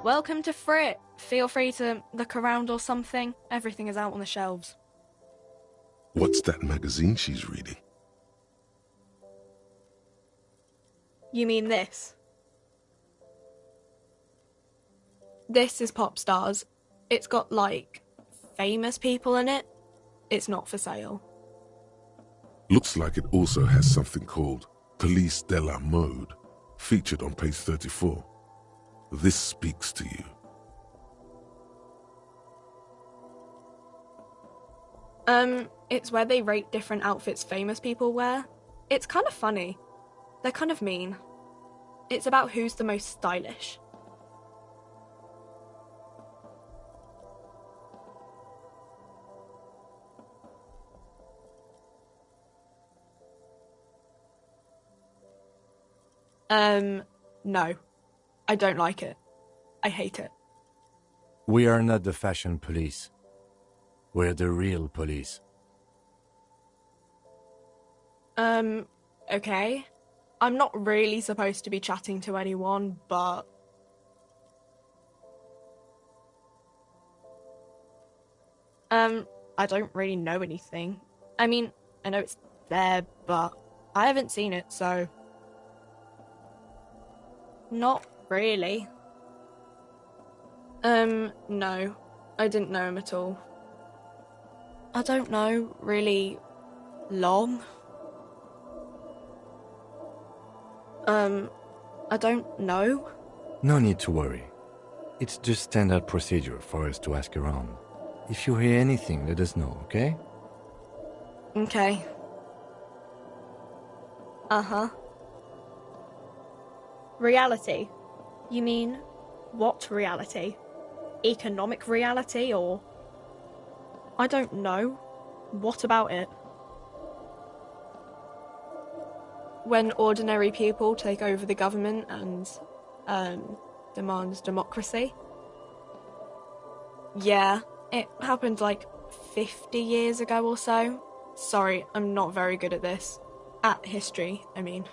Welcome to Frit. Feel free to look around or something. Everything is out on the shelves. What's that magazine she's reading? You mean this? This is Pop Stars. It's got, like, famous people in it. It's not for sale. Looks like it also has something called Police de la Mode, featured on page 34. This speaks to you. It's where they rate different outfits famous people wear. It's kind of funny. They're kind of mean. It's about who's the most stylish. No. I don't like it. I hate it. We are not the fashion police. We're the real police. Okay. I'm not really supposed to be chatting to anyone, but... I don't really know anything. I mean, I know it's there, but I haven't seen it, so... Not really. No. I didn't know him at all. I don't know, really long. I don't know. No need to worry. It's just standard procedure for us to ask around. If you hear anything, let us know, okay? Okay. Uh-huh. Reality? You mean, what reality? Economic reality, or... I don't know. What about it? When ordinary people take over the government and, demand democracy? Yeah, it happened like 50 years ago or so. Sorry, I'm not very good at this. At history, I mean.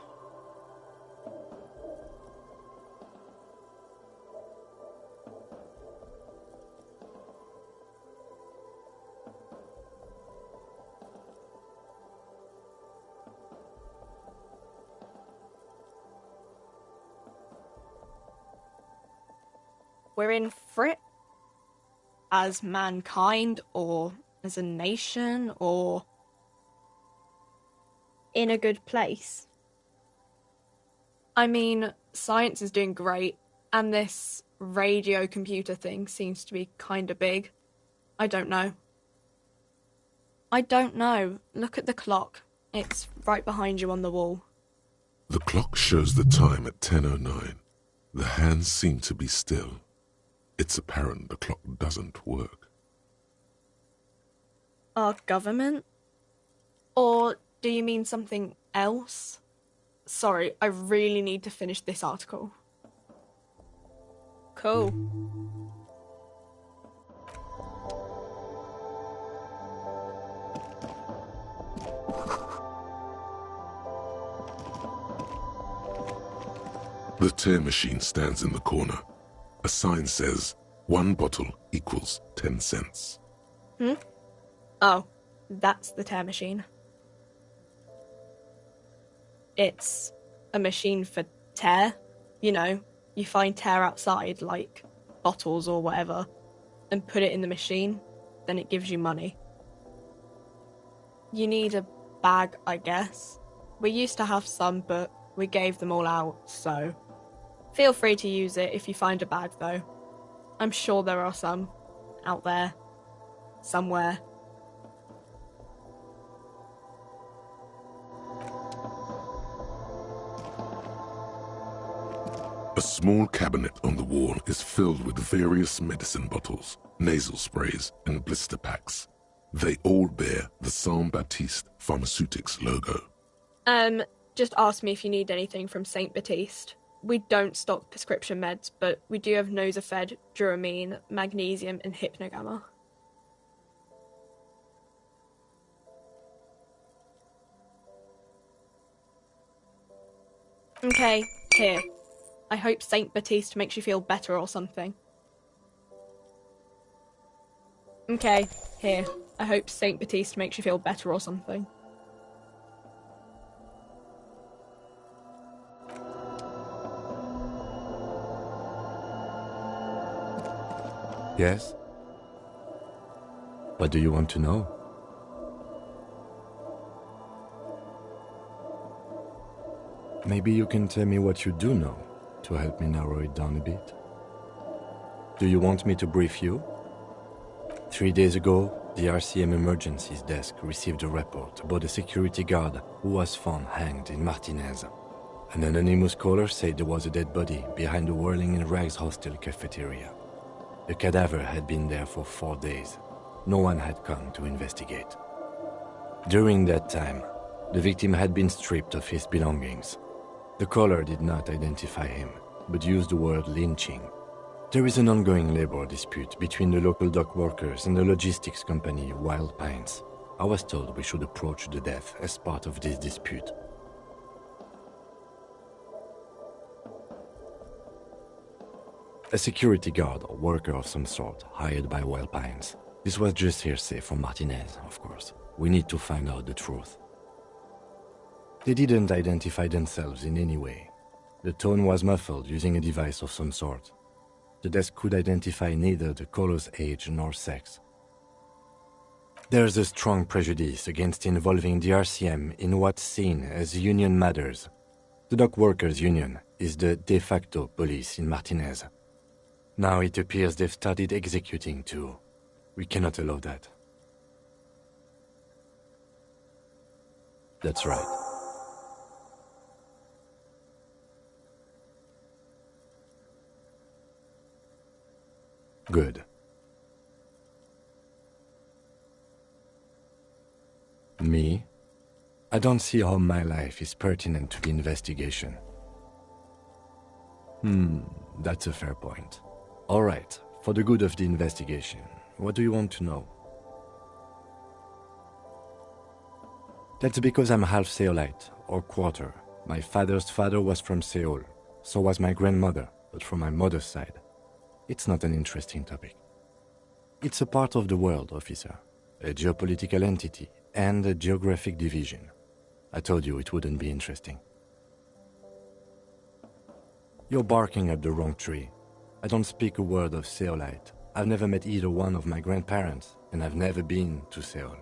We're in Frit as mankind, or as a nation, or in a good place. I mean, science is doing great, and this radio computer thing seems to be kinda big. I don't know. I don't know. Look at the clock. It's right behind you on the wall. The clock shows the time at 10:09. The hands seem to be still. It's apparent the clock doesn't work. Our government? Or do you mean something else? Sorry, I really need to finish this article. Cool. The tear machine stands in the corner. A sign says, 1 bottle equals 10 cents. Oh, that's the tear machine. It's a machine for tear. You know, you find tear outside, like bottles or whatever, and put it in the machine, then it gives you money. You need a bag, I guess. We used to have some, but we gave them all out, so... Feel free to use it if you find a bag, though. I'm sure there are some out there, somewhere. A small cabinet on the wall is filled with various medicine bottles, nasal sprays, and blister packs. They all bear the Saint Baptiste Pharmaceutics logo. Just ask me if you need anything from Saint Baptiste. We don't stock prescription meds, but we do have Nosafed, Duramine, Magnesium, and Hypnogamma. Okay, here. I hope Saint Baptiste makes you feel better or something. Okay, here. I hope Saint Baptiste makes you feel better or something. Yes? What do you want to know? Maybe you can tell me what you do know to help me narrow it down a bit. Do you want me to brief you? 3 days ago, the RCM Emergencies Desk received a report about a security guard who was found hanged in Martinaise. An anonymous caller said there was a dead body behind the Whirling in Rags hostel cafeteria. The cadaver had been there for 4 days. No one had come to investigate. During that time, the victim had been stripped of his belongings. The caller did not identify him, but used the word lynching. There is an ongoing labor dispute between the local dock workers and the logistics company Wild Pines. I was told we should approach the death as part of this dispute. A security guard or worker of some sort hired by Wild Pines. This was just hearsay from Martinaise, of course. We need to find out the truth. They didn't identify themselves in any way. The tone was muffled using a device of some sort. The desk could identify neither the caller's age nor sex. There's a strong prejudice against involving the RCM in what's seen as union matters. The dock workers' union is the de facto police in Martinaise. Now it appears they've started executing too. We cannot allow that. That's right. Good. Me? I don't see how my life is pertinent to the investigation. That's a fair point. All right, for the good of the investigation, what do you want to know? That's because I'm half Seolite, or quarter. My father's father was from Seoul, so was my grandmother, but from my mother's side. It's not an interesting topic. It's a part of the world, officer. A geopolitical entity and a geographic division. I told you it wouldn't be interesting. You're barking up the wrong tree. I don't speak a word of Seolite. I've never met either one of my grandparents, and I've never been to Seoul.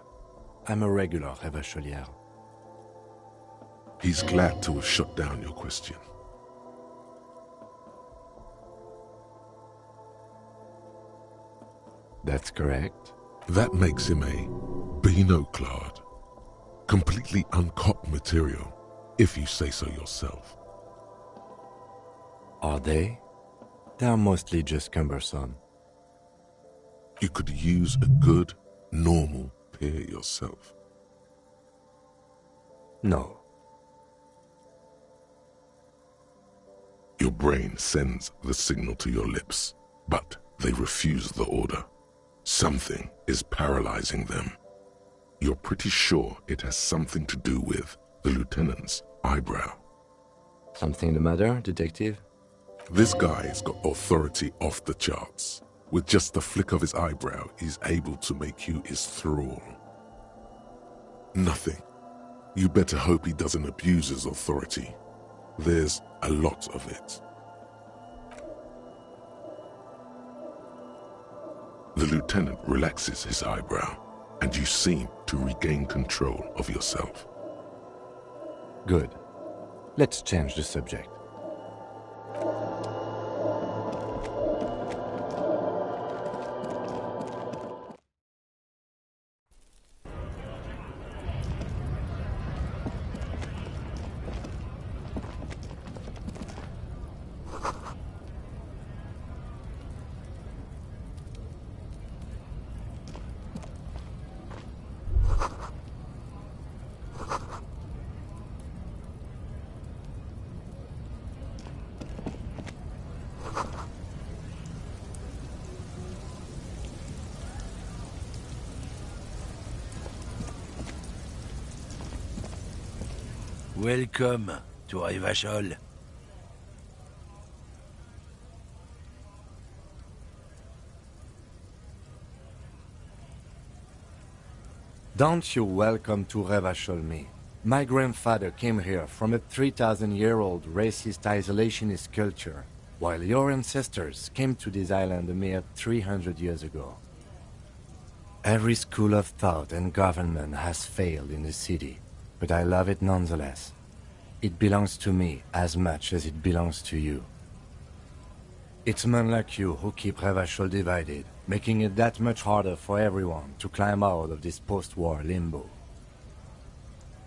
I'm a regular Revacholière. He's glad to have shut down your question. That's correct. That makes him a binoclard. Completely uncopped material, if you say so yourself. Are they? They are mostly just cumbersome. You could use a good, normal peer yourself. No. Your brain sends the signal to your lips, but they refuse the order. Something is paralyzing them. You're pretty sure it has something to do with the lieutenant's eyebrow. Something the matter, detective? This guy's got authority off the charts. With just the flick of his eyebrow, he's able to make you his thrall. Nothing. You better hope he doesn't abuse his authority. There's a lot of it. The lieutenant relaxes his eyebrow, and you seem to regain control of yourself. Good. Let's change the subject. Welcome to Revachol. Don't you welcome to Revacholmi. My grandfather came here from a 3,000-year-old racist isolationist culture, while your ancestors came to this island a mere 300 years ago. Every school of thought and government has failed in the city, but I love it nonetheless. It belongs to me as much as it belongs to you. It's men like you who keep Revachol divided, making it that much harder for everyone to climb out of this post-war limbo.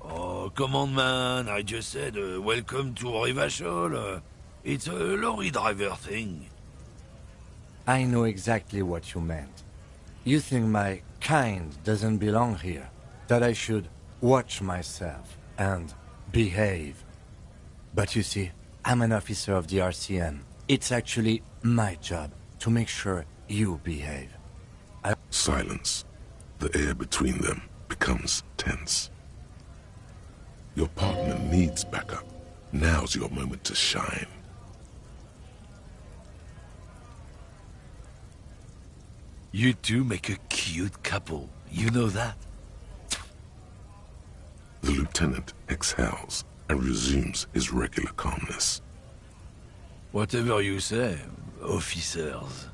Oh, come on, man. I just said, welcome to Revachol. It's a lorry driver thing. I know exactly what you meant. You think my kind doesn't belong here, that I should watch myself and behave. But you see, I'm an officer of the RCM. It's actually my job to make sure you behave. Silence. The air between them becomes tense. Your partner needs backup. Now's your moment to shine. You two make a cute couple. You know that? The lieutenant exhales and resumes his regular calmness. Whatever you say, officers.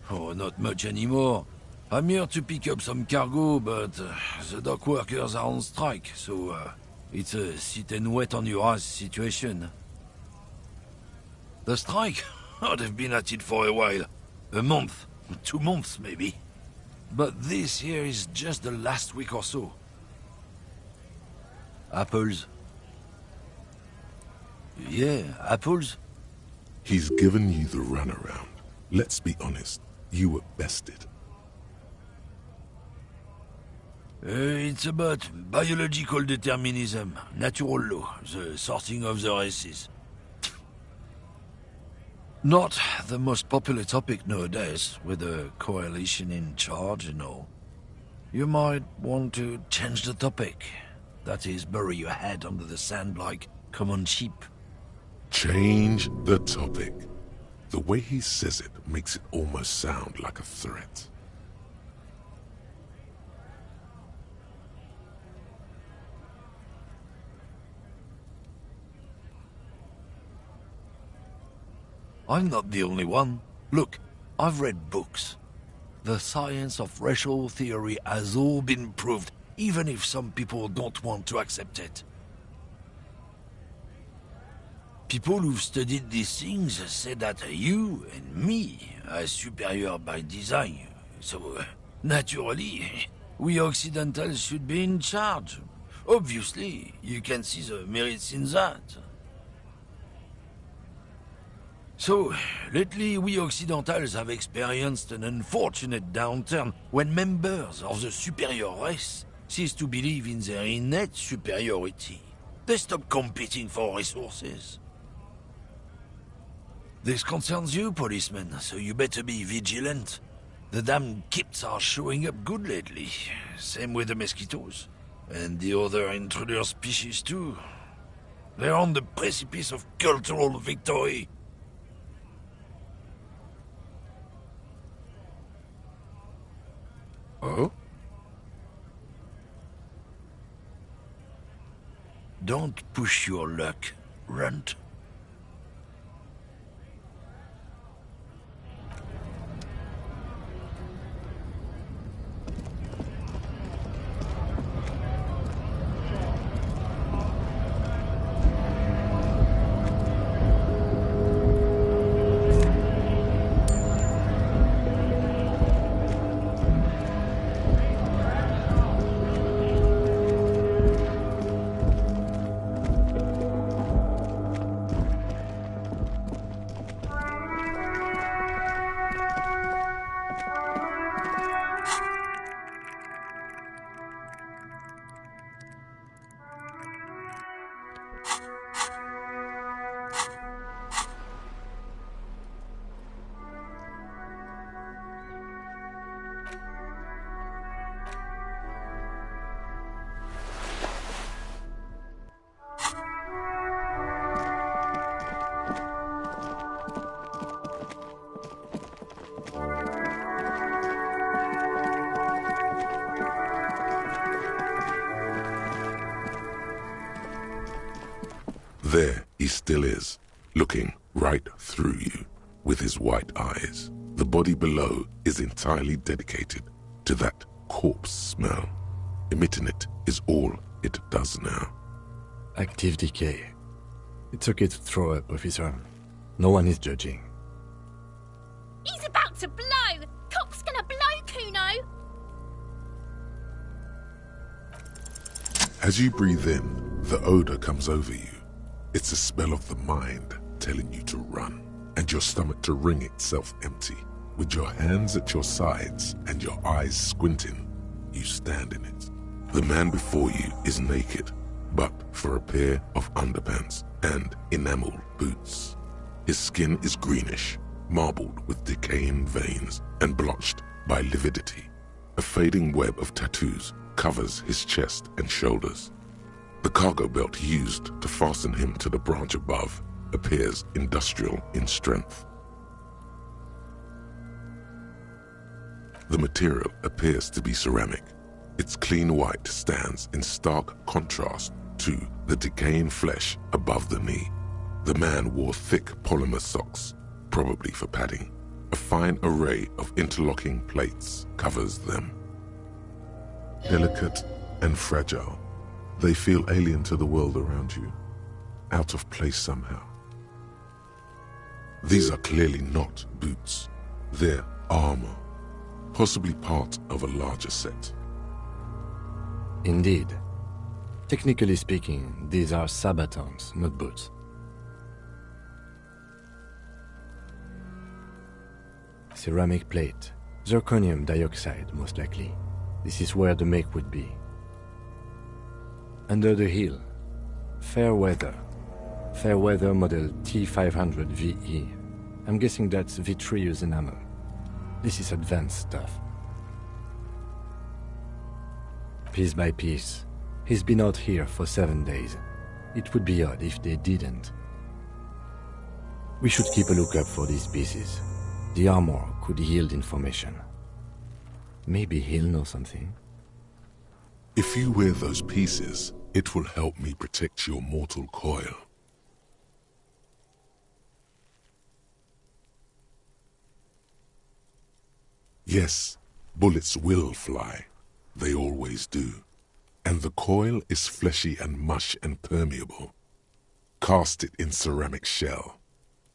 Oh, not much anymore. I'm here to pick up some cargo, but the dock workers are on strike, so it's a sit and wait on your ass situation. The strike? Oh, they've been at it for a while. A month, 2 months maybe. But this here is just the last week or so. Apples? Yeah, apples? He's given you the runaround. Let's be honest, you were bested. It's about biological determinism, natural law, the sorting of the races. Not the most popular topic nowadays, with the coalition in charge and all. You might want to change the topic. That is, bury your head under the sand like common sheep. Change the topic. The way he says it makes it almost sound like a threat. I'm not the only one. Look, I've read books. The science of racial theory has all been proved, even if some people don't want to accept it. People who've studied these things say that you and me are superior by design. So, naturally, we Occidentals should be in charge. Obviously, you can see the merits in that. So, lately we Occidentals have experienced an unfortunate downturn when members of the superior race cease to believe in their innate superiority. They stop competing for resources. This concerns you, policemen, so you better be vigilant. The damn kips are showing up good lately. Same with the mosquitoes. And the other intruder species too. They're on the precipice of cultural victory. Oh? Don't push your luck, Runt. There he still is, looking right through you with his white eyes. The body below is entirely dedicated to that corpse smell. Emitting it is all it does now. Active decay. It's okay to throw up, officer. No one is judging. He's about to blow! Cock's gonna blow, Kuno! As you breathe in, the odor comes over you. It's a smell of the mind telling you to run, and your stomach to wring itself empty. With your hands at your sides and your eyes squinting, you stand in it. The man before you is naked, but for a pair of underpants and enameled boots. His skin is greenish, marbled with decaying veins and blotched by lividity. A fading web of tattoos covers his chest and shoulders. The cargo belt used to fasten him to the branch above appears industrial in strength. The material appears to be ceramic. Its clean white stands in stark contrast to the decaying flesh above the knee. The man wore thick polymer socks, probably for padding. A fine array of interlocking plates covers them. Delicate and fragile, they feel alien to the world around you, out of place somehow. These are clearly not boots. They're armor, possibly part of a larger set. Indeed. Technically speaking, these are sabatons, not boots. Ceramic plate. Zirconium dioxide, most likely. This is where the make would be. Under the heel. Fair weather. Fair weather model T500 VE. I'm guessing that's vitreous enamel. This is advanced stuff. Piece by piece. He's been out here for 7 days. It would be odd if they didn't. We should keep a lookout for these pieces. The armor could yield information. Maybe he'll know something. If you wear those pieces, it will help me protect your mortal coil. Yes, bullets will fly. They always do. And the coil is fleshy and mush and permeable. Cast it in ceramic shell.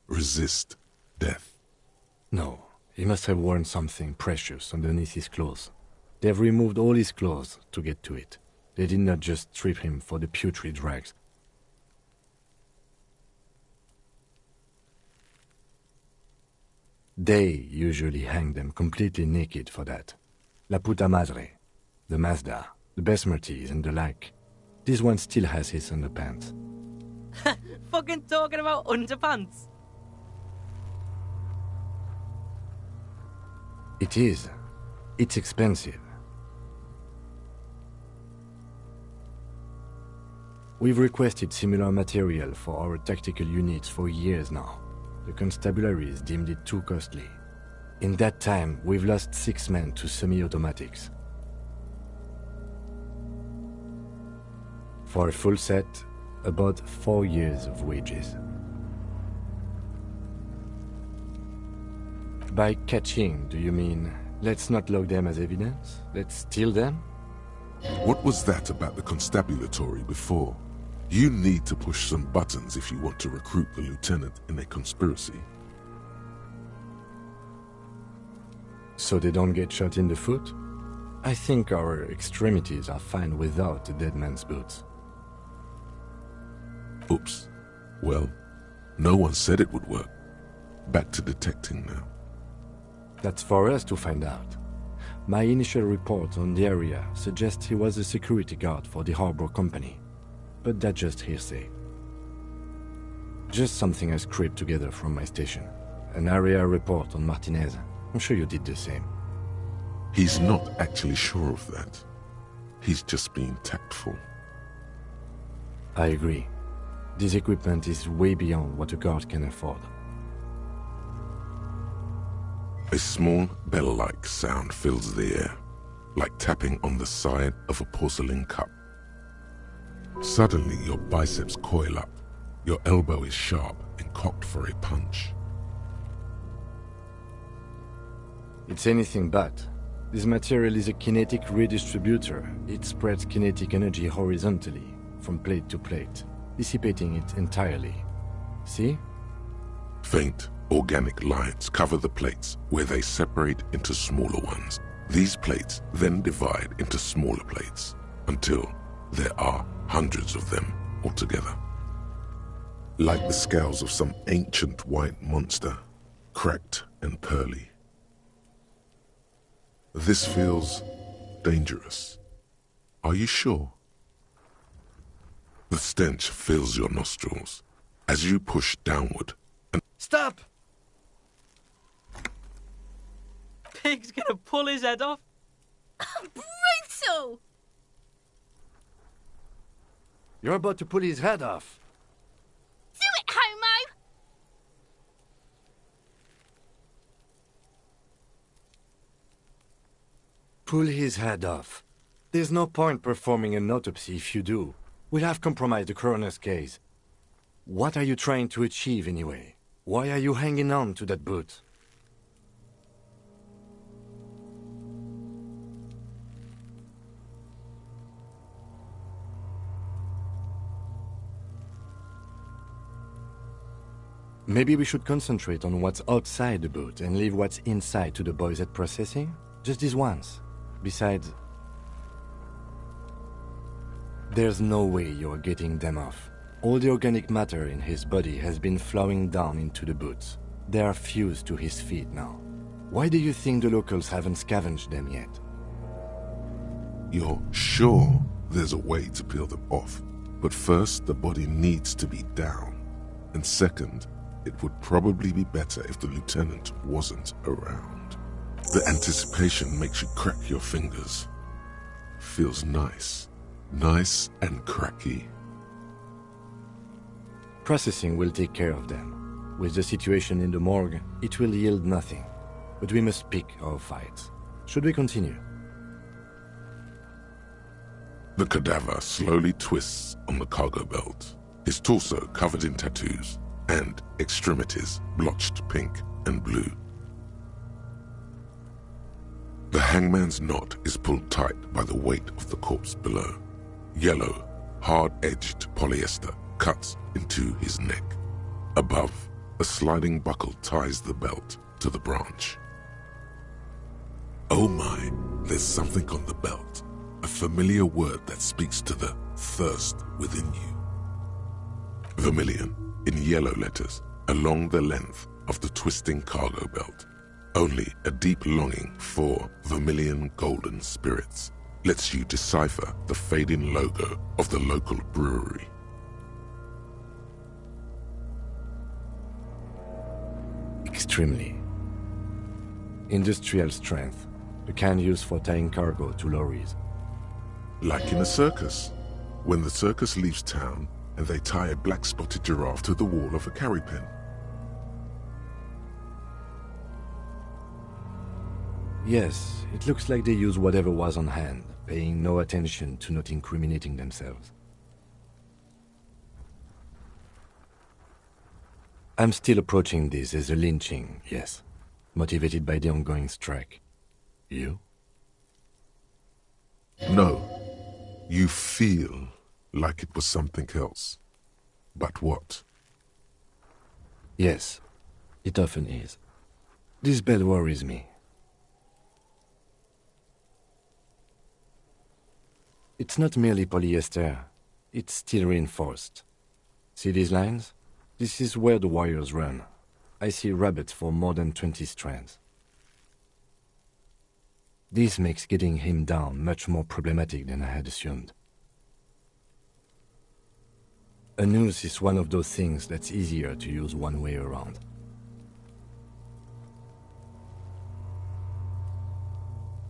Resist death. No, he must have worn something precious underneath his clothes. They've removed all his clothes to get to it. They did not just strip him for the putrid rags. They usually hang them completely naked for that. La puta madre, the Mazda, the Besmerties and the like. This one still has his underpants. Fucking talking about underpants. It is. It's expensive. We've requested similar material for our tactical units for years now. The constabularies deemed it too costly. In that time, we've lost 6 men to semi-automatics. For a full set, about 4 years of wages. By catching, do you mean, let's not log them as evidence? Let's steal them? What was that about the constabulatory before? You need to push some buttons if you want to recruit the lieutenant in a conspiracy. So they don't get shot in the foot? I think our extremities are fine without a dead man's boots. Oops. Well, no one said it would work. Back to detecting now. That's for us to find out. My initial report on the area suggests he was a security guard for the harbor company. But that's just hearsay. Just something I scraped together from my station. An area report on Martinaise. I'm sure you did the same. He's not actually sure of that. He's just being tactful. I agree. This equipment is way beyond what a guard can afford. A small bell-like sound fills the air, like tapping on the side of a porcelain cup. Suddenly, your biceps coil up, Your elbow is sharp and cocked for a punch. It's anything but. This material is a kinetic redistributor. It spreads kinetic energy horizontally, from plate to plate, dissipating it entirely. See? Faint, organic lines cover the plates where they separate into smaller ones. These plates then divide into smaller plates until there are hundreds of them altogether. Like the scales of some ancient white monster, cracked and pearly. This feels dangerous. Are you sure? The stench fills your nostrils as you push downward. Stop! Pig's gonna pull his head off. Brutal! You're about to pull his head off. Do it, homo! Pull his head off. There's no point performing an autopsy if you do. We'll have compromised the coroner's case. What are you trying to achieve anyway? Why are you hanging on to that boot? Maybe we should concentrate on what's outside the boot and leave what's inside to the boys at processing? Just this once. Besides, there's no way you're getting them off. All the organic matter in his body has been flowing down into the boots. They are fused to his feet now. Why do you think the locals haven't scavenged them yet? You're sure there's a way to peel them off, but first the body needs to be down. And second, it would probably be better if the lieutenant wasn't around. The anticipation makes you crack your fingers. Feels nice. Nice and cracky. Processing will take care of them. With the situation in the morgue, it will yield nothing. But we must pick our fights. Should we continue? The cadaver slowly twists on the cargo belt, his torso covered in tattoos, and extremities blotched pink and blue. The hangman's knot is pulled tight by the weight of the corpse below. Yellow, hard-edged polyester cuts into his neck. Above, a sliding buckle ties the belt to the branch. Oh my, there's something on the belt. A familiar word that speaks to the thirst within you. Vermilion, in yellow letters, along the length of the twisting cargo belt. Only a deep longing for vermilion golden spirits lets you decipher the fading logo of the local brewery. Extremely. Industrial strength, the kind used for tying cargo to lorries. Like in a circus, when the circus leaves town and they tie a black-spotted giraffe to the wall of a carry pen. Yes, it looks like they use whatever was on hand, paying no attention to not incriminating themselves. I'm still approaching this as a lynching, yes. Motivated by the ongoing strike. You? No, you feel like it was something else. But what? Yes, it often is. This bell worries me. It's not merely polyester, it's steel reinforced. See these lines? This is where the wires run. I see rabbits for more than 20 strands. This makes getting him down much more problematic than I had assumed. A noose is one of those things that's easier to use one way around.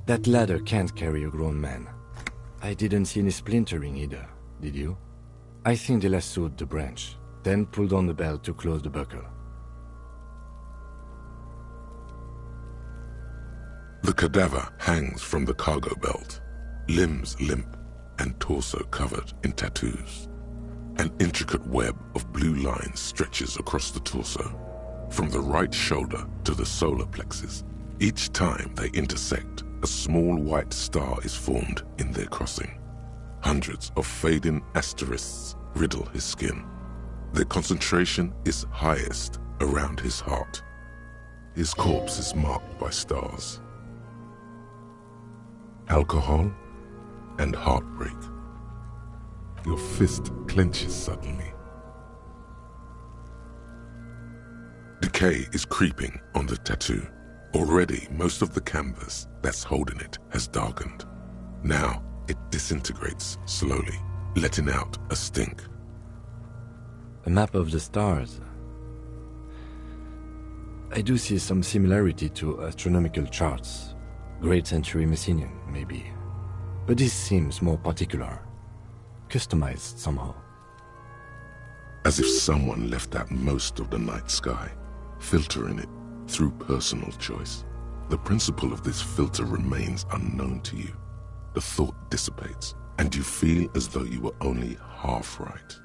That ladder can't carry a grown man. I didn't see any splintering either, did you? I think they lassoed the branch, then pulled on the belt to close the buckle. The cadaver hangs from the cargo belt, limbs limp and torso covered in tattoos. An intricate web of blue lines stretches across the torso, from the right shoulder to the solar plexus. Each time they intersect, a small white star is formed in their crossing. Hundreds of fading asterisks riddle his skin. Their concentration is highest around his heart. His corpse is marked by stars. Alcohol and heartbreak. Your fist clenches suddenly. Decay is creeping on the tattoo. Already, most of the canvas that's holding it has darkened. Now, it disintegrates slowly, letting out a stink. A map of the stars. I do see some similarity to astronomical charts. Great Century Messinian, maybe. But this seems more particular. Customized somehow. As if someone left out most of the night sky, filtering it through personal choice. The principle of this filter remains unknown to you. The thought dissipates, and you feel as though you were only half right.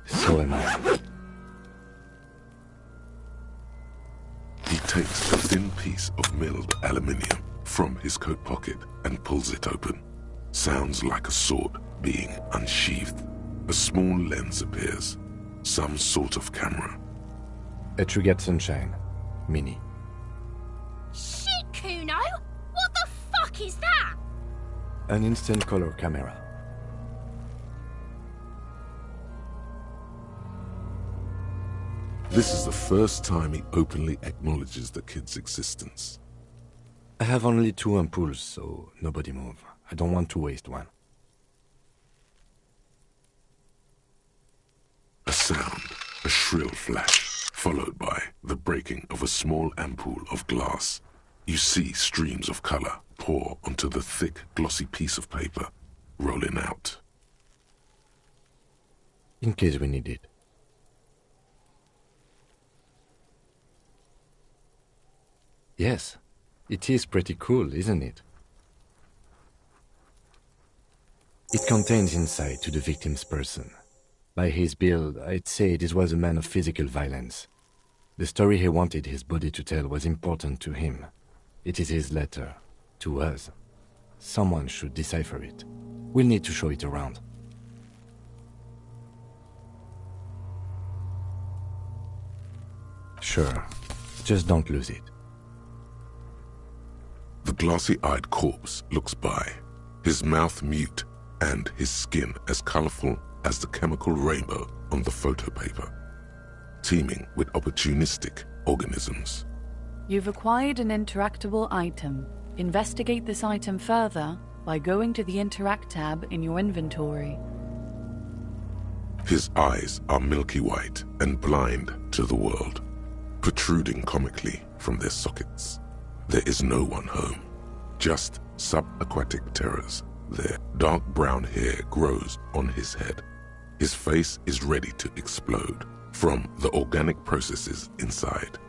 So am I. He takes a thin piece of milled aluminium from his coat pocket and pulls it open. Sounds like a sword being unsheathed. A small lens appears, some sort of camera. A Trigger Sunshine. Mini. Shit, Kuno! What the fuck is that? An instant color camera. This is the first time he openly acknowledges the kid's existence. I have only 2 ampoules, so nobody move. I don't want to waste one. A sound, a shrill flash, followed by the breaking of a small ampoule of glass. You see streams of color pour onto the thick, glossy piece of paper, rolling out. In case we need it. Yes, it is pretty cool, isn't it? It contains insight to the victim's person. By his build, I'd say this was a man of physical violence. The story he wanted his body to tell was important to him. It is his letter, to us. Someone should decipher it. We'll need to show it around. Sure, just don't lose it. The glassy-eyed corpse looks by, his mouth mute and his skin as colorful as the chemical rainbow on the photo paper, teeming with opportunistic organisms. You've acquired an interactable item. Investigate this item further by going to the Interact tab in your inventory. His eyes are milky white and blind to the world, protruding comically from their sockets. There is no one home, just subaquatic terrors. Their dark brown hair grows on his head. His face is ready to explode from the organic processes inside.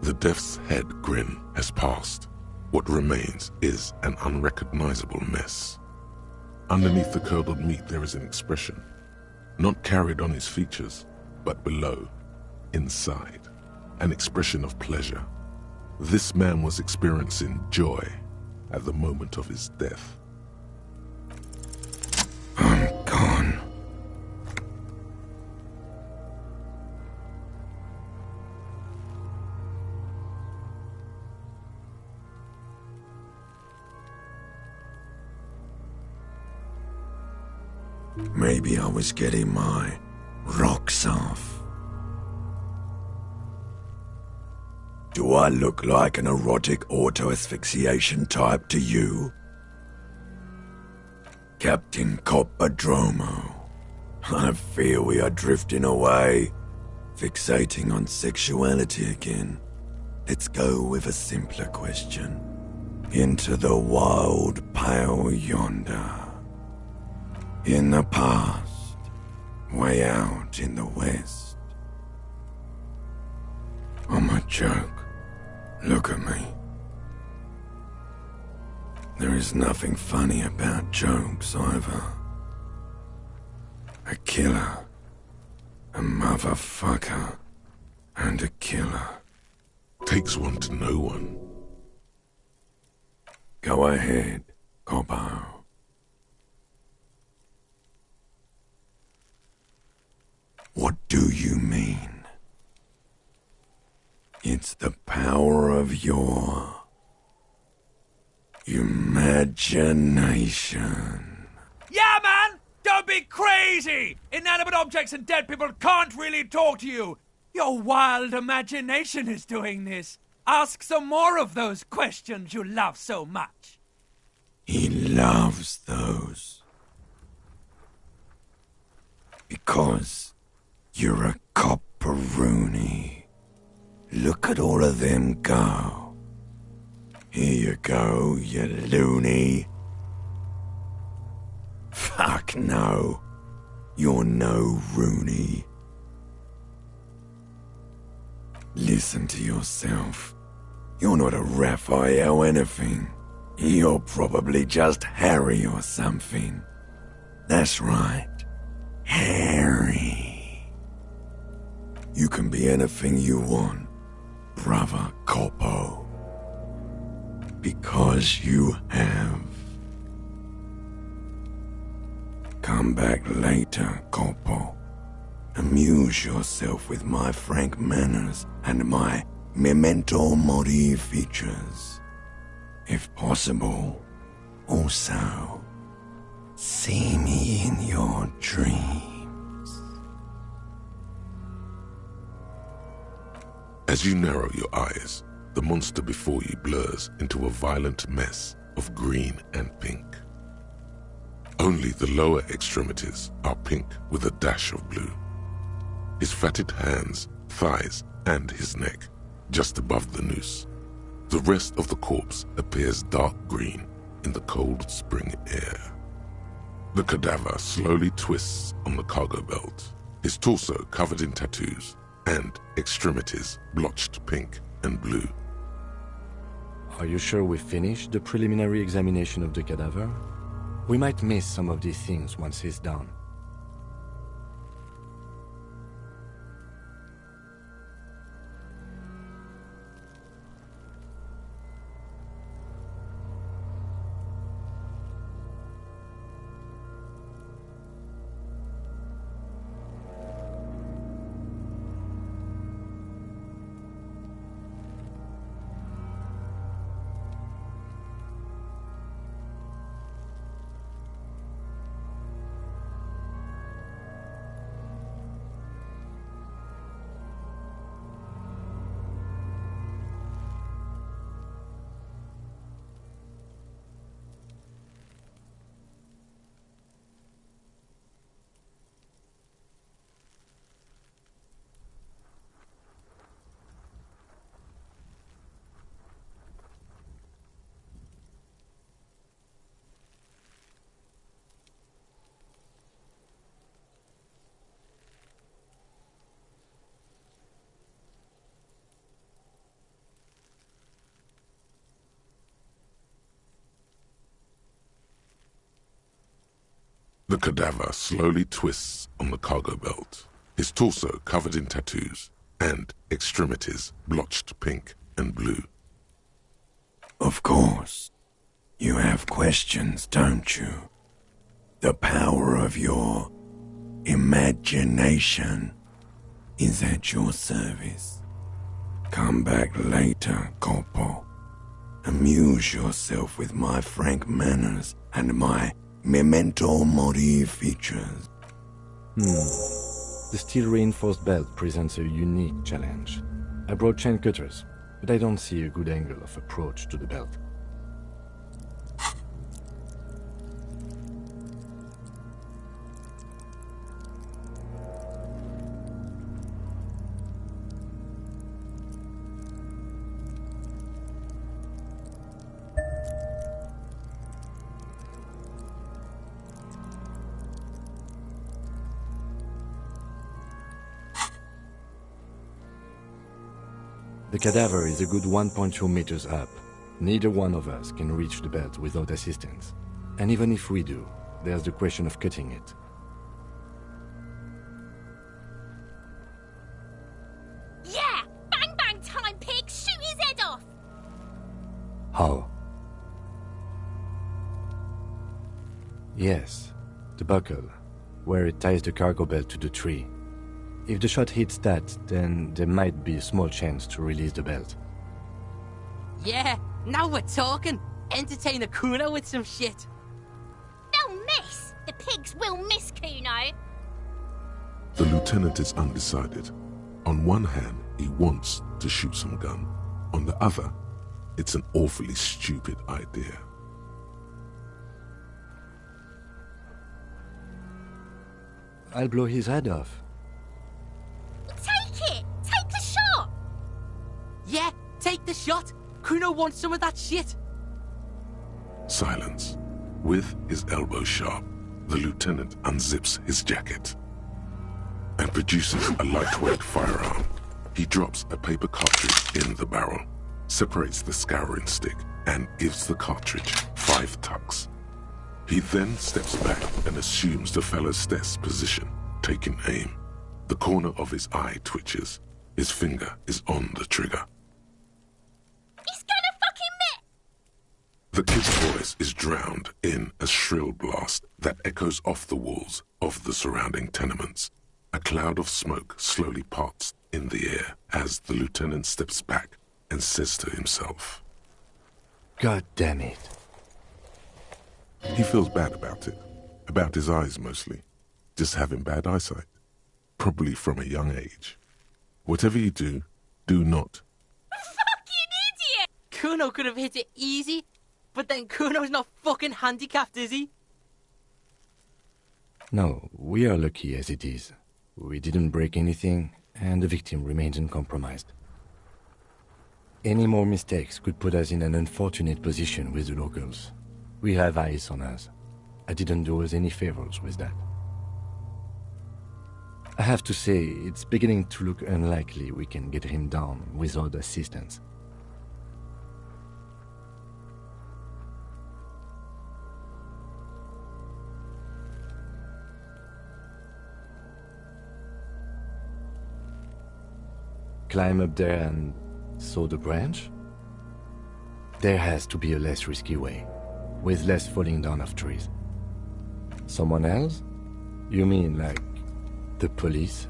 The death's head grin has passed. What remains is an unrecognizable mess. Underneath the curdled meat there is an expression, not carried on his features, but below, inside, an expression of pleasure. This man was experiencing joy at the moment of his death. I'm gone. Maybe I was getting my rocks off. Do I look like an erotic auto-asphyxiation type to you? Captain Coppadromo, I fear we are drifting away, fixating on sexuality again. Let's go with a simpler question. Into the wild pale yonder. In the past, way out in the west. I'm a joke. Look at me. There is nothing funny about jokes either. A killer A motherfucker. And a killer. Takes one to know one. Go ahead, Coppo. What do you mean? It's the power of your imagination. Yeah, man! Don't be crazy! Inanimate objects and dead people can't really talk to you. Your wild imagination is doing this. Ask some more of those questions you love so much. He loves those. Because you're a copperoonie. Look at all of them go. Here you go, you loony. Fuck no. You're no Rooney. Listen to yourself. You're not a Raphael anything. You're probably just Harry or something. That's right. Harry. You can be anything you want, brother Coppo. Because you have. Come back later, Coppo. Amuse yourself with my frank manners and my memento mori features. If possible, also, see me in your dreams. As you narrow your eyes, the monster before you blurs into a violent mess of green and pink. Only the lower extremities are pink with a dash of blue. His fatted hands, thighs, and his neck, just above the noose. The rest of the corpse appears dark green in the cold spring air. The cadaver slowly twists on the cargo belt, his torso covered in tattoos, and extremities blotched pink and blue. Are you sure we finished the preliminary examination of the cadaver? We might miss some of these things once he's done. The cadaver slowly twists on the cargo belt, his torso covered in tattoos, and extremities blotched pink and blue. Of course. You have questions, don't you? The power of your imagination is at your service. Come back later, Coppo. Amuse yourself with my frank manners and my memento mori features. The steel-reinforced belt presents a unique challenge. I brought chain cutters, but I don't see a good angle of approach to the belt. The cadaver is a good 1.2 meters up. Neither one of us can reach the belt without assistance. And even if we do, there's the question of cutting it. Yes, the buckle, where it ties the cargo belt to the tree. If the shot hits that, then there might be a small chance to release the belt. Yeah, now we're talking. Entertain a Kuno with some shit. They'll miss. The pigs will miss Kuno. The lieutenant is undecided. On one hand, he wants to shoot some gun. On the other, it's an awfully stupid idea. I'll blow his head off. Take it. Take the shot. Yeah, take the shot. Kuno wants some of that shit. Silence. With his elbow sharp, the lieutenant unzips his jacket and produces a lightweight firearm. He drops a paper cartridge in the barrel, separates the scouring stick, and gives the cartridge 5 tucks. He then steps back and assumes the fellow's desk position, taking aim. The corner of his eye twitches. His finger is on the trigger. He's gonna fucking miss. The kid's voice is drowned in a shrill blast that echoes off the walls of the surrounding tenements. A cloud of smoke slowly parts in the air as the lieutenant steps back and says to himself, God damn it. He feels bad about it. About his eyes mostly. Just having bad eyesight. Probably from a young age. Whatever you do, do not. Fucking idiot. Kuno could have hit it easy, but then Kuno's not fucking handicapped, is he? No, we are lucky as it is. We didn't break anything, and the victim remains uncompromised. Any more mistakes could put us in an unfortunate position with the locals. We have eyes on us. I didn't do us any favors with that. I have to say, it's beginning to look unlikely we can get him down without assistance. Climb up there and saw the branch? There has to be a less risky way, with less falling down of trees. Someone else? You mean like the police?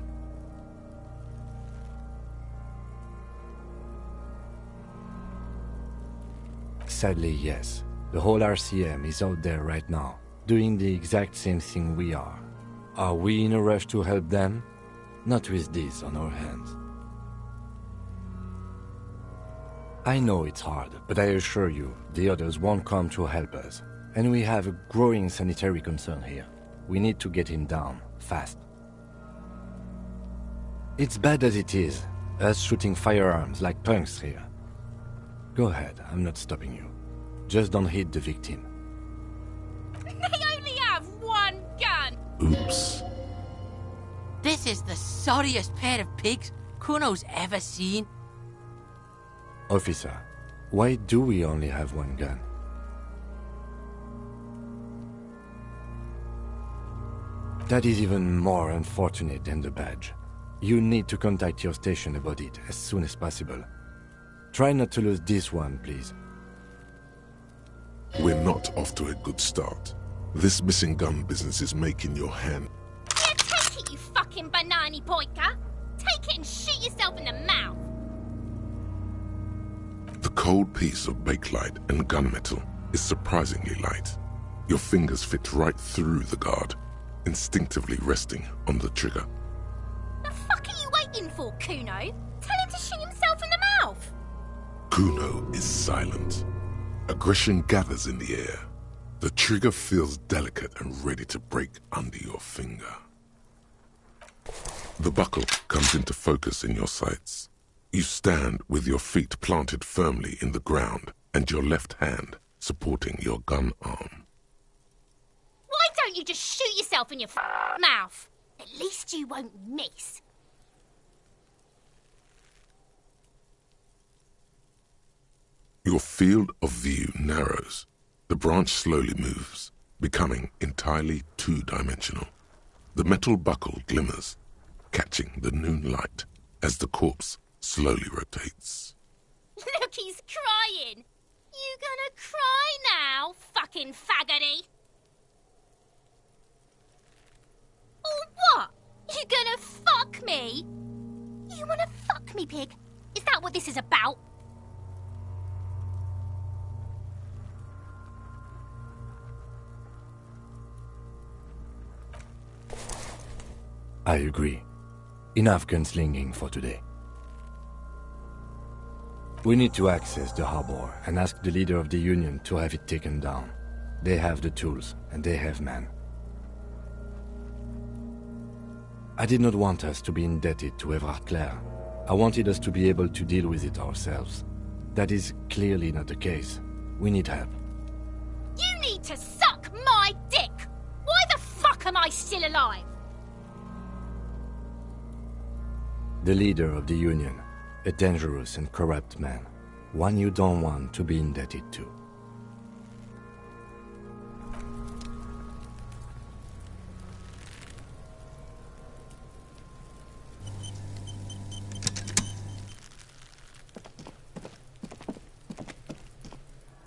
Sadly, yes. The whole RCM is out there right now, doing the exact same thing we are. Are we in a rush to help them? Not with this on our hands. I know it's hard, but I assure you, the others won't come to help us. And we have a growing sanitary concern here. We need to get him down, fast. It's bad as it is, us shooting firearms like punks here. Go ahead, I'm not stopping you. Just don't hit the victim. They only have one gun. Oops. This is the sorriest pair of pigs Kuno's ever seen. Officer, why do we only have one gun? That is even more unfortunate than the badge. You need to contact your station about it as soon as possible. Try not to lose this one, please. We're not off to a good start. This missing gun business is making your hand. Yeah, take it, you fucking banana boyka. Take it and shoot yourself in the mouth. The cold piece of bakelite and gunmetal is surprisingly light. Your fingers fit right through the guard, instinctively resting on the trigger. The fuck are you waiting for, Kuno? Tell him to shoot himself in the mouth. Kuno is silent. Aggression gathers in the air. The trigger feels delicate and ready to break under your finger. The buckle comes into focus in your sights. You stand with your feet planted firmly in the ground and your left hand supporting your gun arm. Why don't you just shoot yourself in your mouth? At least you won't miss. Your field of view narrows. The branch slowly moves, becoming entirely two-dimensional. The metal buckle glimmers, catching the noon light as the corpse slowly rotates. Look, he's crying. You gonna cry now, fucking faggoty? Or what? You gonna fuck me? You wanna fuck me, pig? Is that what this is about? I agree. Enough gunslinging for today. We need to access the harbor and ask the leader of the Union to have it taken down. They have the tools, and they have men. I did not want us to be indebted to Evrard Clare. I wanted us to be able to deal with it ourselves. That is clearly not the case. We need help. You need to suck my dick! Why the fuck am I still alive? The leader of the Union, a dangerous and corrupt man, one you don't want to be indebted to.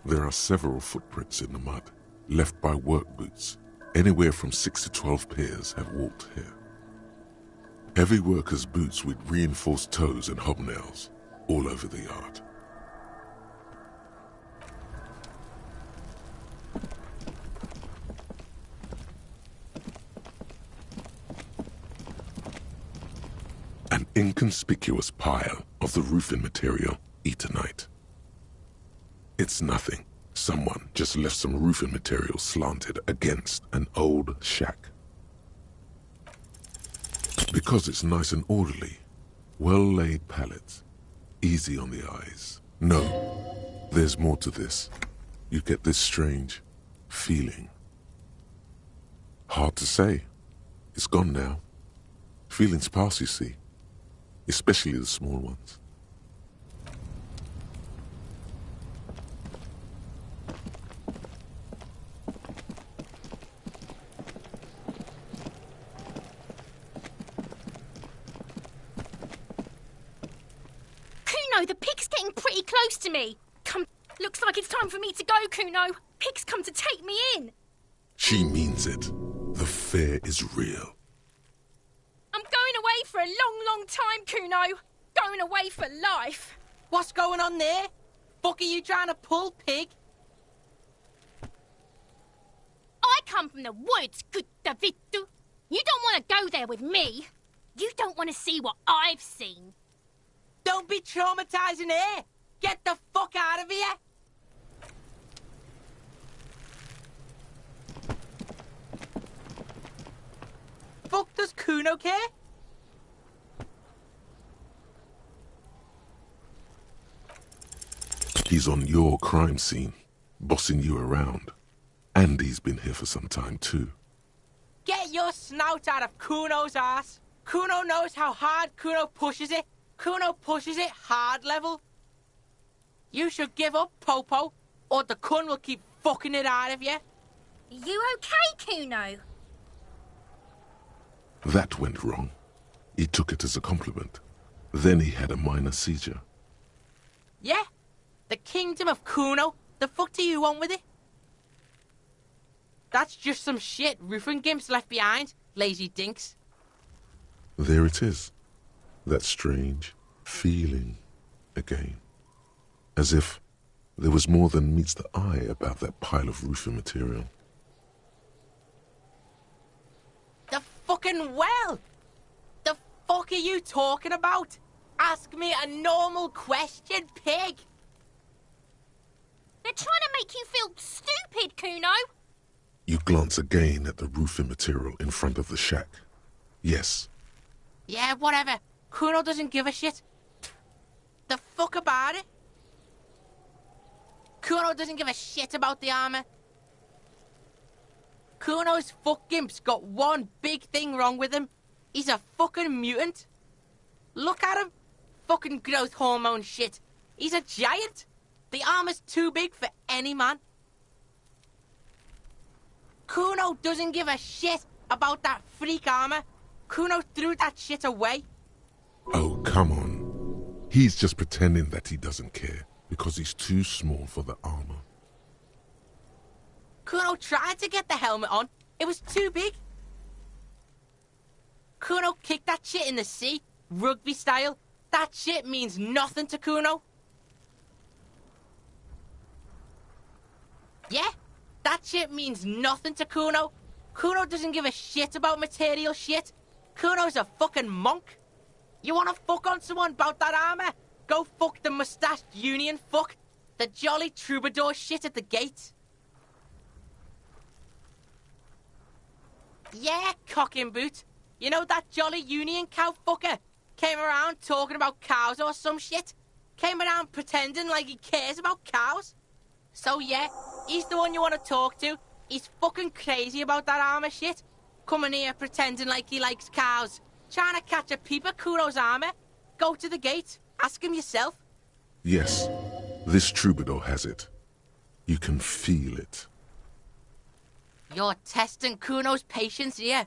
There are several footprints in the mud, left by work boots. Anywhere from 6 to 12 pairs have walked here. Heavy workers' boots with reinforced toes and hobnails all over the yard. An inconspicuous pile of the roofing material Eternite. It's nothing. Someone just left some roofing material slanted against an old shack. Because it's nice and orderly, well-laid pallets, easy on the eyes. No, there's more to this. You get this strange feeling. Hard to say. It's gone now. Feelings pass, you see. Especially the small ones. The pig's getting pretty close to me. Come, looks like it's time for me to go, Kuno. Pig's come to take me in. She means it. The fear is real. I'm going away for a long, long time, Kuno. Going away for life. What's going on there? Fuck are you trying to pull, pig? I come from the woods, good Davidu. You don't want to go there with me. You don't want to see what I've seen. Don't be traumatizing here! Get the fuck out of here! Fuck does Kuno care? He's on your crime scene, bossing you around. And he's been here for some time too. Get your snout out of Kuno's ass. Kuno knows how hard Kuno pushes it. Kuno pushes it hard level. You should give up, Popo, or the Kun will keep fucking it out of you. You okay, Kuno? That went wrong. He took it as a compliment. Then he had a minor seizure. Yeah? The kingdom of Kuno? The fuck do you want with it? That's just some shit roofing gimps left behind, lazy dinks. There it is. That strange feeling again. As if there was more than meets the eye about that pile of roofing material. The fucking well! The fuck are you talking about? Ask me a normal question, pig! They're trying to make you feel stupid, Kuno. You glance again at the roofing material in front of the shack. Yes. Yeah, whatever. Kuno doesn't give a shit. The fuck about it? Kuno doesn't give a shit about the armor. Kuno's fuck gimp's got one big thing wrong with him. He's a fucking mutant. Look at him. Fucking growth hormone shit. He's a giant. The armor's too big for any man. Kuno doesn't give a shit about that freak armor. Kuno threw that shit away. Oh, come on. He's just pretending that he doesn't care because he's too small for the armor. Kuno tried to get the helmet on. It was too big. Kuno kicked that shit in the sea, rugby style. That shit means nothing to Kuno. Yeah, that shit means nothing to Kuno. Kuno doesn't give a shit about material shit. Kuno's a fucking monk. You wanna fuck on someone about that armor? Go fuck the mustached union fuck. The jolly troubadour shit at the gate. Yeah, cocking boot. You know that jolly union cow fucker? Came around talking about cows or some shit? Came around pretending like he cares about cows? So yeah, he's the one you want to talk to. He's fucking crazy about that armor shit. Coming here pretending like he likes cows. Trying to catch a peep at Kuno's armor. Go to the gate. Ask him yourself. Yes, this troubadour has it. You can feel it. You're testing Kuno's patience here.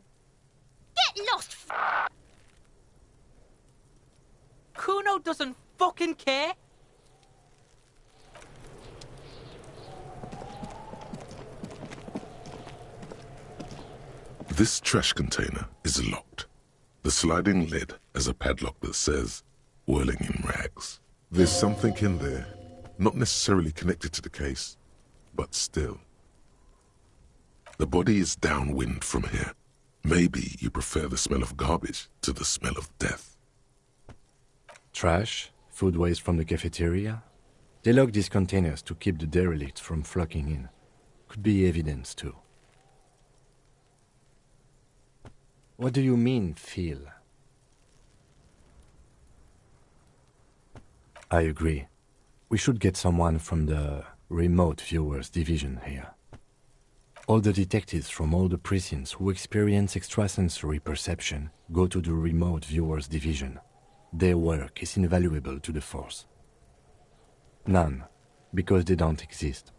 Get lost, Kuno doesn't fucking care. This trash container is locked. The sliding lid has a padlock that says, whirling in rags. There's something in there, not necessarily connected to the case, but still. The body is downwind from here. Maybe you prefer the smell of garbage to the smell of death. Trash, food waste from the cafeteria. They lock these containers to keep the derelicts from flocking in. Could be evidence too. What do you mean, feel? I agree. We should get someone from the remote viewers division here. All the detectives from all the precincts who experience extrasensory perception go to the remote viewers division. Their work is invaluable to the force. None, because they don't exist.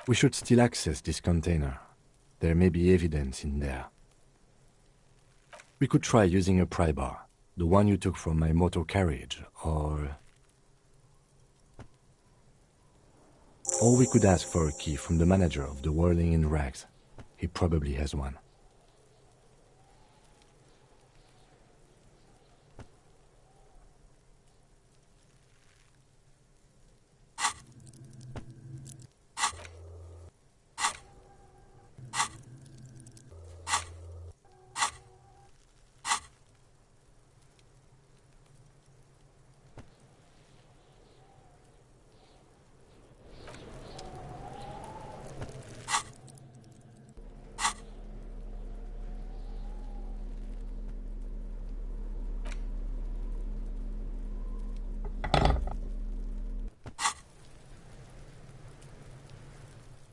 We should still access this container. There may be evidence in there. We could try using a pry bar, the one you took from my motor carriage, or we could ask for a key from the manager of the Whirling in Rags. He probably has one.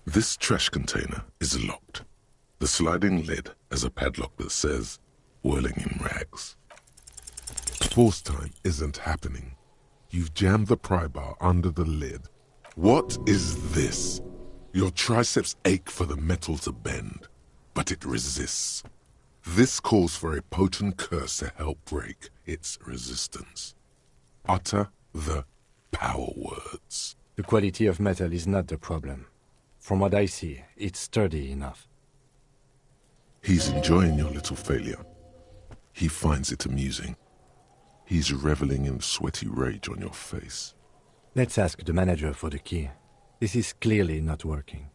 This trash container is locked. The sliding lid has a padlock that says, whirling in rags. Force time isn't happening. You've jammed the pry bar under the lid. What is this? Your triceps ache for the metal to bend, but it resists. This calls for a potent curse to help break its resistance. Utter the power words. The quality of metal is not the problem. From what I see, it's sturdy enough. He's enjoying your little failure. He finds it amusing. He's reveling in the sweaty rage on your face. Let's ask the manager for the key. This is clearly not working.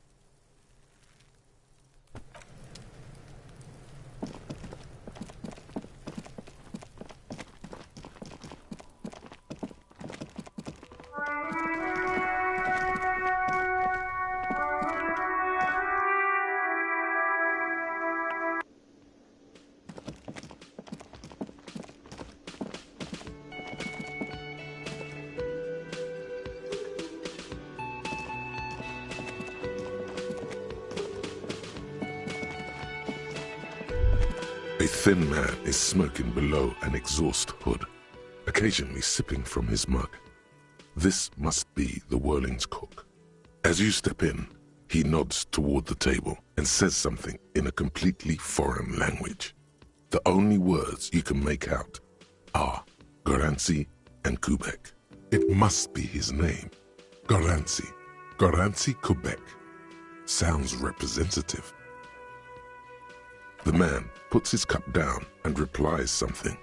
A thin man is smoking below an exhaust hood, occasionally sipping from his mug. This must be the Whirling's cook. As you step in, he nods toward the table and says something in a completely foreign language. The only words you can make out are Garanci and Quebec. It must be his name. Garanci. Garanci Quebec. Sounds representative. The man puts his cup down and replies something,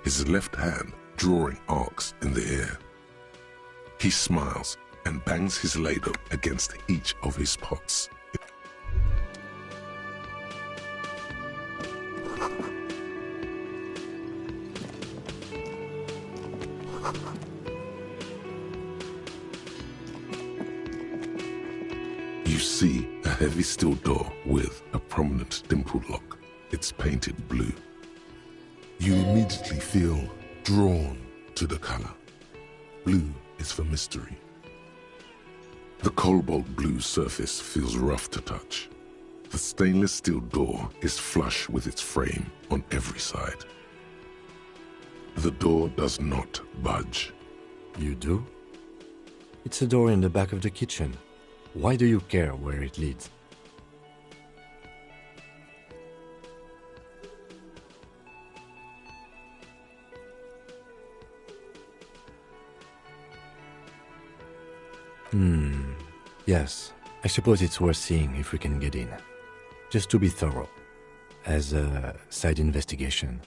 his left hand drawing arcs in the air. He smiles and bangs his ladle against each of his pots. You see a heavy steel door with a prominent dimpled lock. It's painted blue. You immediately feel drawn to the color. Blue is for mystery. The cobalt blue surface feels rough to touch. The stainless steel door is flush with its frame on every side. The door does not budge. You do? It's a door in the back of the kitchen. Why do you care where it leads? Yes, I suppose it's worth seeing if we can get in. Just to be thorough, as a side investigation.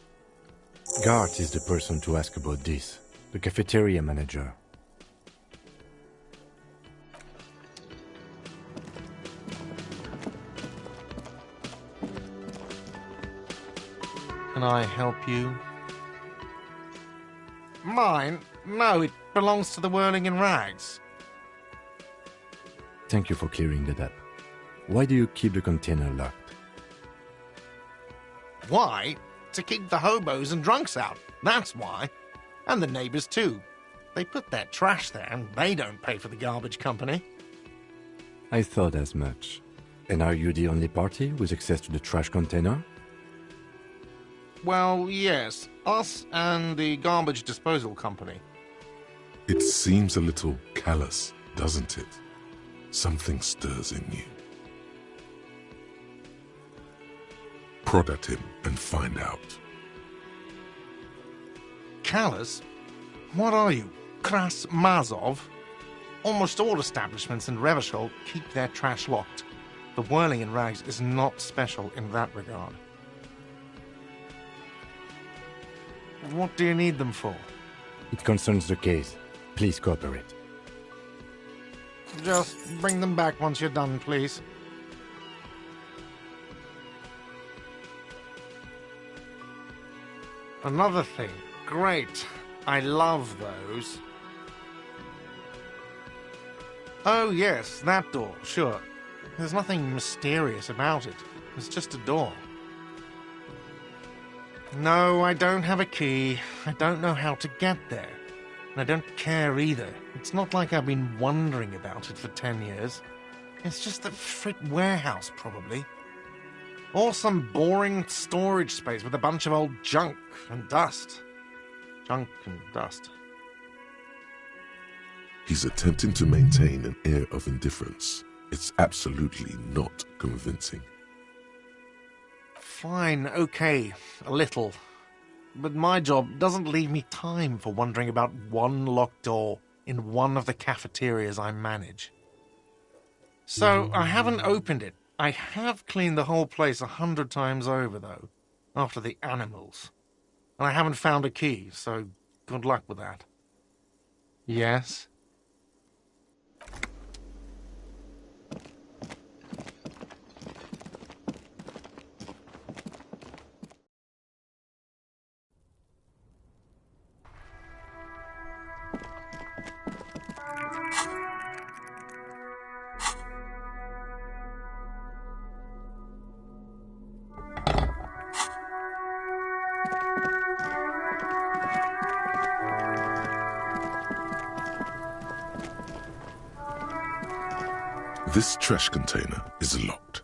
Gart is the person to ask about this, the cafeteria manager. Can I help you? Mine? No, it belongs to the Whirling in Rags. Thank you for clearing that up. Why do you keep the container locked? Why? To keep the hobos and drunks out. That's why. And the neighbors too. They put their trash there and they don't pay for the garbage company. I thought as much. And are you the only party with access to the trash container? Well, yes. Us and the garbage disposal company. It seems a little callous, doesn't it? Something stirs in you. Prod at him and find out. Callous? What are you, Kras Mazov? Almost all establishments in Revachol keep their trash locked. The Whirling in Rags is not special in that regard. What do you need them for? It concerns the case. Please cooperate. Just bring them back once you're done, please. Another thing. Great. I love those. Oh, yes, that door, sure. There's nothing mysterious about it. It's just a door. No, I don't have a key. I don't know how to get there. And I don't care either. It's not like I've been wondering about it for 10 years. It's just a frick warehouse, probably. Or some boring storage space with a bunch of old junk and dust. Junk and dust. He's attempting to maintain an air of indifference. It's absolutely not convincing. Fine, okay, a little. But my job doesn't leave me time for wondering about one locked door in one of the cafeterias I manage. So I haven't opened it. I have cleaned the whole place 100 times over, though, after the animals. And I haven't found a key, so good luck with that. Yes? This trash container is locked.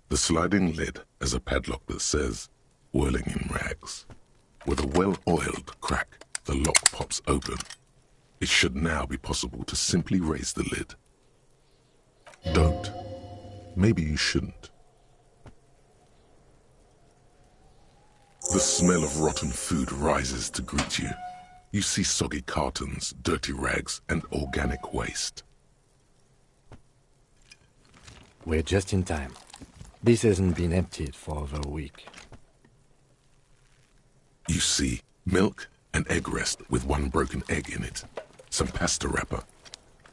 The sliding lid has a padlock that says, Whirling in Rags. With a well-oiled crack, the lock pops open. It should now be possible to simply raise the lid. Don't. Maybe you shouldn't. The smell of rotten food rises to greet you. You see soggy cartons, dirty rags, and organic waste. We're just in time. This hasn't been emptied for over a week. see milk, an egg rest with one broken egg in it, some pasta wrapper.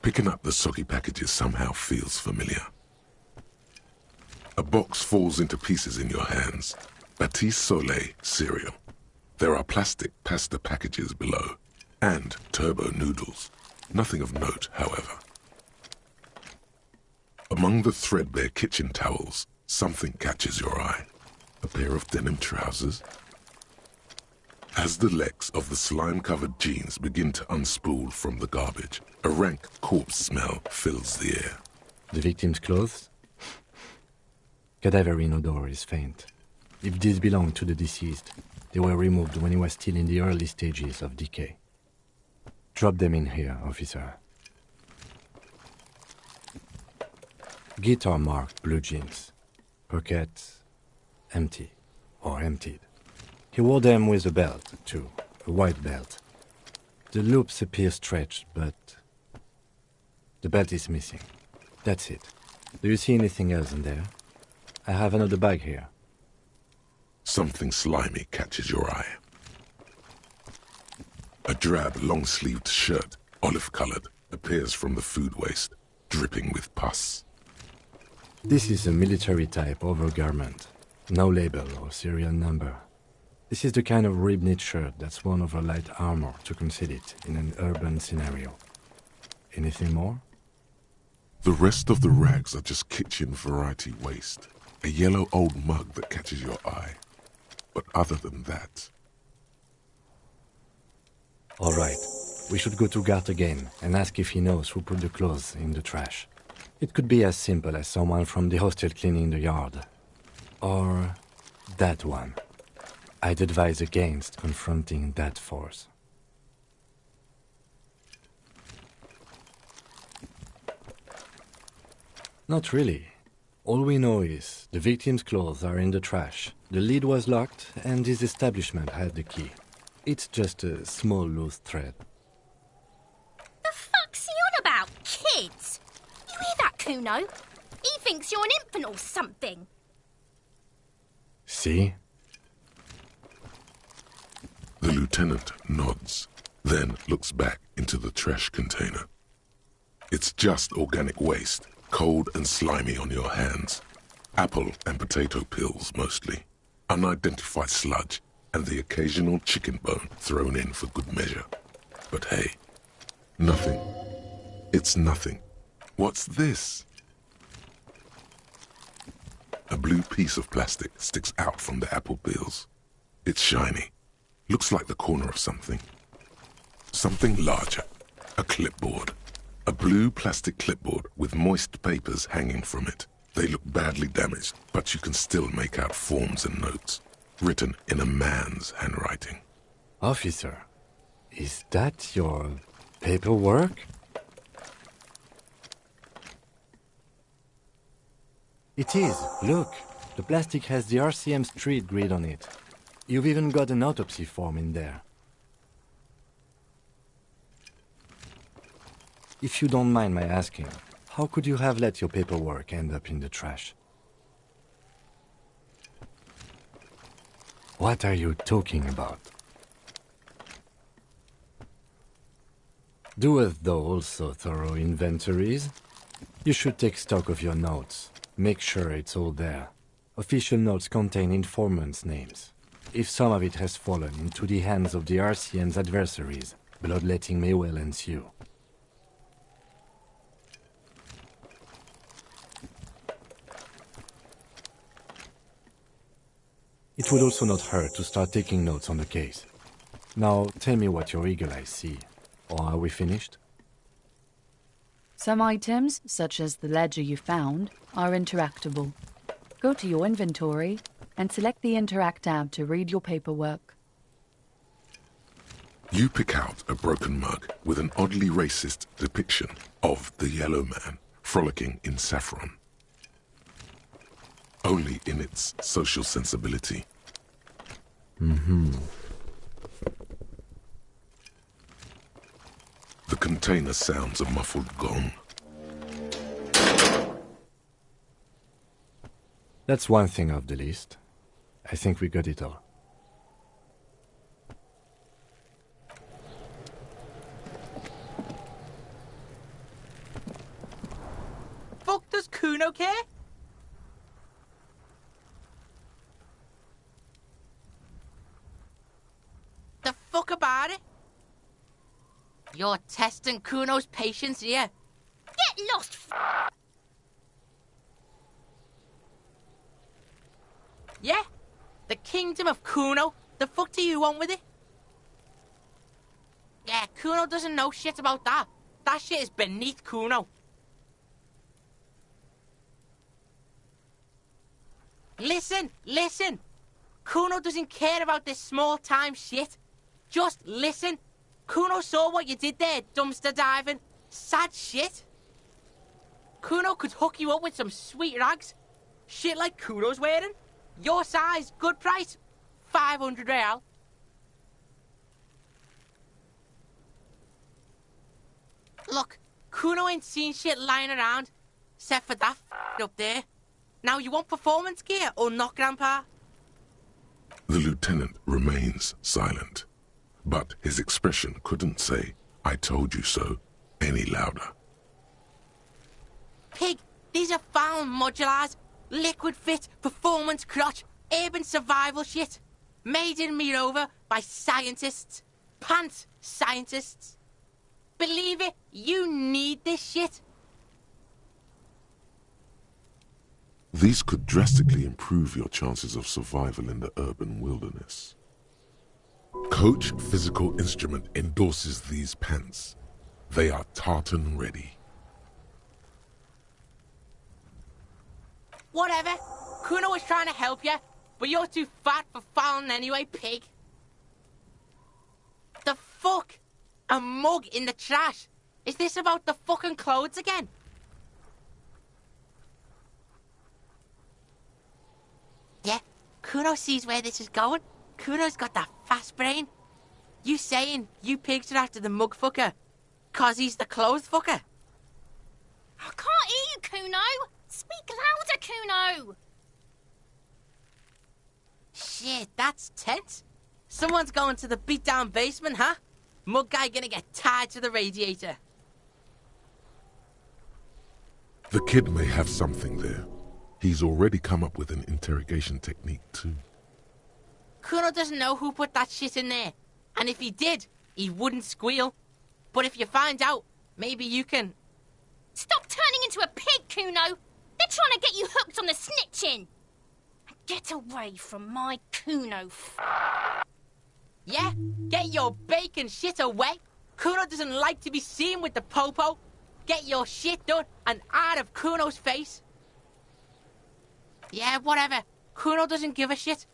Picking up the soggy packages somehow feels familiar. A box falls into pieces in your hands. Batiste Soleil cereal. There are plastic pasta packages below, and turbo noodles. Nothing of note, however. Among the threadbare kitchen towels, something catches your eye. A pair of denim trousers. As the legs of the slime-covered jeans begin to unspool from the garbage, a rank corpse smell fills the air. The victim's clothes? Cadaverine odor is faint. If these belong to the deceased, they were removed when he was still in the early stages of decay. Drop them in here, officer. Guitar-marked blue jeans. Pockets empty or emptied. He wore them with a belt, too, a white belt. The loops appear stretched, but the belt is missing. That's it. Do you see anything else in there? I have another bag here. Something slimy catches your eye. A drab, long-sleeved shirt, olive-colored, appears from the food waste, dripping with pus. This is a military-type overgarment. No label or serial number. This is the kind of rib-knit shirt that's worn over light armor to conceal it in an urban scenario. Anything more? The rest of the rags are just kitchen variety waste. A yellow old mug that catches your eye. But other than that... All right. We should go to Gart again and ask if he knows who put the clothes in the trash. It could be as simple as someone from the hostel cleaning the yard. Or that one. I'd advise against confronting that force. Not really. All we know is the victim's clothes are in the trash, the lid was locked, and his establishment had the key. It's just a small loose thread. The fuck's he on about, kids? You hear that, Kuno? He thinks you're an infant or something. See? The lieutenant nods, then looks back into the trash container. It's just organic waste, cold and slimy on your hands. Apple and potato peels, mostly. Unidentified sludge, and the occasional chicken bone thrown in for good measure. But hey, nothing. It's nothing. What's this? A blue piece of plastic sticks out from the apple peels. It's shiny. Looks like the corner of something. Something larger. A clipboard. A blue plastic clipboard with moist papers hanging from it. They look badly damaged, but you can still make out forms and notes, written in a man's handwriting. Officer, is that your paperwork? It is. Look, the plastic has the RCM street grid on it. You've even got an autopsy form in there. If you don't mind my asking, how could you have let your paperwork end up in the trash? What are you talking about? Doeth thou also thorough inventories? You should take stock of your notes. Make sure it's all there. Official notes contain informants' names. If some of it has fallen into the hands of the RCM's adversaries, bloodletting may well ensue. It would also not hurt to start taking notes on the case. Now, tell me what your eagle eyes see. Or are we finished? Some items, such as the ledger you found, are interactable. Go to your inventory and select the Interact tab to read your paperwork. You pick out a broken mug with an oddly racist depiction of the yellow man frolicking in saffron. Only in its social sensibility. The container sounds a muffled gong. That's one thing off the list. I think we got it all. okay? The fuck about it? You're testing Kuno's patience here. Get lost, Yeah? The kingdom of Kuno? The fuck do you want with it? Yeah, Kuno doesn't know shit about that. That shit is beneath Kuno. Listen, listen! Kuno doesn't care about this small-time shit. Just listen. Kuno saw what you did there, dumpster diving. Sad shit. Kuno could hook you up with some sweet rags. Shit like Kuno's wearing. Your size, good price. 500 real. Look, Kuno ain't seen shit lying around, except for that up there. Now, you want performance gear or not, Grandpa? The lieutenant remains silent, but his expression couldn't say, "I told you so," any louder. Pig, these are foul modulars. Liquid fit, performance crotch, urban survival shit. Made in Mirova by scientists. Pants scientists. Believe it, you need this shit. These could drastically improve your chances of survival in the urban wilderness. Coach Physical Instrument endorses these pants. They are tartan ready. Whatever. Kuno was trying to help you, but you're too fat for fouling anyway, pig. The fuck? A mug in the trash? Is this about the fucking clothes again? Yeah, Kuno sees where this is going. Kuno's got that fast brain. You saying you pigs are after the mug fucker, 'cause he's the clothes fucker? I can't hear you, Kuno. Speak louder, Kuno. Shit, that's tense. Someone's going to the beat-down basement, huh? Mug guy gonna get tied to the radiator. The kid may have something there. He's already come up with an interrogation technique too. Kuno doesn't know who put that shit in there. And if he did, he wouldn't squeal. But if you find out, maybe you can... Stop turning into a pig, Kuno. They're trying to get you hooked on the snitching. Get away from my Kuno. Yeah? Get your bacon shit away. Kuno doesn't like to be seen with the popo. Get your shit done and out of Kuno's face. Yeah, whatever. Kuno doesn't give a shit.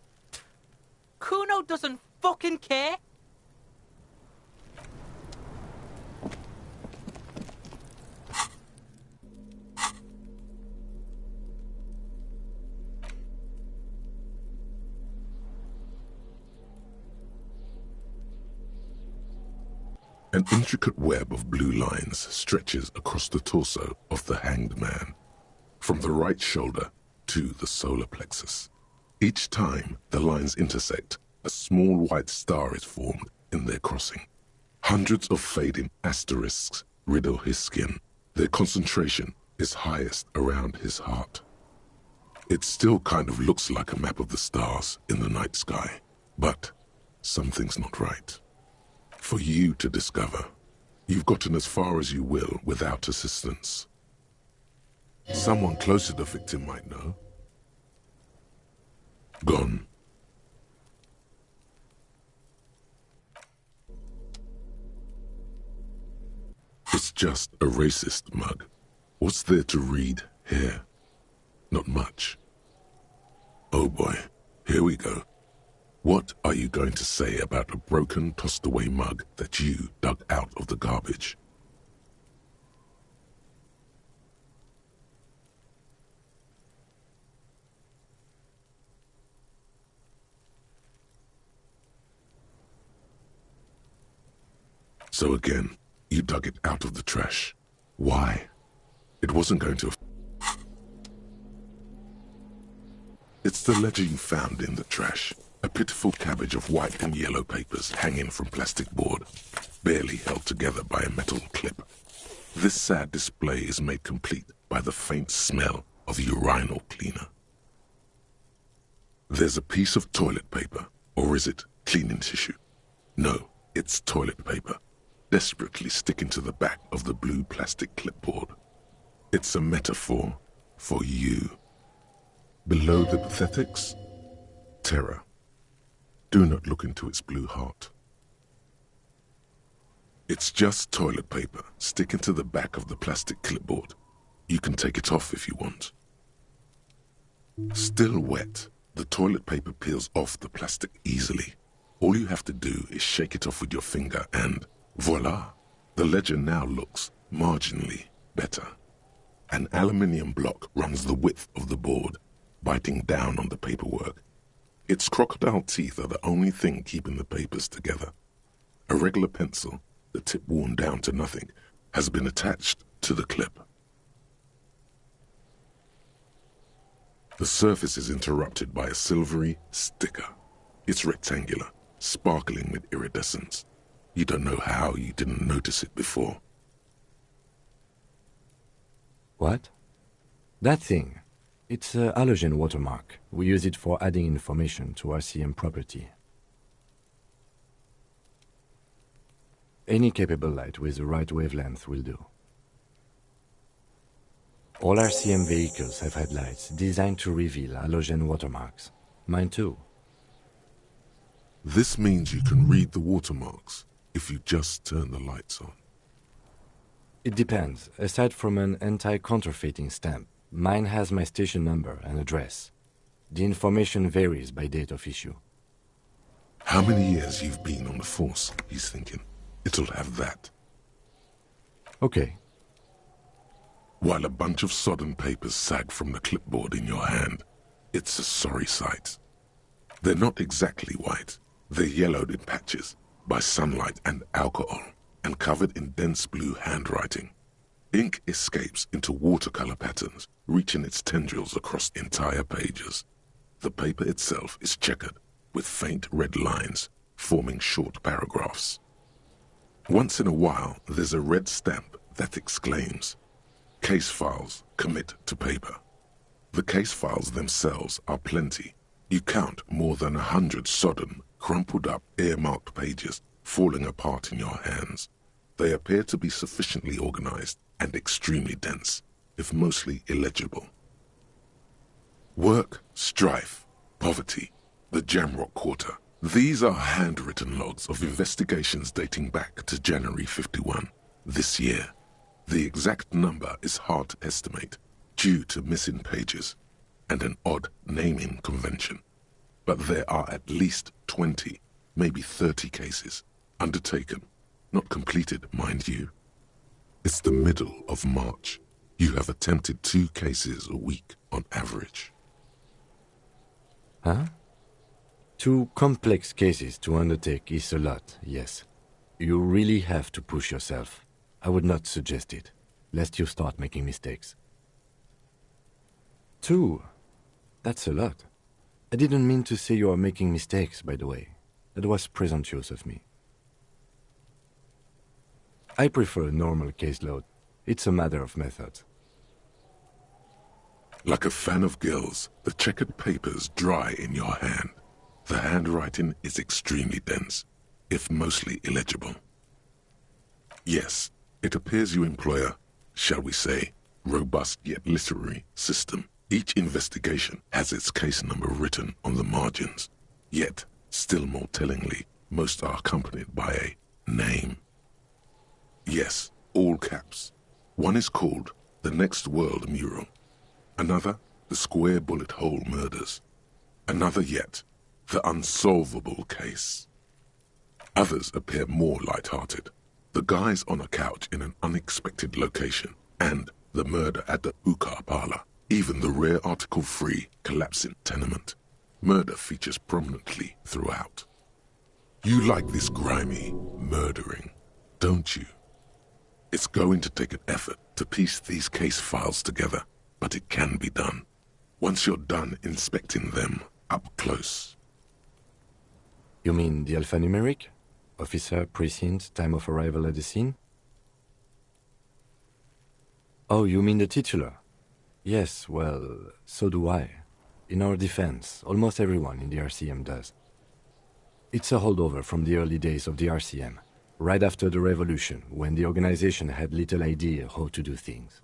Kuno doesn't fucking care. An intricate web of blue lines stretches across the torso of the hanged man, from the right shoulder to the solar plexus. Each time the lines intersect, a small white star is formed in their crossing. Hundreds of fading asterisks riddle his skin. Their concentration is highest around his heart. It still kind of looks like a map of the stars in the night sky, but something's not right. For you to discover, you've gotten as far as you will without assistance. Someone close to the victim might know. Gone. It's just a racist mug. What's there to read here? Not much. Oh boy, here we go. What are you going to say about a broken, tossed-away mug that you dug out of the garbage? So again, you dug it out of the trash. Why? It wasn't going to... It's the letter you found in the trash. A pitiful cabbage of white and yellow papers hanging from plastic board, barely held together by a metal clip. This sad display is made complete by the faint smell of urinal cleaner. There's a piece of toilet paper, or is it cleaning tissue? No, it's toilet paper, desperately sticking to the back of the blue plastic clipboard. It's a metaphor for you. Below the pathetics, terror. Do not look into its blue heart. It's just toilet paper sticking to the back of the plastic clipboard. You can take it off if you want. Still wet, the toilet paper peels off the plastic easily. All you have to do is shake it off with your finger and voila! The ledger now looks marginally better. An aluminium block runs the width of the board, biting down on the paperwork. Its crocodile teeth are the only thing keeping the papers together. A regular pencil, the tip worn down to nothing, has been attached to the clip. The surface is interrupted by a silvery sticker. It's rectangular, sparkling with iridescence. You don't know how you didn't notice it before. What? That thing. It's a halogen watermark. We use it for adding information to RCM property. Any capable light with the right wavelength will do. All RCM vehicles have headlights designed to reveal halogen watermarks. Mine too. This means you can read the watermarks if you just turn the lights on. It depends. Aside from an anti-counterfeiting stamp, mine has my station number and address. The information varies by date of issue. How many years you've been on the force, he's thinking. It'll have that. Okay. While a bunch of sodden papers sag from the clipboard in your hand, it's a sorry sight. They're not exactly white. They're yellowed in patches by sunlight and alcohol, and covered in dense blue handwriting. Ink escapes into watercolor patterns, reaching its tendrils across entire pages. The paper itself is checkered, with faint red lines, forming short paragraphs. Once in a while, there's a red stamp that exclaims, "Case files commit to paper." The case files themselves are plenty. You count more than 100 sodden, crumpled up, earmarked pages falling apart in your hands. They appear to be sufficiently organized and extremely dense, if mostly illegible. Work, strife, poverty, the Jamrock Quarter. These are handwritten logs of investigations dating back to January 51, this year. The exact number is hard to estimate, due to missing pages and an odd naming convention. But there are at least 20, maybe 30 cases, undertaken, not completed, mind you. It's the middle of March. You have attempted 2 cases a week on average. Huh? 2 complex cases to undertake is a lot, yes. You really have to push yourself. I would not suggest it, lest you start making mistakes. 2? That's a lot. I didn't mean to say you are making mistakes, by the way. That was presumptuous of me. I prefer a normal caseload. It's a matter of method. Like a fan of gills, the checkered papers dry in your hand. The handwriting is extremely dense, if mostly illegible. Yes, it appears you employ a, shall we say, robust yet literary system. Each investigation has its case number written on the margins. Yet, still more tellingly, most are accompanied by a name. Yes, all caps. One is called The Next World Mural. Another, The Square Bullet Hole Murders. Another yet, The Unsolvable Case. Others appear more light-hearted. The guys on a couch in an unexpected location, and the murder at the hookah parlor. Even the rare article-free collapsing tenement. Murder features prominently throughout. You like this grimy murdering, don't you? It's going to take an effort to piece these case files together, but it can be done. Once you're done inspecting them up close. You mean the alphanumeric? Officer, precinct, time of arrival at the scene? Oh, you mean the titular? Yes, well, so do I. In our defense, almost everyone in the RCM does. It's a holdover from the early days of the RCM, right after the revolution, when the organization had little idea how to do things.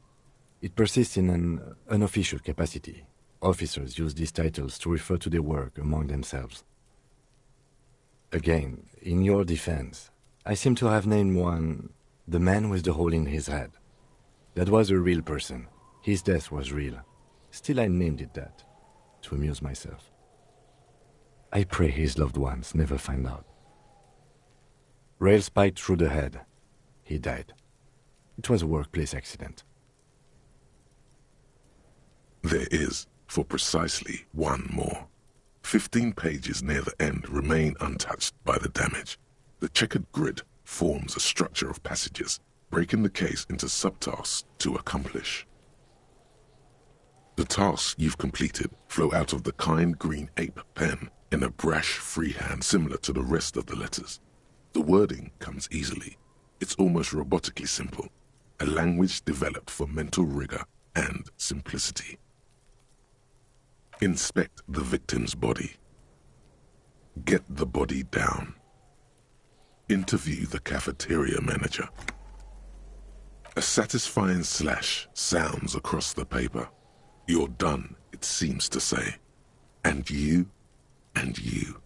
It persists in an unofficial capacity. Officers use these titles to refer to their work among themselves. Again, in your defense, I seem to have named one the man with the hole in his head. That was a real person. His death was real. Still, I named it that, to amuse myself. I pray his loved ones never find out. Rail spiked through the head. He died. It was a workplace accident. There is, for precisely one more. 15 pages near the end remain untouched by the damage. The checkered grid forms a structure of passages, breaking the case into subtasks to accomplish. The tasks you've completed flow out of the kind green ape pen in a brash freehand similar to the rest of the letters. The wording comes easily. It's almost robotically simple, a language developed for mental rigor and simplicity. Inspect the victim's body. Get the body down. Interview the cafeteria manager. A satisfying slash sounds across the paper. You're done, it seems to say. And you, and you.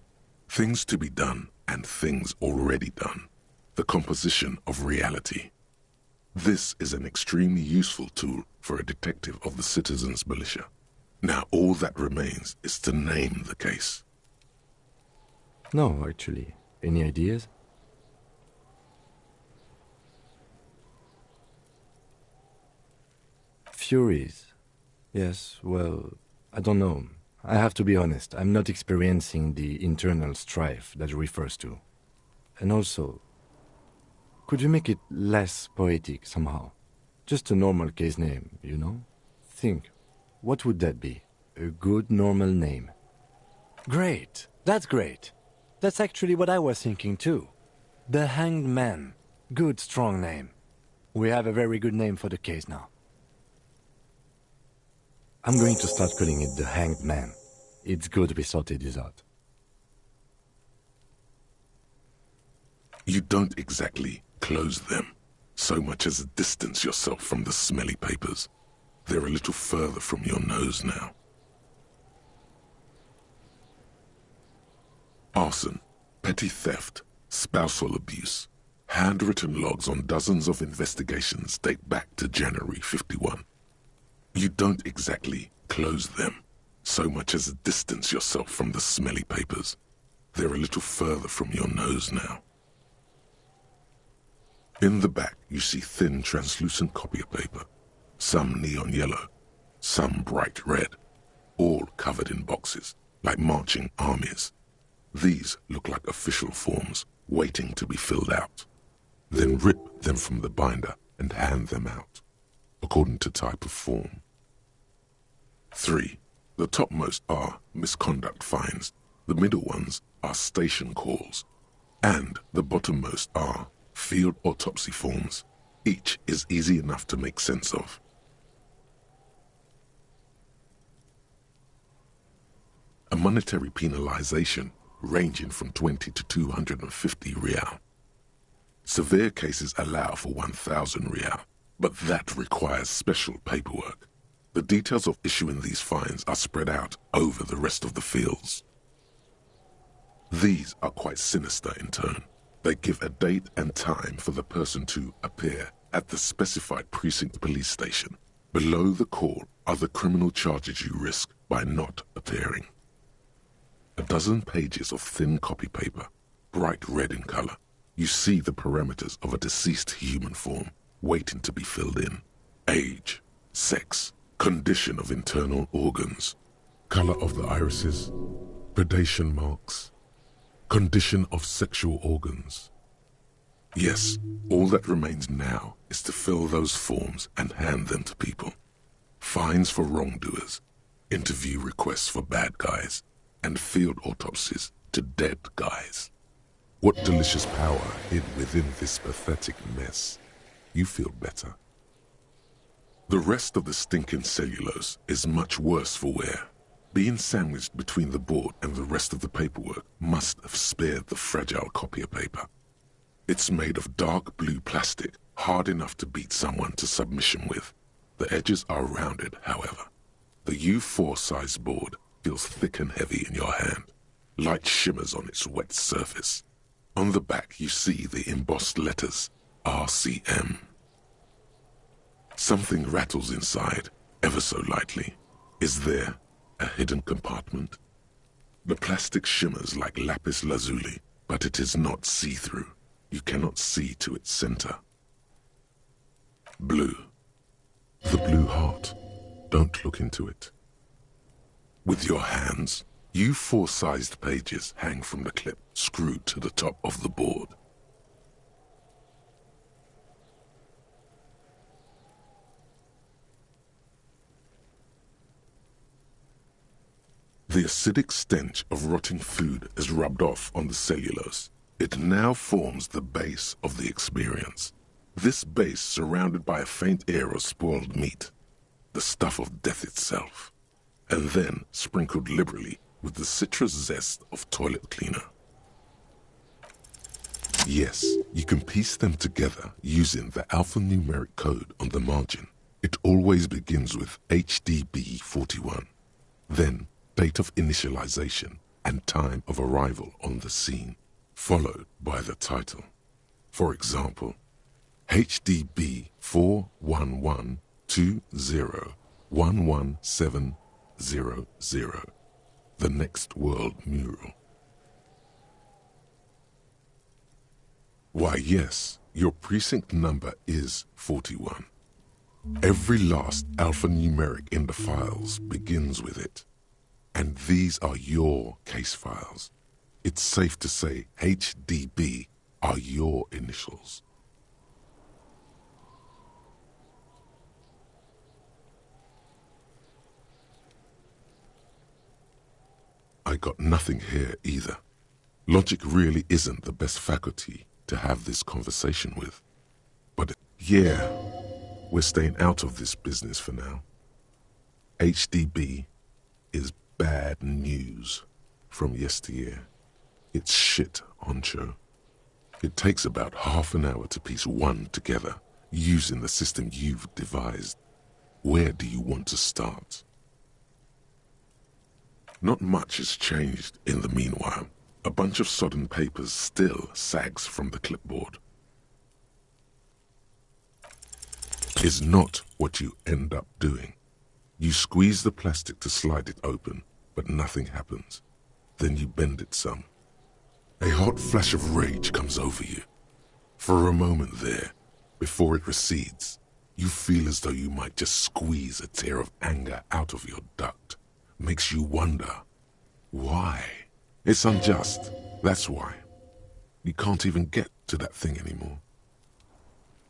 Things to be done and things already done. The composition of reality. This is an extremely useful tool for a detective of the citizens' militia. Now all that remains is to name the case. No, actually. Any ideas? Furies. Yes, well, I don't know. I have to be honest, I'm not experiencing the internal strife that it refers to. And also, could you make it less poetic somehow? Just a normal case name, you know? Think, what would that be? A good normal name. Great, that's great. That's actually what I was thinking too. The Hanged Man. Good strong name. We have a very good name for the case now. I'm going to start calling it the Hanged Man. It's good we sorted this out. You don't exactly close them, so much as distance yourself from the smelly papers. They're a little further from your nose now. Arson, petty theft, spousal abuse. Handwritten logs on dozens of investigations date back to January 51. You don't exactly close them, so much as distance yourself from the smelly papers. They're a little further from your nose now. In the back, you see thin, translucent copier paper. Some neon yellow, some bright red, all covered in boxes, like marching armies. These look like official forms, waiting to be filled out. Then rip them from the binder and hand them out, according to type of form. 3. The topmost are misconduct fines, the middle ones are station calls, and the bottommost are field autopsy forms. Each is easy enough to make sense of. A monetary penalization ranging from 20 to 250 real. Severe cases allow for 1,000 real, but that requires special paperwork. The details of issuing these fines are spread out over the rest of the fields. These are quite sinister in tone. They give a date and time for the person to appear at the specified precinct police station. Below the call are the criminal charges you risk by not appearing. A dozen pages of thin copy paper, bright red in color. You see the parameters of a deceased human form waiting to be filled in. Age, sex, condition of internal organs, color of the irises, predation marks, condition of sexual organs. Yes, all that remains now is to fill those forms and hand them to people. Fines for wrongdoers, interview requests for bad guys, and field autopsies to dead guys. What delicious power hid within this pathetic mess. You feel better. The rest of the stinking cellulose is much worse for wear. Being sandwiched between the board and the rest of the paperwork must have spared the fragile copier paper. It's made of dark blue plastic, hard enough to beat someone to submission with. The edges are rounded, however. The U4 size board feels thick and heavy in your hand. Light shimmers on its wet surface. On the back you see the embossed letters, RCM. Something rattles inside, ever so lightly. Is there a hidden compartment? The plastic shimmers like lapis lazuli, but it is not see-through. You cannot see to its center. Blue. The blue heart. Don't look into it. With your hands, U4-sized pages hang from the clip screwed to the top of the board. The acidic stench of rotting food is rubbed off on the cellulose. It now forms the base of the experience. This base surrounded by a faint air of spoiled meat, the stuff of death itself, and then sprinkled liberally with the citrus zest of toilet cleaner. Yes, you can piece them together using the alphanumeric code on the margin. It always begins with HDB41, then date of initialization and time of arrival on the scene, followed by the title. For example, HDB 41120111700, the next world mural. Why, yes, your precinct number is 41. Every last alphanumeric in the files begins with it. And these are your case files. It's safe to say HDB are your initials. I got nothing here either. Logic really isn't the best faculty to have this conversation with. But yeah, we're staying out of this business for now. HDB is bad news from yesteryear. It's shit, honcho. It takes about half an hour to piece one together using the system you've devised. Where do you want to start? Not much has changed in the meanwhile. A bunch of sodden papers still sags from the clipboard. Is not what you end up doing. You squeeze the plastic to slide it open, but nothing happens. Then you bend it some. A hot flash of rage comes over you. For a moment there, before it recedes, you feel as though you might just squeeze a tear of anger out of your duct. Makes you wonder, why? It's unjust, that's why. You can't even get to that thing anymore.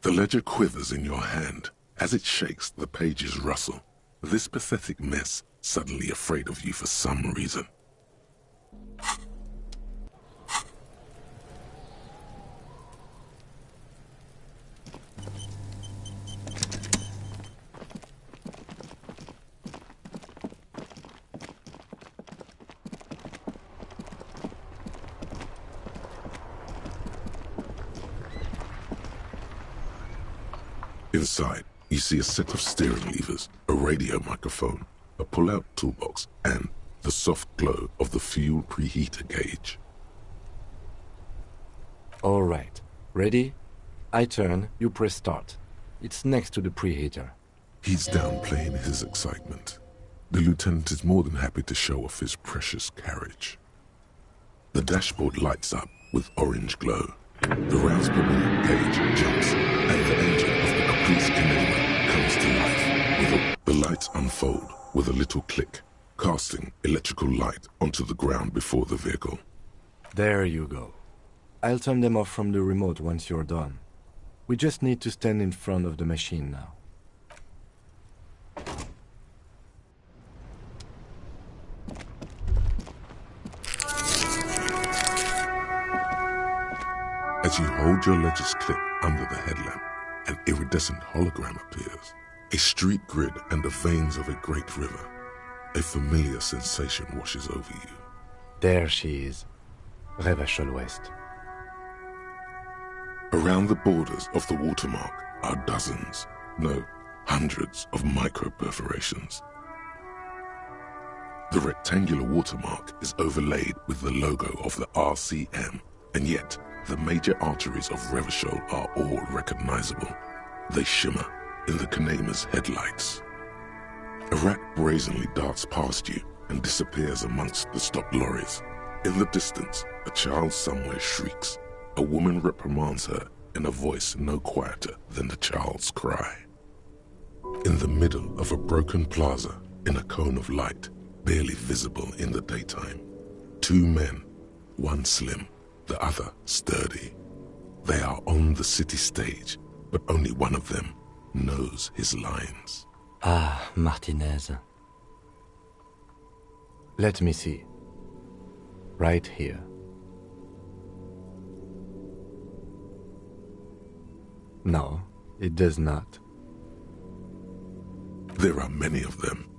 The ledger quivers in your hand. As it shakes, the pages rustle. This pathetic mess suddenly afraid of you for some reason. Inside, you see a set of steering levers, a radio microphone, a pull-out toolbox, and the soft glow of the fuel preheater gauge. All right. Ready? I turn, you press start. It's next to the preheater. He's downplaying his excitement. The lieutenant is more than happy to show off his precious carriage. The dashboard lights up with orange glow. The rounds per minute gauge jumps, and the engine of the Caprice Canadian comes to life. The lights unfold with a little click, casting electrical light onto the ground before the vehicle. There you go. I'll turn them off from the remote once you're done. We just need to stand in front of the machine now. As you hold your ledger's clip under the headlamp, an iridescent hologram appears. A street grid and the veins of a great river. A familiar sensation washes over you. There she is. Revachol West. Around the borders of the watermark are dozens, no, hundreds of micro-perforations. The rectangular watermark is overlaid with the logo of the RCM, and yet the major arteries of Revachol are all recognizable. They shimmer in the Kanema's headlights. A rat brazenly darts past you and disappears amongst the stopped lorries. In the distance, a child somewhere shrieks. A woman reprimands her in a voice no quieter than the child's cry. In the middle of a broken plaza, in a cone of light, barely visible in the daytime, two men, one slim, the other sturdy. They are on the city stage, but only one of them knows his lines. Ah, Martinaise. Let me see. Right here. No, it does not. There are many of them,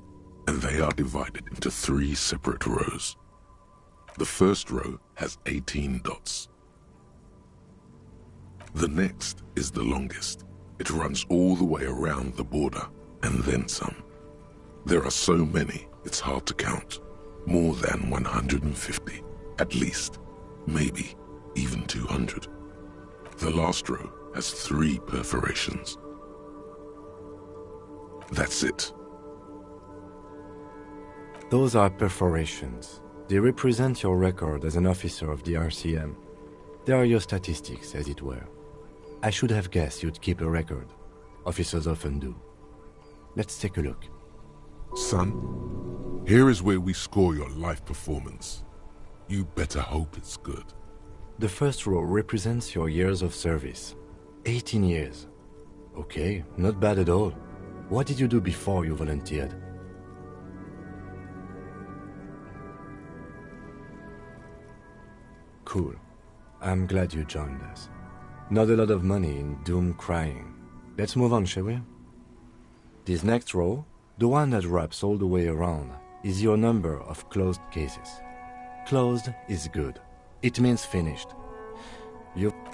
and they are divided into 3 separate rows. The first row has 18 dots. The next is the longest. It runs all the way around the border, and then some. There are so many, it's hard to count. More than 150, at least. Maybe even 200. The last row has 3 perforations. That's it. Those are perforations. They represent your record as an officer of the RCM. They are your statistics, as it were. I should have guessed you'd keep a record. Officers often do. Let's take a look. Son, here is where we score your life performance. You better hope it's good. The first row represents your years of service. 18 years. Okay, not bad at all. What did you do before you volunteered? Cool. I'm glad you joined us. Not a lot of money in doom crying. Let's move on, shall we? This next row, the one that wraps all the way around, is your number of closed cases. Closed is good. It means finished.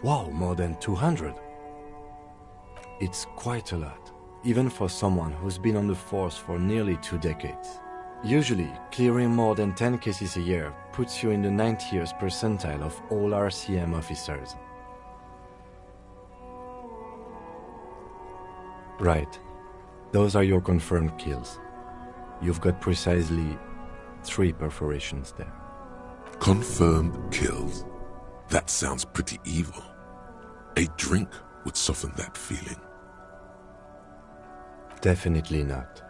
Wow, more than 200. It's quite a lot, even for someone who's been on the force for nearly 2 decades. Usually, clearing more than 10 cases a year puts you in the 90th percentile of all RCM officers. Right. Those are your confirmed kills. You've got precisely 3 perforations there. Confirmed kills? That sounds pretty evil. A drink would soften that feeling. Definitely not.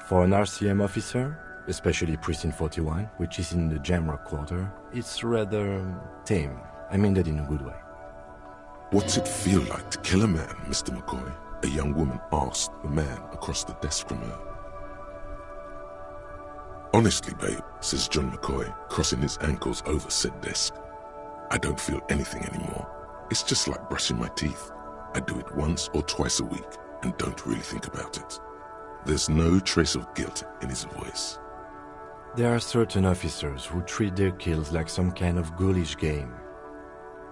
For an RCM officer, especially Precinct 41, which is in the Jamrock quarter, it's rather tame. I mean that in a good way. What's it feel like to kill a man, Mr. McCoy? A young woman asked the man across the desk from her. Honestly, babe, says John McCoy, crossing his ankles over said desk. I don't feel anything anymore. It's just like brushing my teeth. I do it once or twice a week and don't really think about it. There's no trace of guilt in his voice. There are certain officers who treat their kills like some kind of ghoulish game.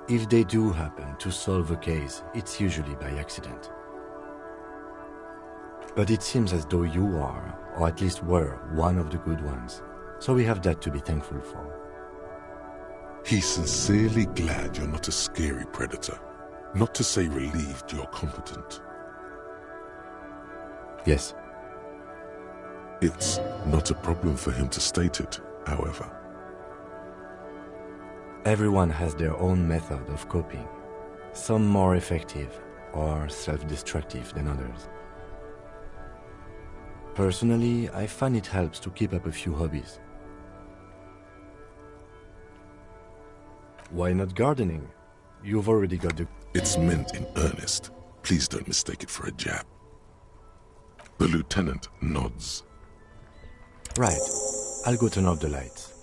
If they do happen to solve a case, it's usually by accident. But it seems as though you are, or at least were, one of the good ones. So we have that to be thankful for. He's sincerely glad you're not a scary predator. Not to say relieved you're competent. Yes. It's not a problem for him to state it, however. Everyone has their own method of coping. Some more effective or self-destructive than others. Personally, I find it helps to keep up a few hobbies. Why not gardening? You've already got the... It's meant in earnest. Please don't mistake it for a jab. The lieutenant nods. Right. I'll go turn off the lights.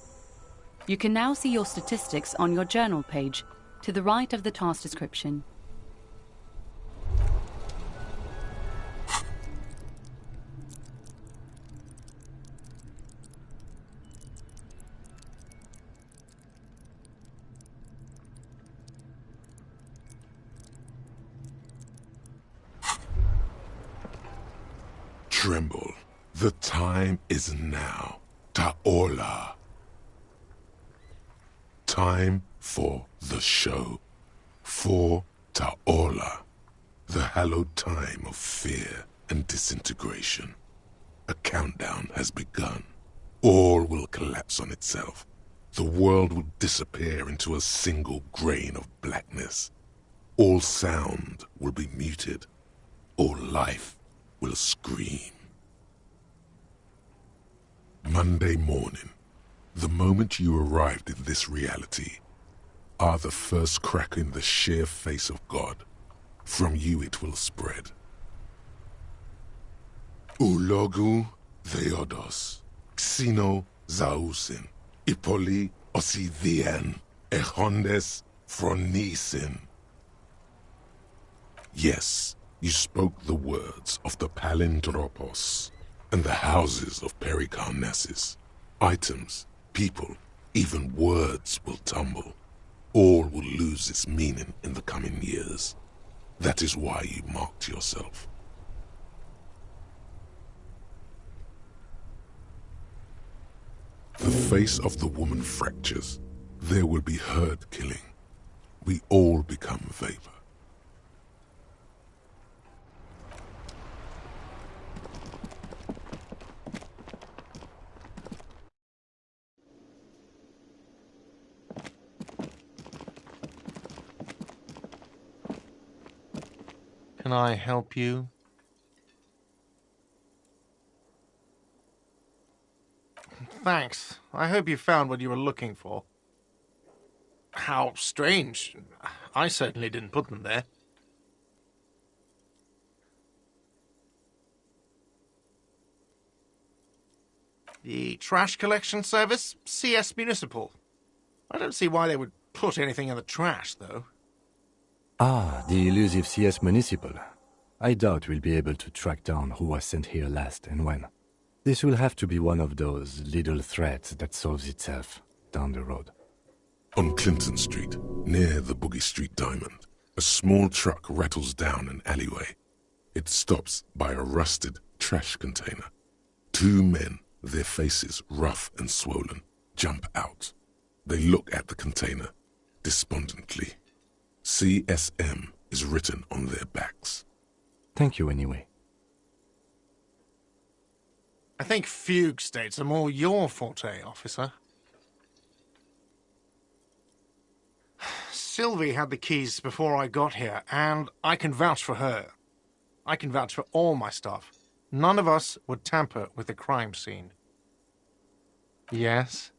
You can now see your statistics on your journal page, to the right of the task description. tremble. The time is now. Ta'ola. Time for the show. For Ta'ola. The hallowed time of fear and disintegration. A countdown has begun. All will collapse on itself. The world will disappear into a single grain of blackness. All sound will be muted. All life will scream. Monday morning, the moment you arrived in this reality, are the first crack in the sheer face of God. From you it will spread. Ulogu Theodos, Xino Zausin, Ipoli Osidian, Echondes Fronisin. Yes, you spoke the words of the Palindropos and the houses of Pericarnassus. Items, people, even words will tumble. All will lose its meaning in the coming years. That is why you marked yourself. The face of the woman fractures. There will be herd killing. We all become vapor. Can I help you? Thanks. I hope you found what you were looking for. How strange. I certainly didn't put them there. The trash collection service? CS Municipal. I don't see why they would put anything in the trash, though. Ah, the elusive CS Municipal. I doubt we'll be able to track down who was sent here last and when. This will have to be one of those little threats that solves itself down the road. On Clinton Street, near the Boogie Street Diamond, a small truck rattles down an alleyway. It stops by a rusted trash container. Two men, their faces rough and swollen, jump out. They look at the container, despondently. CSM is written on their backs. Thank you anyway. I think fugue states are more your forte, officer. Sylvie had the keys before I got here, and I can vouch for her. I can vouch for all my stuff. None of us would tamper with the crime scene. Yes?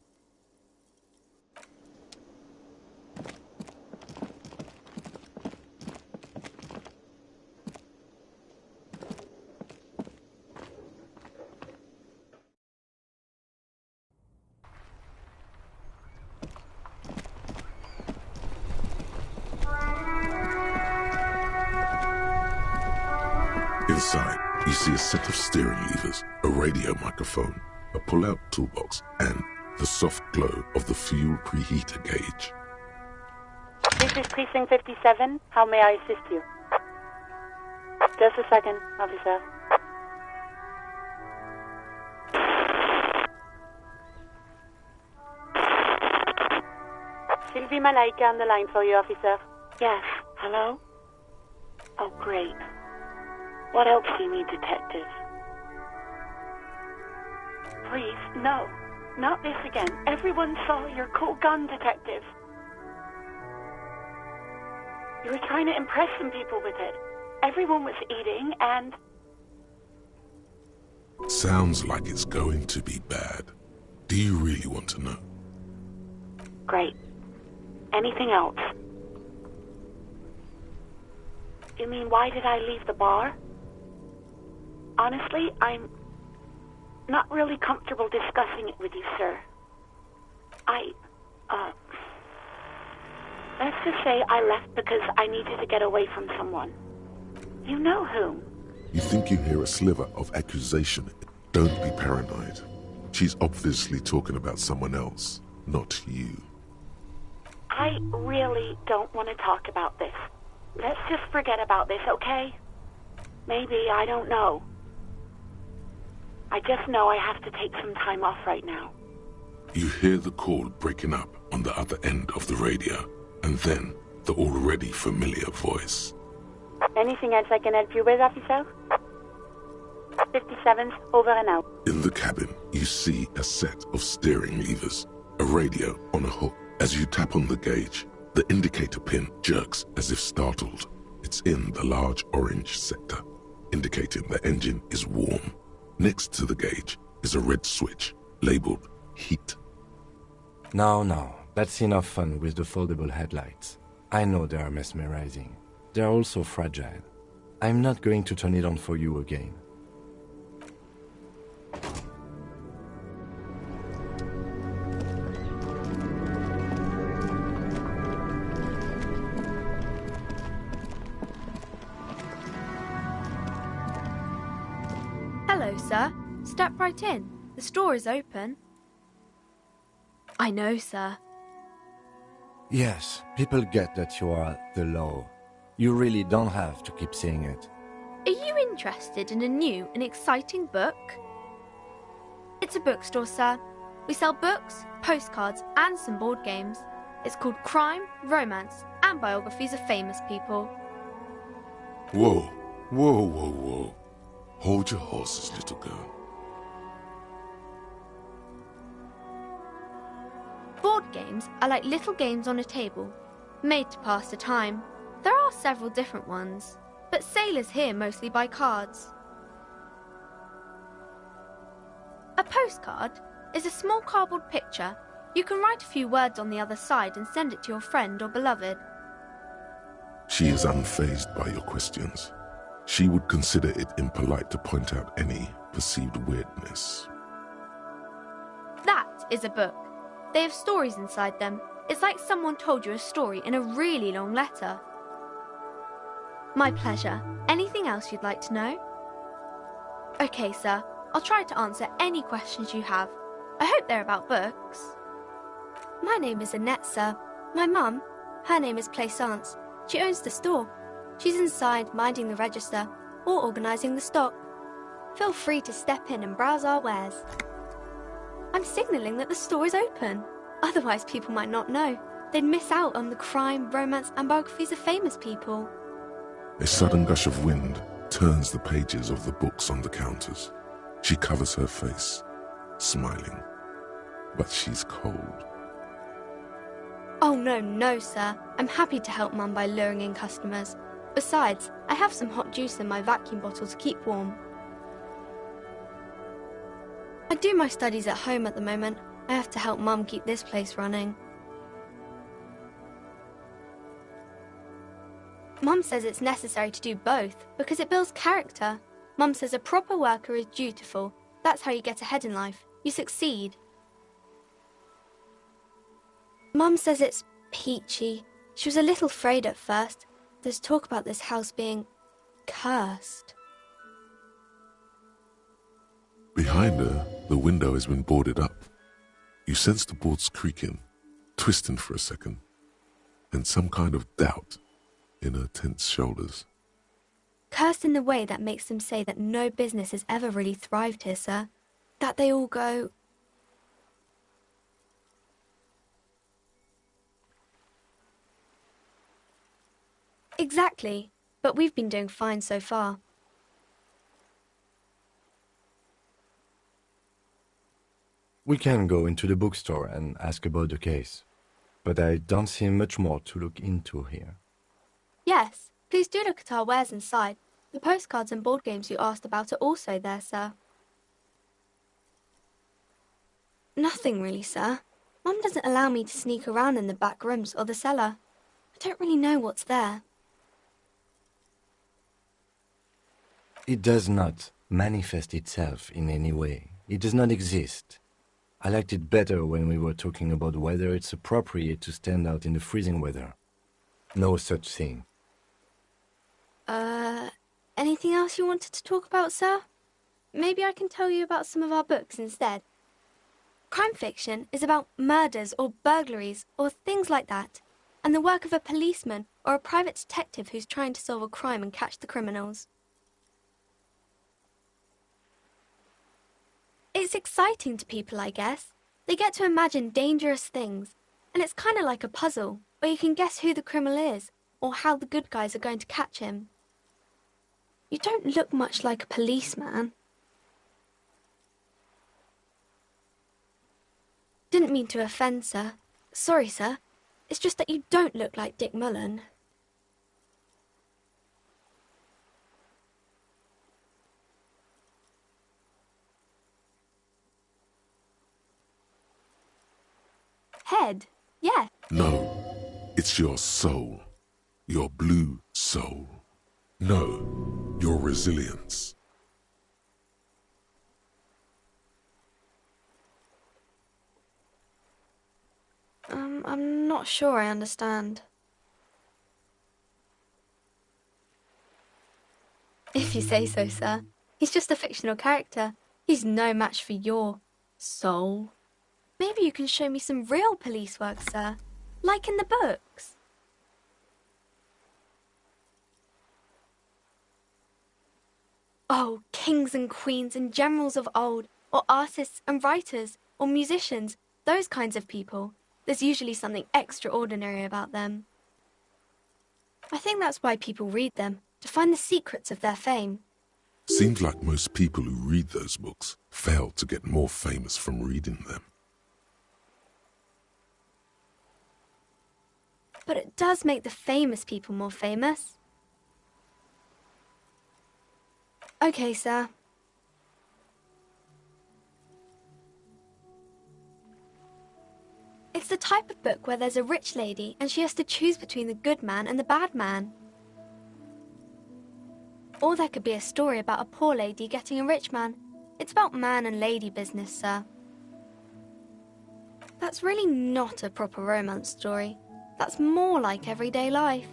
Inside, you see a set of steering levers, a radio microphone, a pull-out toolbox, and the soft glow of the fuel preheater gauge. This is Precinct 57. How may I assist you? Just a second, officer. Sylvie Malaika on the line for you, officer. Yes, hello? Oh, great. What else do you need, detective? Please, no. Not this again. Everyone saw your cool gun, detective. You were trying to impress some people with it. Everyone was eating and... Sounds like it's going to be bad. Do you really want to know? Great. Anything else? You mean, why did I leave the bar? Honestly, I'm not really comfortable discussing it with you, sir. Let's just say I left because I needed to get away from someone. You know whom. You think you hear a sliver of accusation. Don't be paranoid. She's obviously talking about someone else, not you. I really don't want to talk about this. Let's just forget about this, okay? Maybe, I don't know. I just know I have to take some time off right now. You hear the call breaking up on the other end of the radio, and then the already familiar voice. Anything else I can help you with, officer? 57's over and out. In the cabin, you see a set of steering levers, a radio on a hook. As you tap on the gauge, the indicator pin jerks as if startled. It's in the large orange sector, indicating the engine is warm. Next to the gauge is a red switch labeled heat. Now, that's enough fun with the foldable headlights. I know they are mesmerizing. They are also fragile. I'm not going to turn it on for you again. Hello, sir. Step right in. The store is open. I know, sir. Yes, people get that you are the law. You really don't have to keep saying it. Are you interested in a new and exciting book? It's a bookstore, sir. We sell books, postcards, and some board games. It's called Crime, Romance, and Biographies of Famous People. Whoa, whoa, whoa, whoa. Hold your horses, little girl. Board games are like little games on a table, made to pass the time. There are several different ones, but sailors here mostly buy cards. A postcard is a small cardboard picture. You can write a few words on the other side and send it to your friend or beloved. She is unfazed by your questions. She would consider it impolite to point out any perceived weirdness. That is a book. They have stories inside them. It's like someone told you a story in a really long letter. My pleasure. Anything else you'd like to know? Okay, sir. I'll try to answer any questions you have. I hope they're about books. My name is Annette, sir. My mum, her name is Plaisance. She owns the store. She's inside minding the register or organising the stock. Feel free to step in and browse our wares. I'm signalling that the store is open. Otherwise people might not know. They'd miss out on the crime, romance and biographies of famous people. A sudden gush of wind turns the pages of the books on the counters. She covers her face, smiling. But she's cold. Oh no, sir. I'm happy to help Mum by luring in customers. Besides, I have some hot juice in my vacuum bottle to keep warm. I do my studies at home at the moment. I have to help Mum keep this place running. Mum says it's necessary to do both because it builds character. Mum says a proper worker is dutiful. That's how you get ahead in life. You succeed. Mum says it's peachy. She was a little afraid at first. There's talk about this house being cursed. Behind her, the window has been boarded up. You sense the boards creaking, twisting for a second, and some kind of doubt in her tense shoulders. Cursed in the way that makes them say that no business has ever really thrived here, sir. That they all go... Exactly, but we've been doing fine so far. We can go into the bookstore and ask about the case, but I don't see much more to look into here. Yes, please do look at our wares inside. The postcards and board games you asked about are also there, sir. Nothing really, sir. Mum doesn't allow me to sneak around in the back rooms or the cellar. I don't really know what's there. It does not manifest itself in any way. It does not exist. I liked it better when we were talking about whether it's appropriate to stand out in the freezing weather. No such thing. Anything else you wanted to talk about, sir? Maybe I can tell you about some of our books instead. Crime fiction is about murders or burglaries or things like that, and the work of a policeman or a private detective who's trying to solve a crime and catch the criminals. It's exciting to people, I guess. They get to imagine dangerous things, and it's kind of like a puzzle, where you can guess who the criminal is, or how the good guys are going to catch him. You don't look much like a policeman. Didn't mean to offend, sir. Sorry, sir. It's just that you don't look like Dick Mullen. Head? Yeah. No, it's your soul. Your blue soul. No, your resilience. I'm not sure I understand. If you say so, sir. He's just a fictional character. He's no match for your soul. Maybe you can show me some real police work, sir. Like in the books. Oh, kings and queens and generals of old, or artists and writers, or musicians, those kinds of people. There's usually something extraordinary about them. I think that's why people read them, to find the secrets of their fame. Seems like most people who read those books fail to get more famous from reading them. But it does make the famous people more famous. Okay, sir. It's the type of book where there's a rich lady and she has to choose between the good man and the bad man. Or there could be a story about a poor lady getting a rich man. It's about man and lady business, sir. That's really not a proper romance story. That's more like everyday life.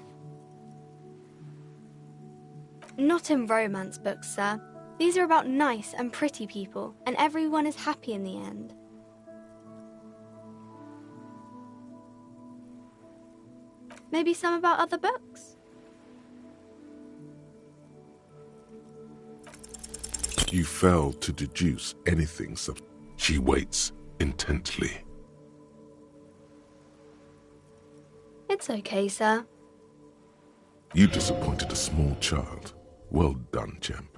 Not in romance books, sir. These are about nice and pretty people, and everyone is happy in the end. Maybe some about other books? You fail to deduce anything, sir. She waits intently. It's okay, sir. You disappointed a small child. Well done, champ.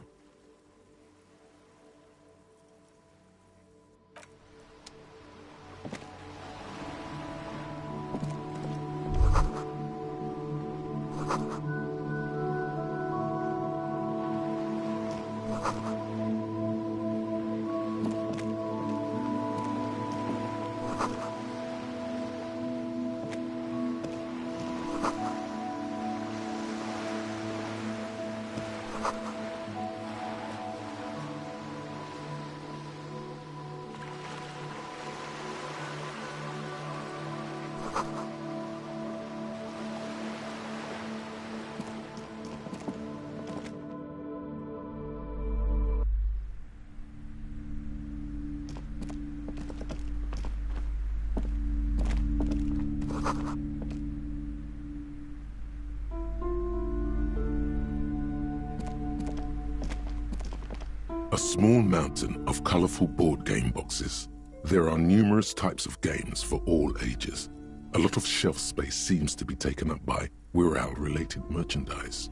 A small mountain of colorful board game boxes. There are numerous types of games for all ages. A lot of shelf space seems to be taken up by Wirral-related merchandise.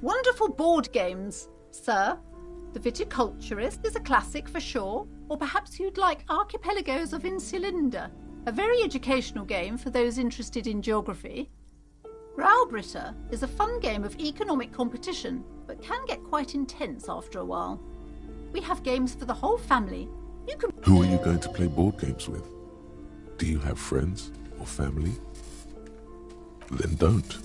Wonderful board games, sir. The Viticulturist is a classic for sure, or perhaps you'd like Archipelagos of Insulinda, a very educational game for those interested in geography. Raubritter is a fun game of economic competition, but can get quite intense after a while. We have games for the whole family. You can... Who are you going to play board games with? Do you have friends or family? Then don't.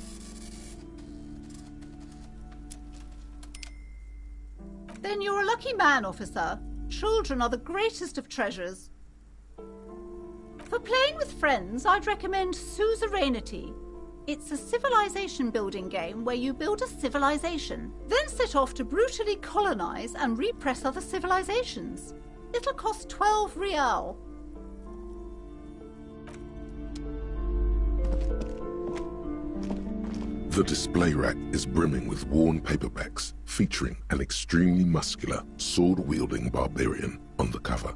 Then you're a lucky man, officer. Children are the greatest of treasures. For playing with friends, I'd recommend Suzerainty. It's a civilization building game where you build a civilization, then set off to brutally colonize and repress other civilizations. It'll cost 12 rial. The display rack is brimming with worn paperbacks featuring an extremely muscular, sword-wielding barbarian on the cover.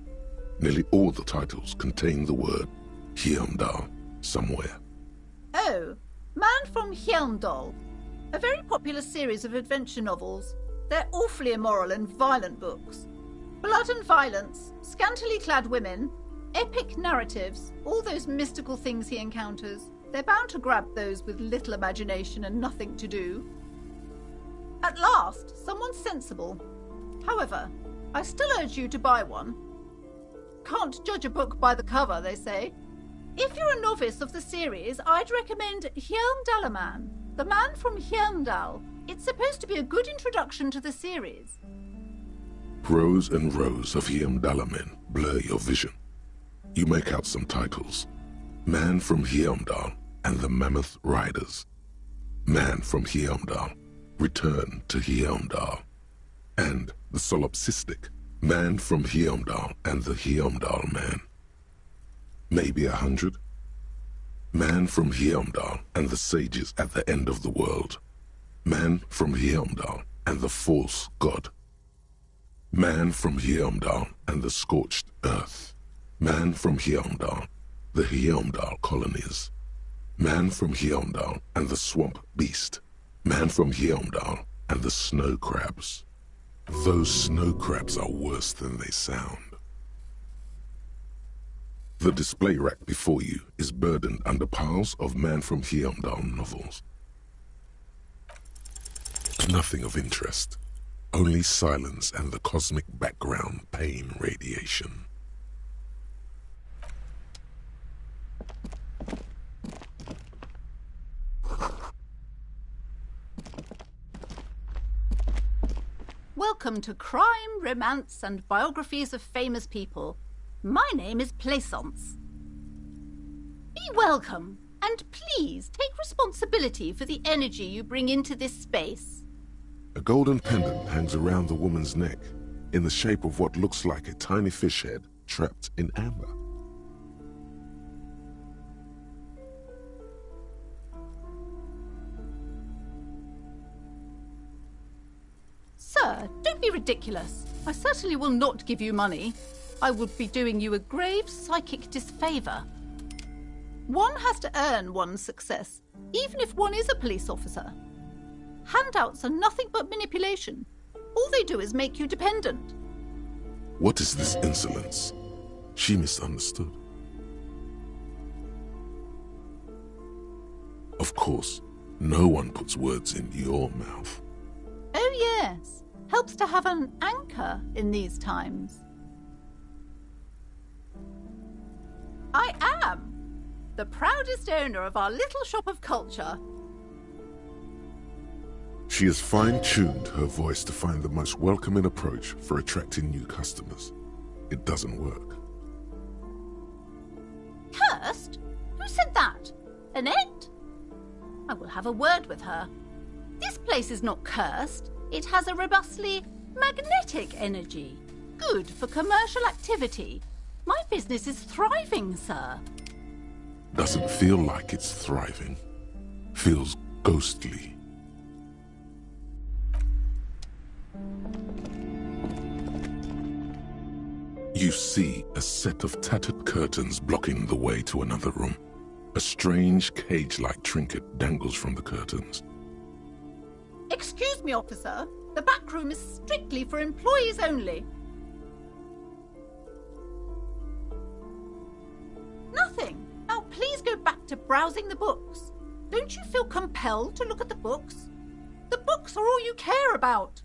Nearly all the titles contain the word Heimdall somewhere. Oh, Man from Heimdall. A very popular series of adventure novels. They're awfully immoral and violent books. Blood and violence, scantily clad women, epic narratives, all those mystical things he encounters. They're bound to grab those with little imagination and nothing to do. At last, someone sensible. However, I still urge you to buy one. Can't judge a book by the cover, they say. If you're a novice of the series, I'd recommend Heimdall, the Man from Heimdall. It's supposed to be a good introduction to the series. Rows and rows of Heimdall men blur your vision. You make out some titles. Man from Heimdall and the Mammoth Riders. Man from Heimdall, Return to Heimdall. And the solipsistic Man from Heimdall and the Heimdall Man. Maybe 100. Man from Heimdall and the sages at the end of the world. Man from Heimdall and the false god. Man from Heimdall and the scorched earth. Man from Heimdall, the Heimdall colonies. Man from Heimdall and the swamp beast. Man from Heimdall and the snow crabs. Those snow crabs are worse than they sound. The display rack before you is burdened under piles of Man from Heimdall novels. Nothing of interest. Only silence and the cosmic background pain radiation. Welcome to Crime, Romance and Biographies of Famous People. My name is Plaisance. Be welcome, and please take responsibility for the energy you bring into this space. A golden pendant hangs around the woman's neck, in the shape of what looks like a tiny fish head trapped in amber. Sir, don't be ridiculous. I certainly will not give you money. I would be doing you a grave psychic disfavour. One has to earn one's success, even if one is a police officer. Handouts are nothing but manipulation. All they do is make you dependent. What is this insolence? She misunderstood. Of course, no one puts words in your mouth. Oh yes, helps to have an anchor in these times. I am the proudest owner of our little shop of culture. She has fine-tuned her voice to find the most welcoming approach for attracting new customers. It doesn't work. Cursed? Who said that? Annette? I will have a word with her. This place is not cursed. It has a robustly magnetic energy. Good for commercial activity. My business is thriving, sir. Doesn't feel like it's thriving. Feels ghostly. You see a set of tattered curtains blocking the way to another room. A strange cage-like trinket dangles from the curtains. Excuse me, officer. The back room is strictly for employees only. Nothing. Now please go back to browsing the books. Don't you feel compelled to look at the books? The books are all you care about.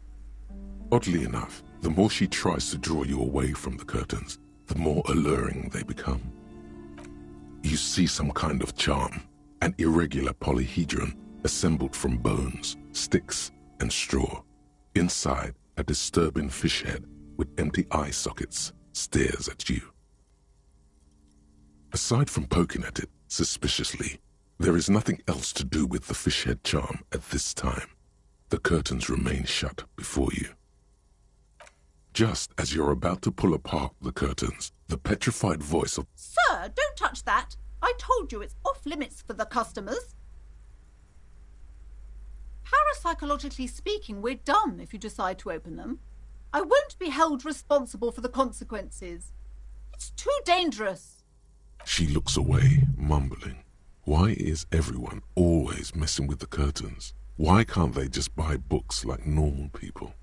Oddly enough, the more she tries to draw you away from the curtains, the more alluring they become. You see some kind of charm, an irregular polyhedron assembled from bones, sticks, and straw. Inside, a disturbing fish head with empty eye sockets stares at you. Aside from poking at it suspiciously, there is nothing else to do with the fish head charm at this time. The curtains remain shut before you. Just as you're about to pull apart the curtains, the petrified voice of Sir, don't touch that. I told you it's off limits for the customers. Parapsychologically speaking, we're done if you decide to open them. I won't be held responsible for the consequences. It's too dangerous. She looks away, mumbling. Why is everyone always messing with the curtains? Why can't they just buy books like normal people?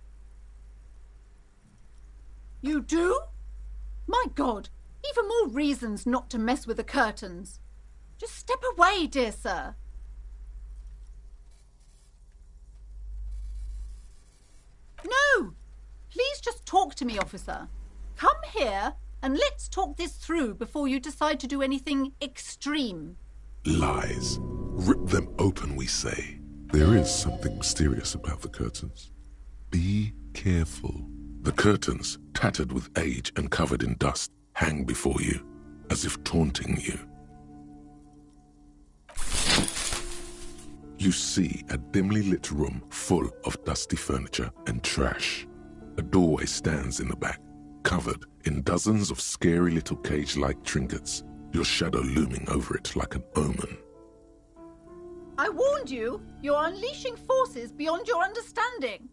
You do? My God, even more reasons not to mess with the curtains. Just step away, dear sir. No! Please just talk to me, officer. Come here and let's talk this through before you decide to do anything extreme. Lies. Rip them open, we say. There is something mysterious about the curtains. Be careful. The curtains, tattered with age and covered in dust, hang before you, as if taunting you. You see a dimly lit room full of dusty furniture and trash. A doorway stands in the back, covered in dozens of scary little cage-like trinkets, your shadow looming over it like an omen. I warned you, you're unleashing forces beyond your understanding.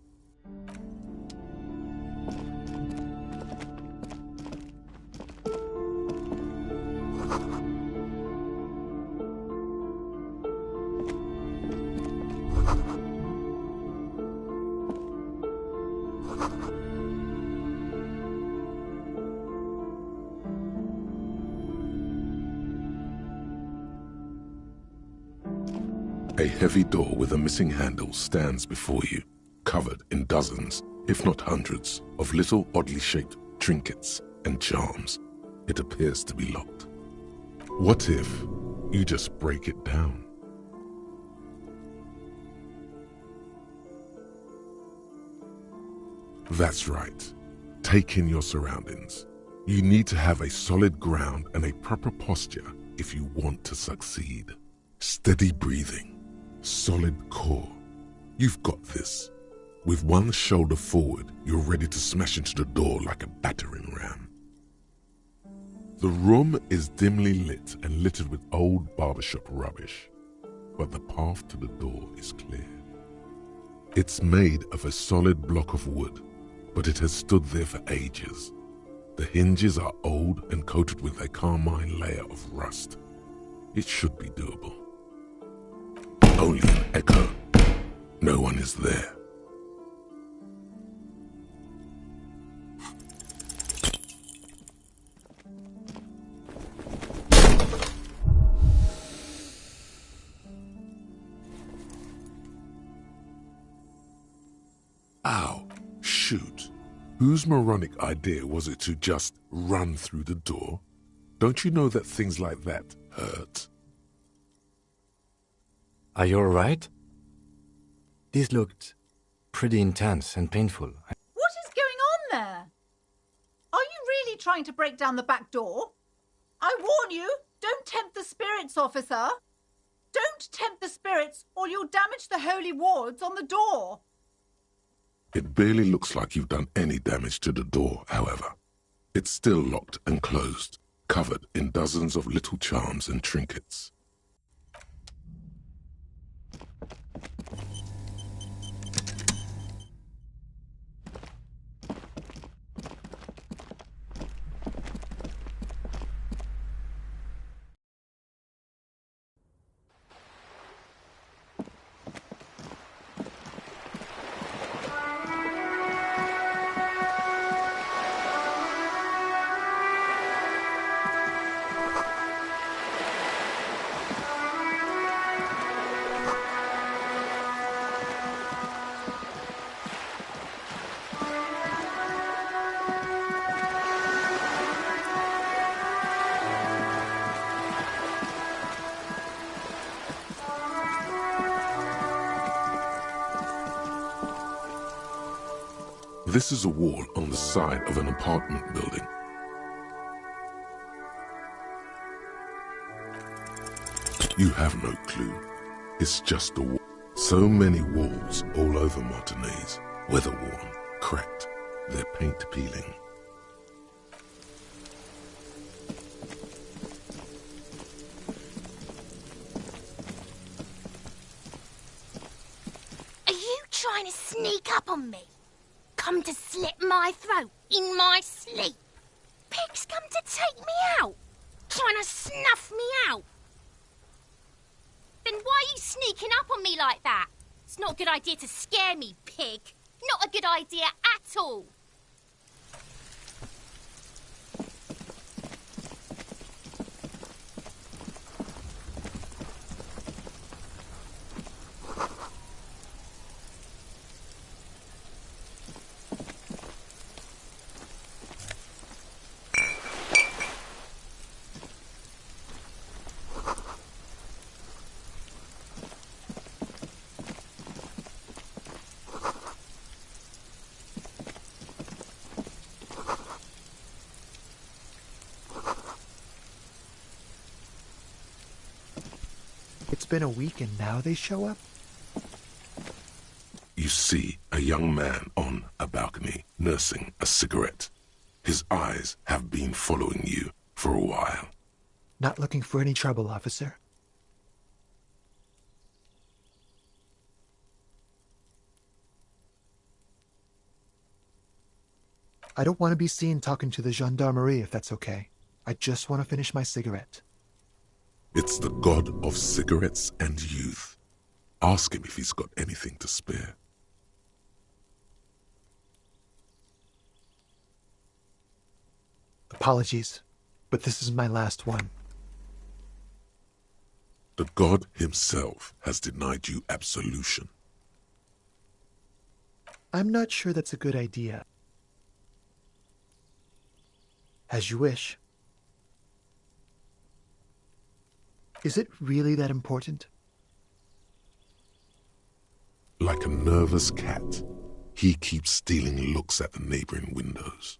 A heavy door with a missing handle stands before you, covered in dozens, if not hundreds, of little oddly shaped trinkets and charms. It appears to be locked. What if you just break it down? That's right. Take in your surroundings. You need to have a solid ground and a proper posture if you want to succeed. Steady breathing. Solid core. You've got this. With one shoulder forward, you're ready to smash into the door like a battering ram. The room is dimly lit and littered with old barbershop rubbish, but the path to the door is clear. It's made of a solid block of wood, but it has stood there for ages. The hinges are old and coated with a carmine layer of rust. It should be doable. Only an echo. No one is there. Ow, shoot. Whose moronic idea was it to just run through the door? Don't you know that things like that hurt? Are you alright? This looked pretty intense and painful. What is going on there? Are you really trying to break down the back door? I warn you, don't tempt the spirits, officer. Don't tempt the spirits or you'll damage the holy wards on the door. It barely looks like you've done any damage to the door, however. It's still locked and closed, covered in dozens of little charms and trinkets. This is a wall on the side of an apartment building. You have no clue. It's just a wall. So many walls all over Martinaise, weather-worn, cracked, their paint peeling. Are trying to sneak up on me? Come to slit my throat in my sleep? Pigs come to take me out? Trying to snuff me out? Then why are you sneaking up on me like that? It's not a good idea to scare me, pig. Not a good idea at all. It's been a week and now they show up? You see a young man on a balcony nursing a cigarette. His eyes have been following you for a while. Not looking for any trouble, officer. I don't want to be seen talking to the gendarmerie if that's okay. I just want to finish my cigarette. It's the god of cigarettes and youth. Ask him if he's got anything to spare. Apologies, but this is my last one. The god himself has denied you absolution. I'm not sure that's a good idea. As you wish. Is it really that important? Like a nervous cat, he keeps stealing looks at the neighboring windows.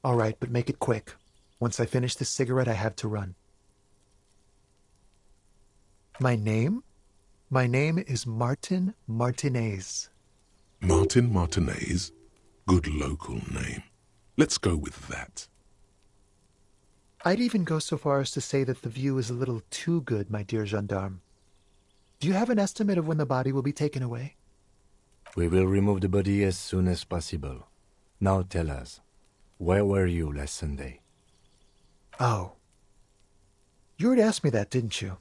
All right, but make it quick. Once I finish this cigarette, I have to run. My name? My name is Martin Martinaise. Martin Martinaise? Good local name. Let's go with that. I'd even go so far as to say that the view is a little too good, my dear gendarme. Do you have an estimate of when the body will be taken away? We will remove the body as soon as possible. Now tell us, where were you last Sunday? Oh. You already asked me that, didn't you?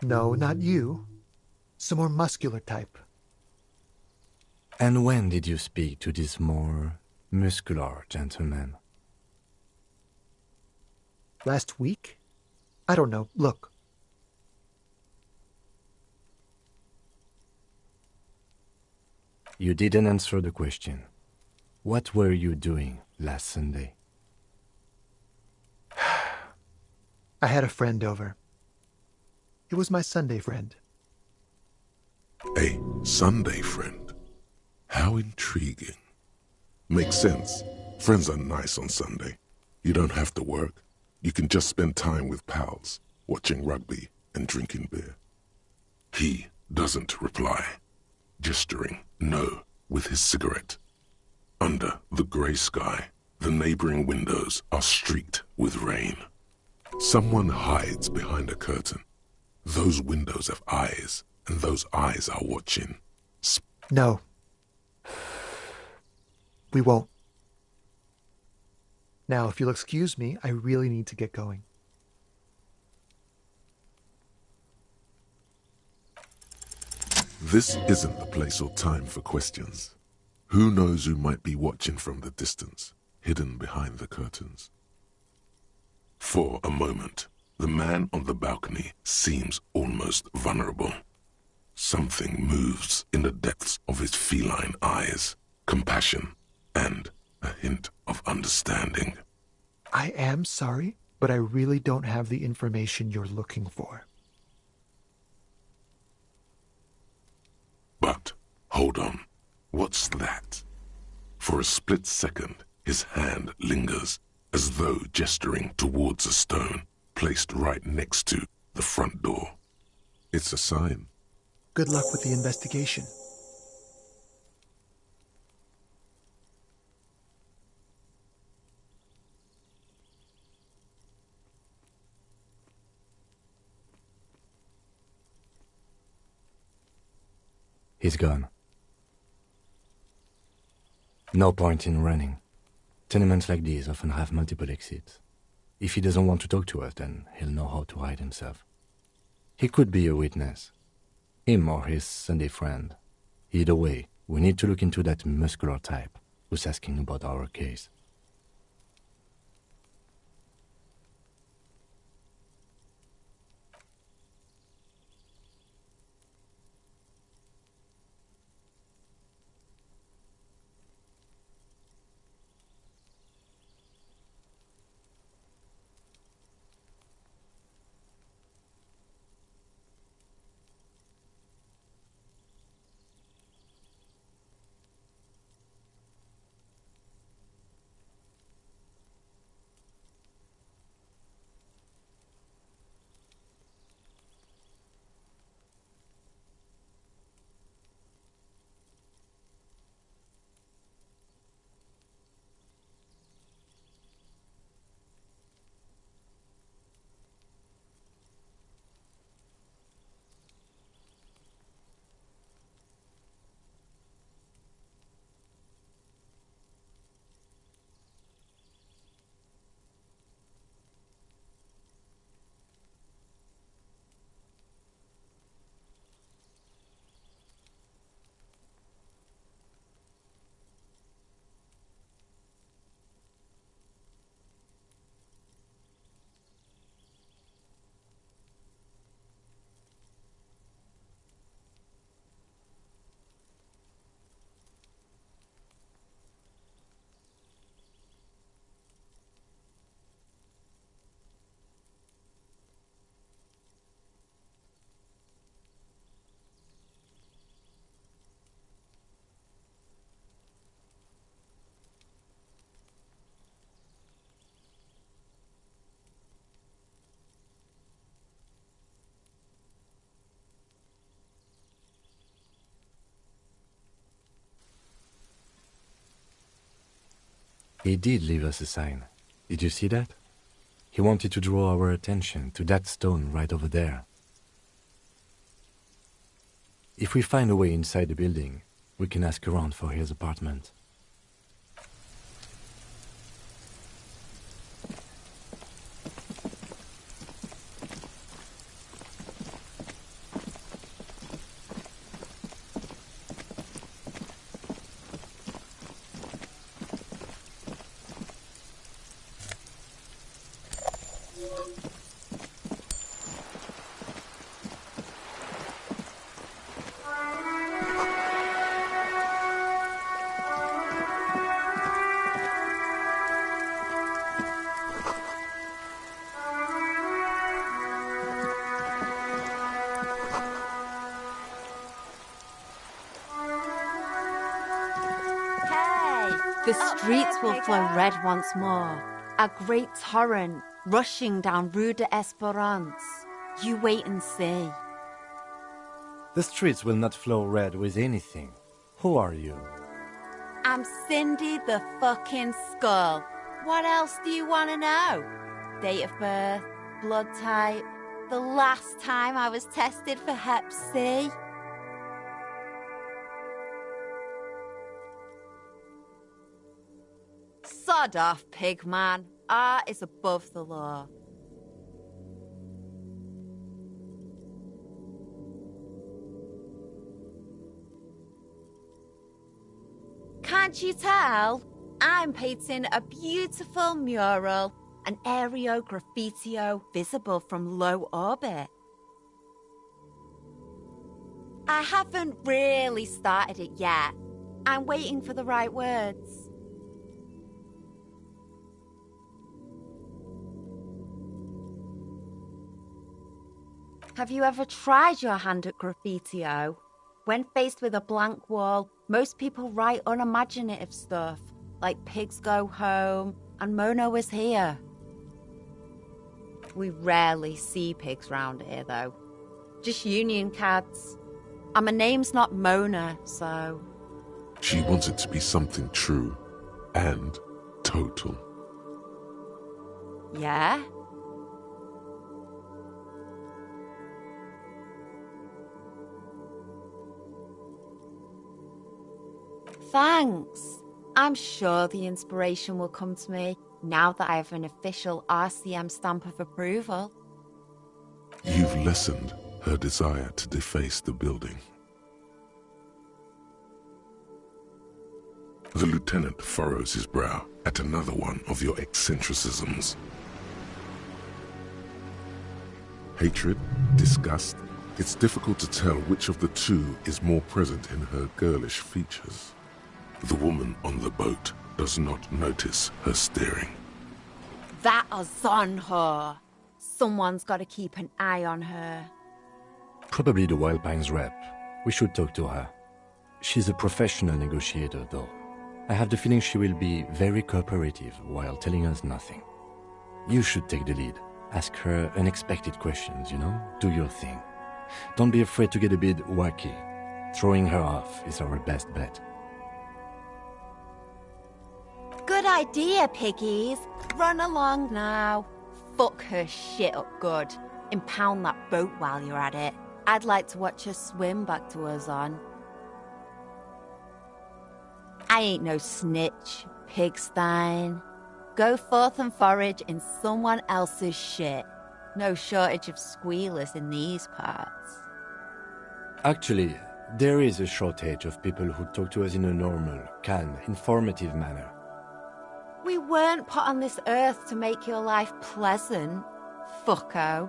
No, not you. Some more muscular type. And when did you speak to this more muscular gentleman? Last week? I don't know. Look. You didn't answer the question. What were you doing last Sunday? I had a friend over. It was my Sunday friend. A Sunday friend? How intriguing. Makes sense. Friends are nice on Sunday. You don't have to work. You can just spend time with pals, watching rugby and drinking beer. He doesn't reply, gesturing no with his cigarette. Under the grey sky, the neighboring windows are streaked with rain. Someone hides behind a curtain. Those windows have eyes, and those eyes are watching. No. We won't. Now, if you'll excuse me, I really need to get going. This isn't the place or time for questions. Who knows who might be watching from the distance, hidden behind the curtains? For a moment, the man on the balcony seems almost vulnerable. Something moves in the depths of his feline eyes, compassion, and a hint of understanding. I am sorry, but I really don't have the information you're looking for. But, hold on, what's that? For a split second, his hand lingers, as though gesturing towards a stone placed right next to the front door. It's a sign. Good luck with the investigation. He's gone. No point in running. Tenements like these often have multiple exits. If he doesn't want to talk to us, then he'll know how to hide himself. He could be a witness. Him or his Sunday friend. Either way, we need to look into that muscular type who's asking about our case. He did leave us a sign. Did you see that? He wanted to draw our attention to that stone right over there. If we find a way inside the building, we can ask around for his apartment. The streets will flow red once more. A great torrent rushing down Rue de Esperance. You wait and see. The streets will not flow red with anything. Who are you? I'm Cindy the fucking Skull. What else do you want to know? Date of birth, blood type, the last time I was tested for Hep C. Sod off, pig man. Art is above the law. Can't you tell? I'm painting a beautiful mural, an aereo graffitio visible from low orbit. I haven't really started it yet. I'm waiting for the right words. Have you ever tried your hand at graffitio? When faced with a blank wall, most people write unimaginative stuff, like pigs go home and Mono is here. We rarely see pigs round here, though. Just union cads. And my name's not Mona, so... She wants it to be something true and total. Yeah? Thanks. I'm sure the inspiration will come to me now that I have an official RCM stamp of approval. You've lessened her desire to deface the building. The lieutenant furrows his brow at another one of your eccentricisms. Hatred, disgust, it's difficult to tell which of the two is more present in her girlish features. The woman on the boat does not notice her staring. That is on her. Someone's got to keep an eye on her. Probably the Wild Pines rep. We should talk to her. She's a professional negotiator, though. I have the feeling she will be very cooperative while telling us nothing. You should take the lead. Ask her unexpected questions, you know? Do your thing. Don't be afraid to get a bit wacky. Throwing her off is our best bet. Good idea, piggies. Run along now. Fuck her shit up good. Impound that boat while you're at it. I'd like to watch her swim back to us on. I ain't no snitch, pigstein. Go forth and forage in someone else's shit. No shortage of squealers in these parts. Actually, there is a shortage of people who talk to us in a normal, calm, informative manner. We weren't put on this earth to make your life pleasant, fucko.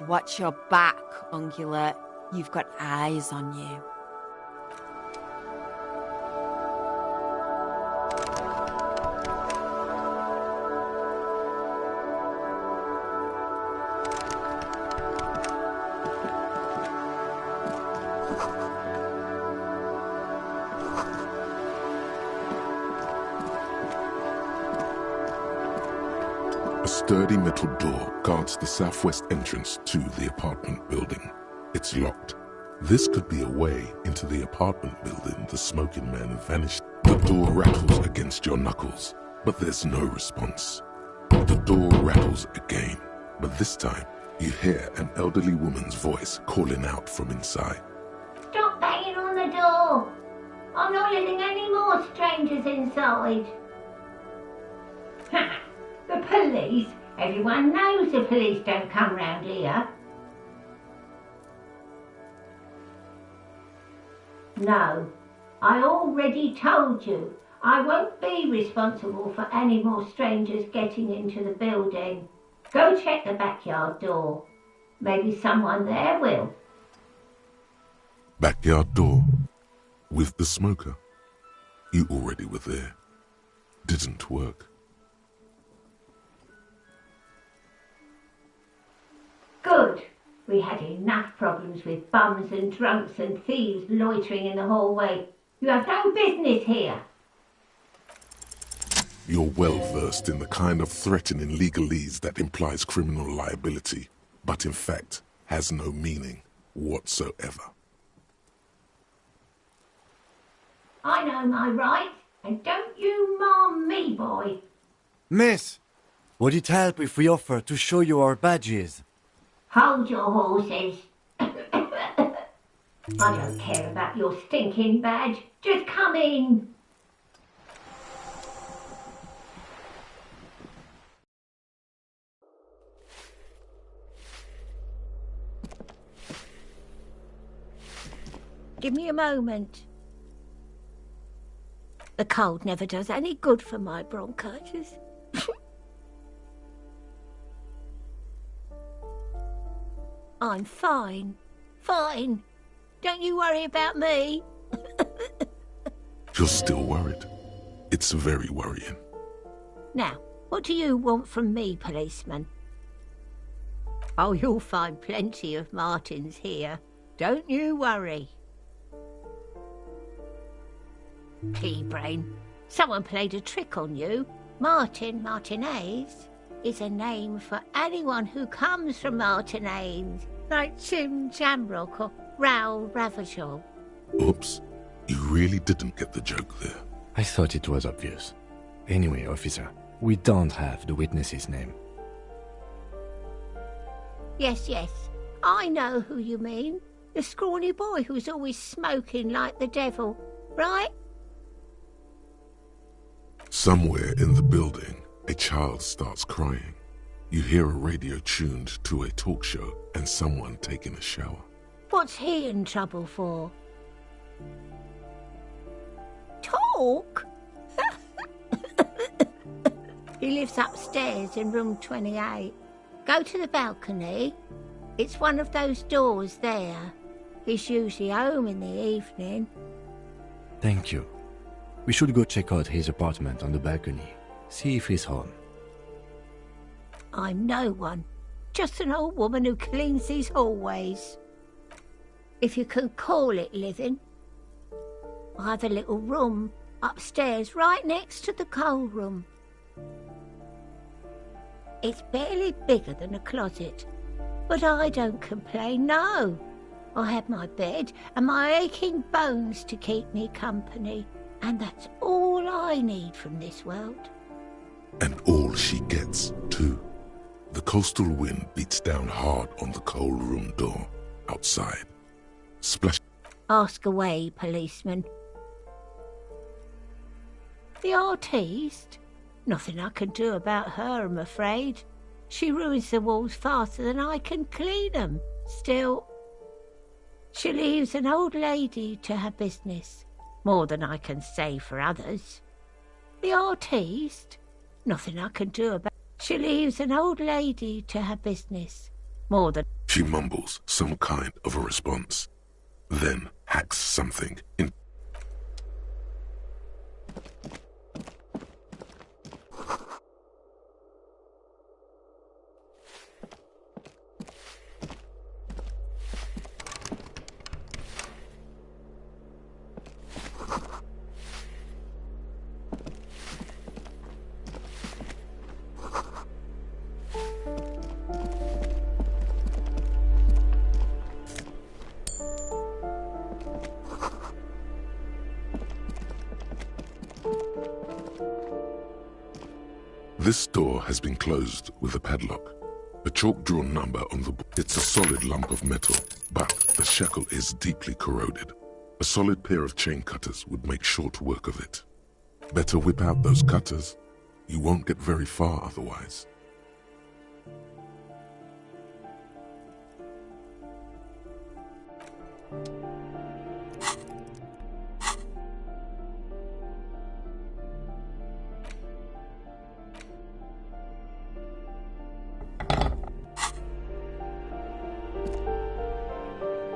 Watch your back, ungulate. You've got eyes on you. A sturdy metal door guards the southwest entrance to the apartment building. It's locked. This could be a way into the apartment building the smoking man vanished. The door rattles against your knuckles, but there's no response. The door rattles again, but this time you hear an elderly woman's voice calling out from inside. Stop banging on the door! I'm not letting any more strangers inside. Ha! The police? Everyone knows the police don't come round here. No, I already told you. I won't be responsible for any more strangers getting into the building. Go check the backyard door. Maybe someone there will. Backyard door? With the smoker? You already were there. Didn't work. Good. We had enough problems with bums and drunks and thieves loitering in the hallway. You have no business here. You're well versed in the kind of threatening legalese that implies criminal liability, but in fact has no meaning whatsoever. I know my rights, and don't you marm me, boy. Miss, would it help if we offer to show you our badges? Hold your horses. I don't care about your stinking badge. Just come in. Give me a moment. The cold never does any good for my bronchitis. I'm fine. Fine. Don't you worry about me. You're still worried. It's very worrying. Now, what do you want from me, policeman? Oh, you'll find plenty of Martins here. Don't you worry. Pea-brain, someone played a trick on you. Martinaise is a name for anyone who comes from Martinaise, like Tim Jamrock or Raoul Ravachol. Oops, you really didn't get the joke there. I thought it was obvious. Anyway, officer, we don't have the witness's name. Yes, I know who you mean. The scrawny boy who's always smoking like the devil. right? Somewhere in the building, a child starts crying. You hear a radio tuned to a talk show and someone taking a shower. What's he in trouble for? Talk? He lives upstairs in room 28. Go to the balcony. It's one of those doors there. He's usually home in the evening. Thank you. We should go check out his apartment on the balcony. See if he's home. I'm no one. Just an old woman who cleans these hallways. If you can call it living. I have a little room upstairs right next to the coal room. It's barely bigger than a closet, but I don't complain, no. I have my bed and my aching bones to keep me company, and that's all I need from this world. And all she gets, too. The coastal wind beats down hard on the coal room door outside. Splash. Ask away, policeman. The artiste? Nothing I can do about her, I'm afraid. She ruins the walls faster than I can clean them. Still, she leaves an old lady to her business, more than I can say for others. The artiste? Nothing I can do about. She leaves an old lady to her business, more than. She mumbles some kind of a response, then hacks something in. This door has been closed with a padlock. A chalk-drawn number on the board. It's a solid lump of metal, but the shackle is deeply corroded. A solid pair of chain cutters would make short work of it. Better whip out those cutters. You won't get very far otherwise.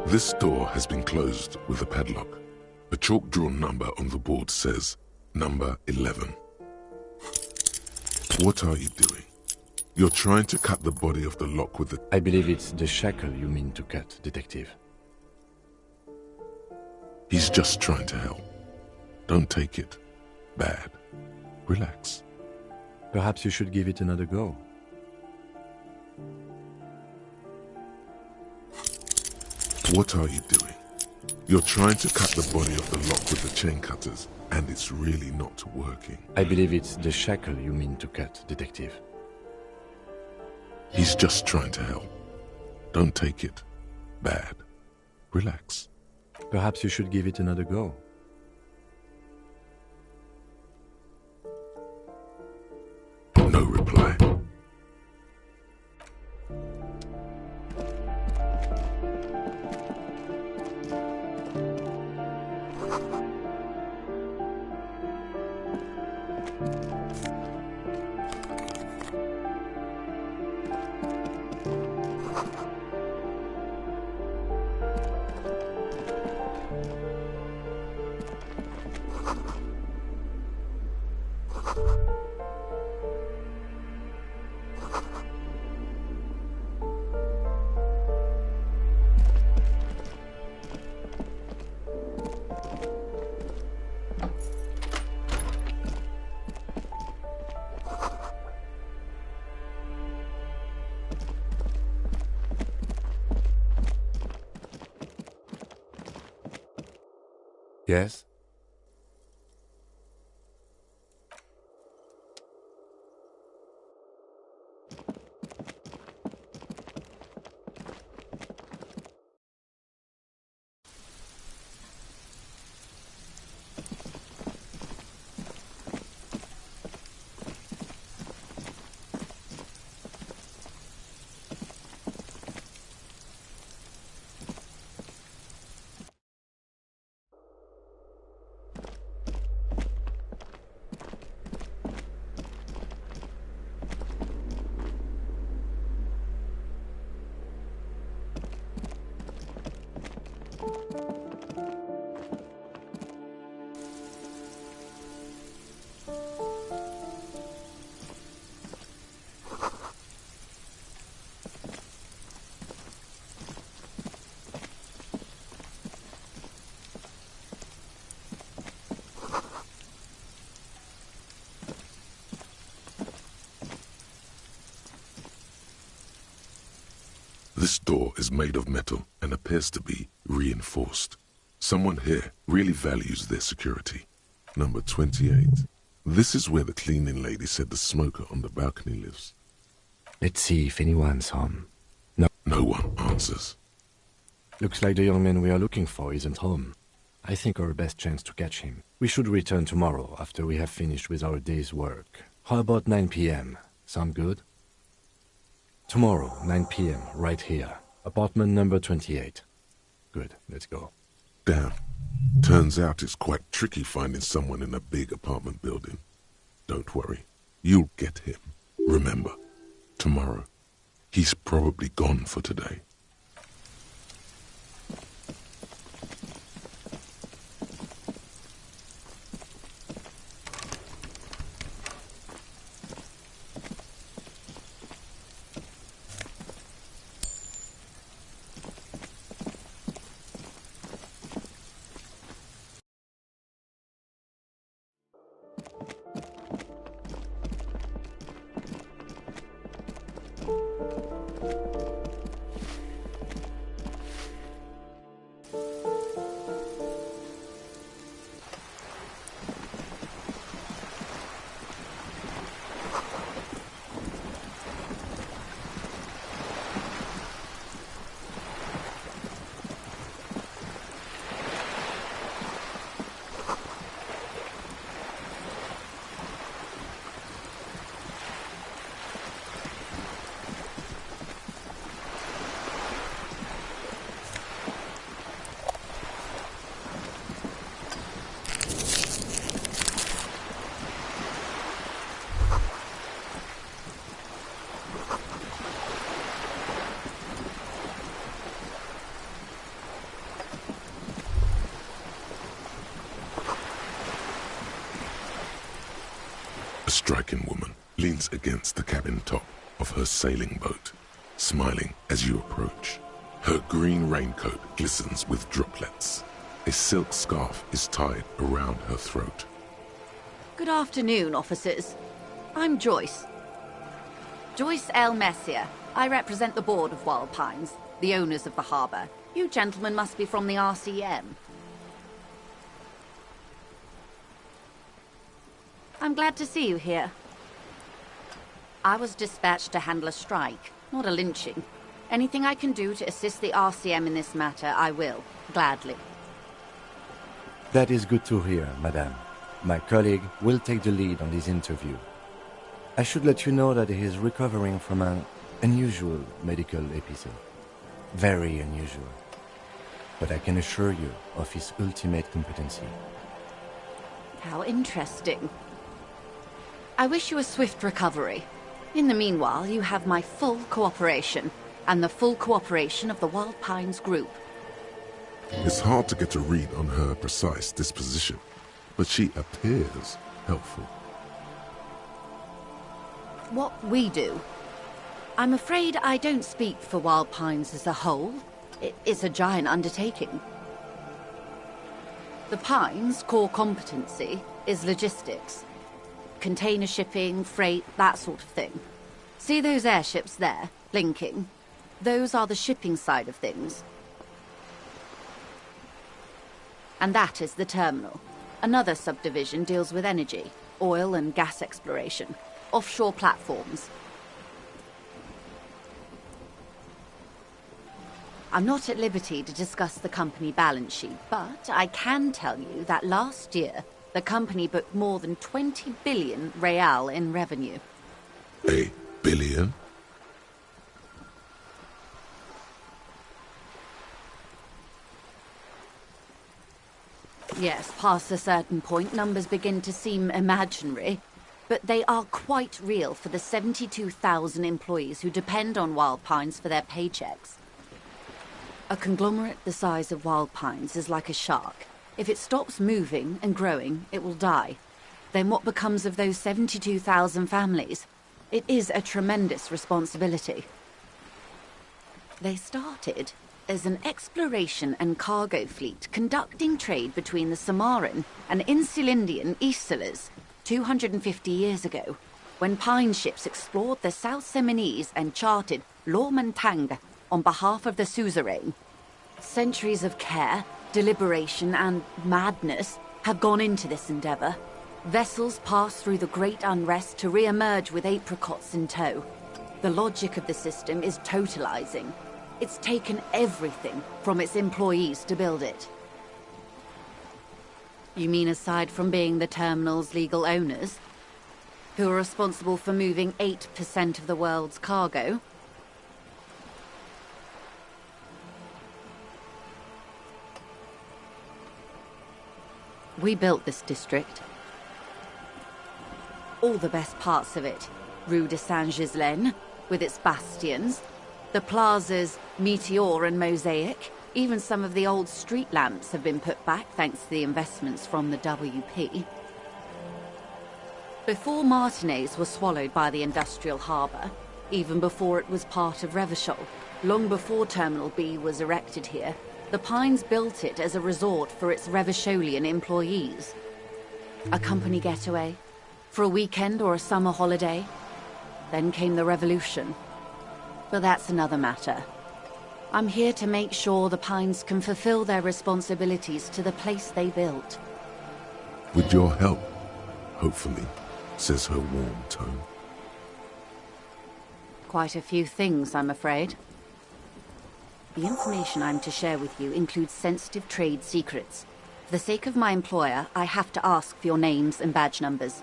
This door has been closed with a padlock. A chalk-drawn number on the board says, number 11. What are you doing? You're trying to cut the body of the lock with the... I believe it's the shackle you mean to cut, Detective. He's just trying to help. Don't take it bad. Relax. Perhaps you should give it another go. What are you doing? You're trying to cut the body of the lock with the chain cutters, and it's really not working. I believe it's the shackle you mean to cut, Detective. He's just trying to help. Don't take it bad. Relax. Perhaps you should give it another go. No reply. Yes? This door is made of metal and appears to be reinforced. Someone here really values their security. Number 28. This is where the cleaning lady said the smoker on the balcony lives. Let's see if anyone's home. No one answers. Looks like the young man we are looking for isn't home. I think our best chance to catch him. We should return tomorrow after we have finished with our day's work. How about 9 p.m.? Sound good? Tomorrow, 9 p.m., right here. Apartment number 28. Good, let's go. Damn. Turns out it's quite tricky finding someone in a big apartment building. Don't worry. You'll get him. Remember, tomorrow. He's probably gone for today. A striking woman leans against the cabin top of her sailing boat, smiling as you approach. Her green raincoat glistens with droplets. A silk scarf is tied around her throat. Good afternoon, officers. I'm Joyce. Joyce L. Messier. I represent the board of Wild Pines, the owners of the harbour. You gentlemen must be from the RCM. I'm glad to see you here. I was dispatched to handle a strike, not a lynching. Anything I can do to assist the RCM in this matter, I will, gladly. That is good to hear, madame. My colleague will take the lead on this interview. I should let you know that he is recovering from an unusual medical episode. Very unusual. But I can assure you of his ultimate competency. How interesting. I wish you a swift recovery. In the meanwhile, you have my full cooperation, and the full cooperation of the Wild Pines Group. It's hard to get a read on her precise disposition, but she appears helpful. What we do? I'm afraid I don't speak for Wild Pines as a whole. It's a giant undertaking. The Pines' core competency is logistics. Container shipping, freight, that sort of thing. See those airships there, blinking? Those are the shipping side of things. And that is the terminal. Another subdivision deals with energy, oil and gas exploration, offshore platforms. I'm not at liberty to discuss the company balance sheet, but I can tell you that last year, the company booked more than 20 billion real in revenue. A billion? Yes, past a certain point, numbers begin to seem imaginary. But they are quite real for the 72,000 employees who depend on Wild Pines for their paychecks. A conglomerate the size of Wild Pines is like a shark. If it stops moving and growing, it will die. Then what becomes of those 72,000 families? It is a tremendous responsibility. They started as an exploration and cargo fleet conducting trade between the Samaran and Insulindian Isolas 250 years ago, when pine ships explored the South Seminese and charted Lomantang on behalf of the suzerain. Centuries of care, deliberation, and madness have gone into this endeavor. Vessels pass through the great unrest to re-emerge with apricots in tow. The logic of the system is totalizing. It's taken everything from its employees to build it. You mean aside from being the terminal's legal owners, who are responsible for moving 8% of the world's cargo? We built this district. All the best parts of it. Rue de Saint-Ghislain, with its bastions, the plazas Meteor and Mosaic. Even some of the old street lamps have been put back thanks to the investments from the WP. Before Martinaise was swallowed by the industrial harbour, even before it was part of Revachol, long before Terminal B was erected here, the Pines built it as a resort for its Revacholian employees. A company getaway, for a weekend or a summer holiday. Then came the revolution. But that's another matter. I'm here to make sure the Pines can fulfill their responsibilities to the place they built. With your help, hopefully, says her warm tone. Quite a few things, I'm afraid. The information I'm to share with you includes sensitive trade secrets. For the sake of my employer, I have to ask for your names and badge numbers.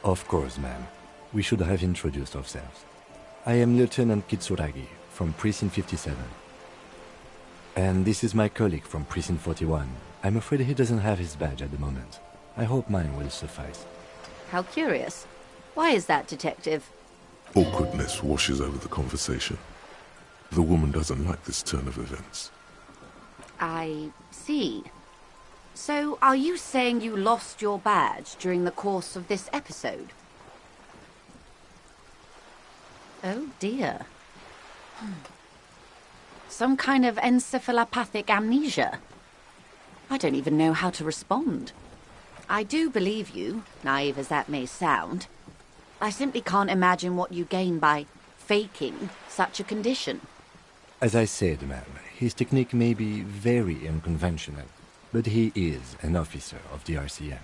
Of course, ma'am. We should have introduced ourselves. I am Lieutenant Kitsuragi, from Precinct 57. And this is my colleague from Precinct 41. I'm afraid he doesn't have his badge at the moment. I hope mine will suffice. How curious. Why is that, Detective? Awkwardness washes over the conversation. The woman doesn't like this turn of events. I see. So, are you saying you lost your badge during the course of this episode? Oh dear. Some kind of encephalopathic amnesia. I don't even know how to respond. I do believe you, naive as that may sound. I simply can't imagine what you gain by faking such a condition. As I said, ma'am, his technique may be very unconventional, but he is an officer of the RCM.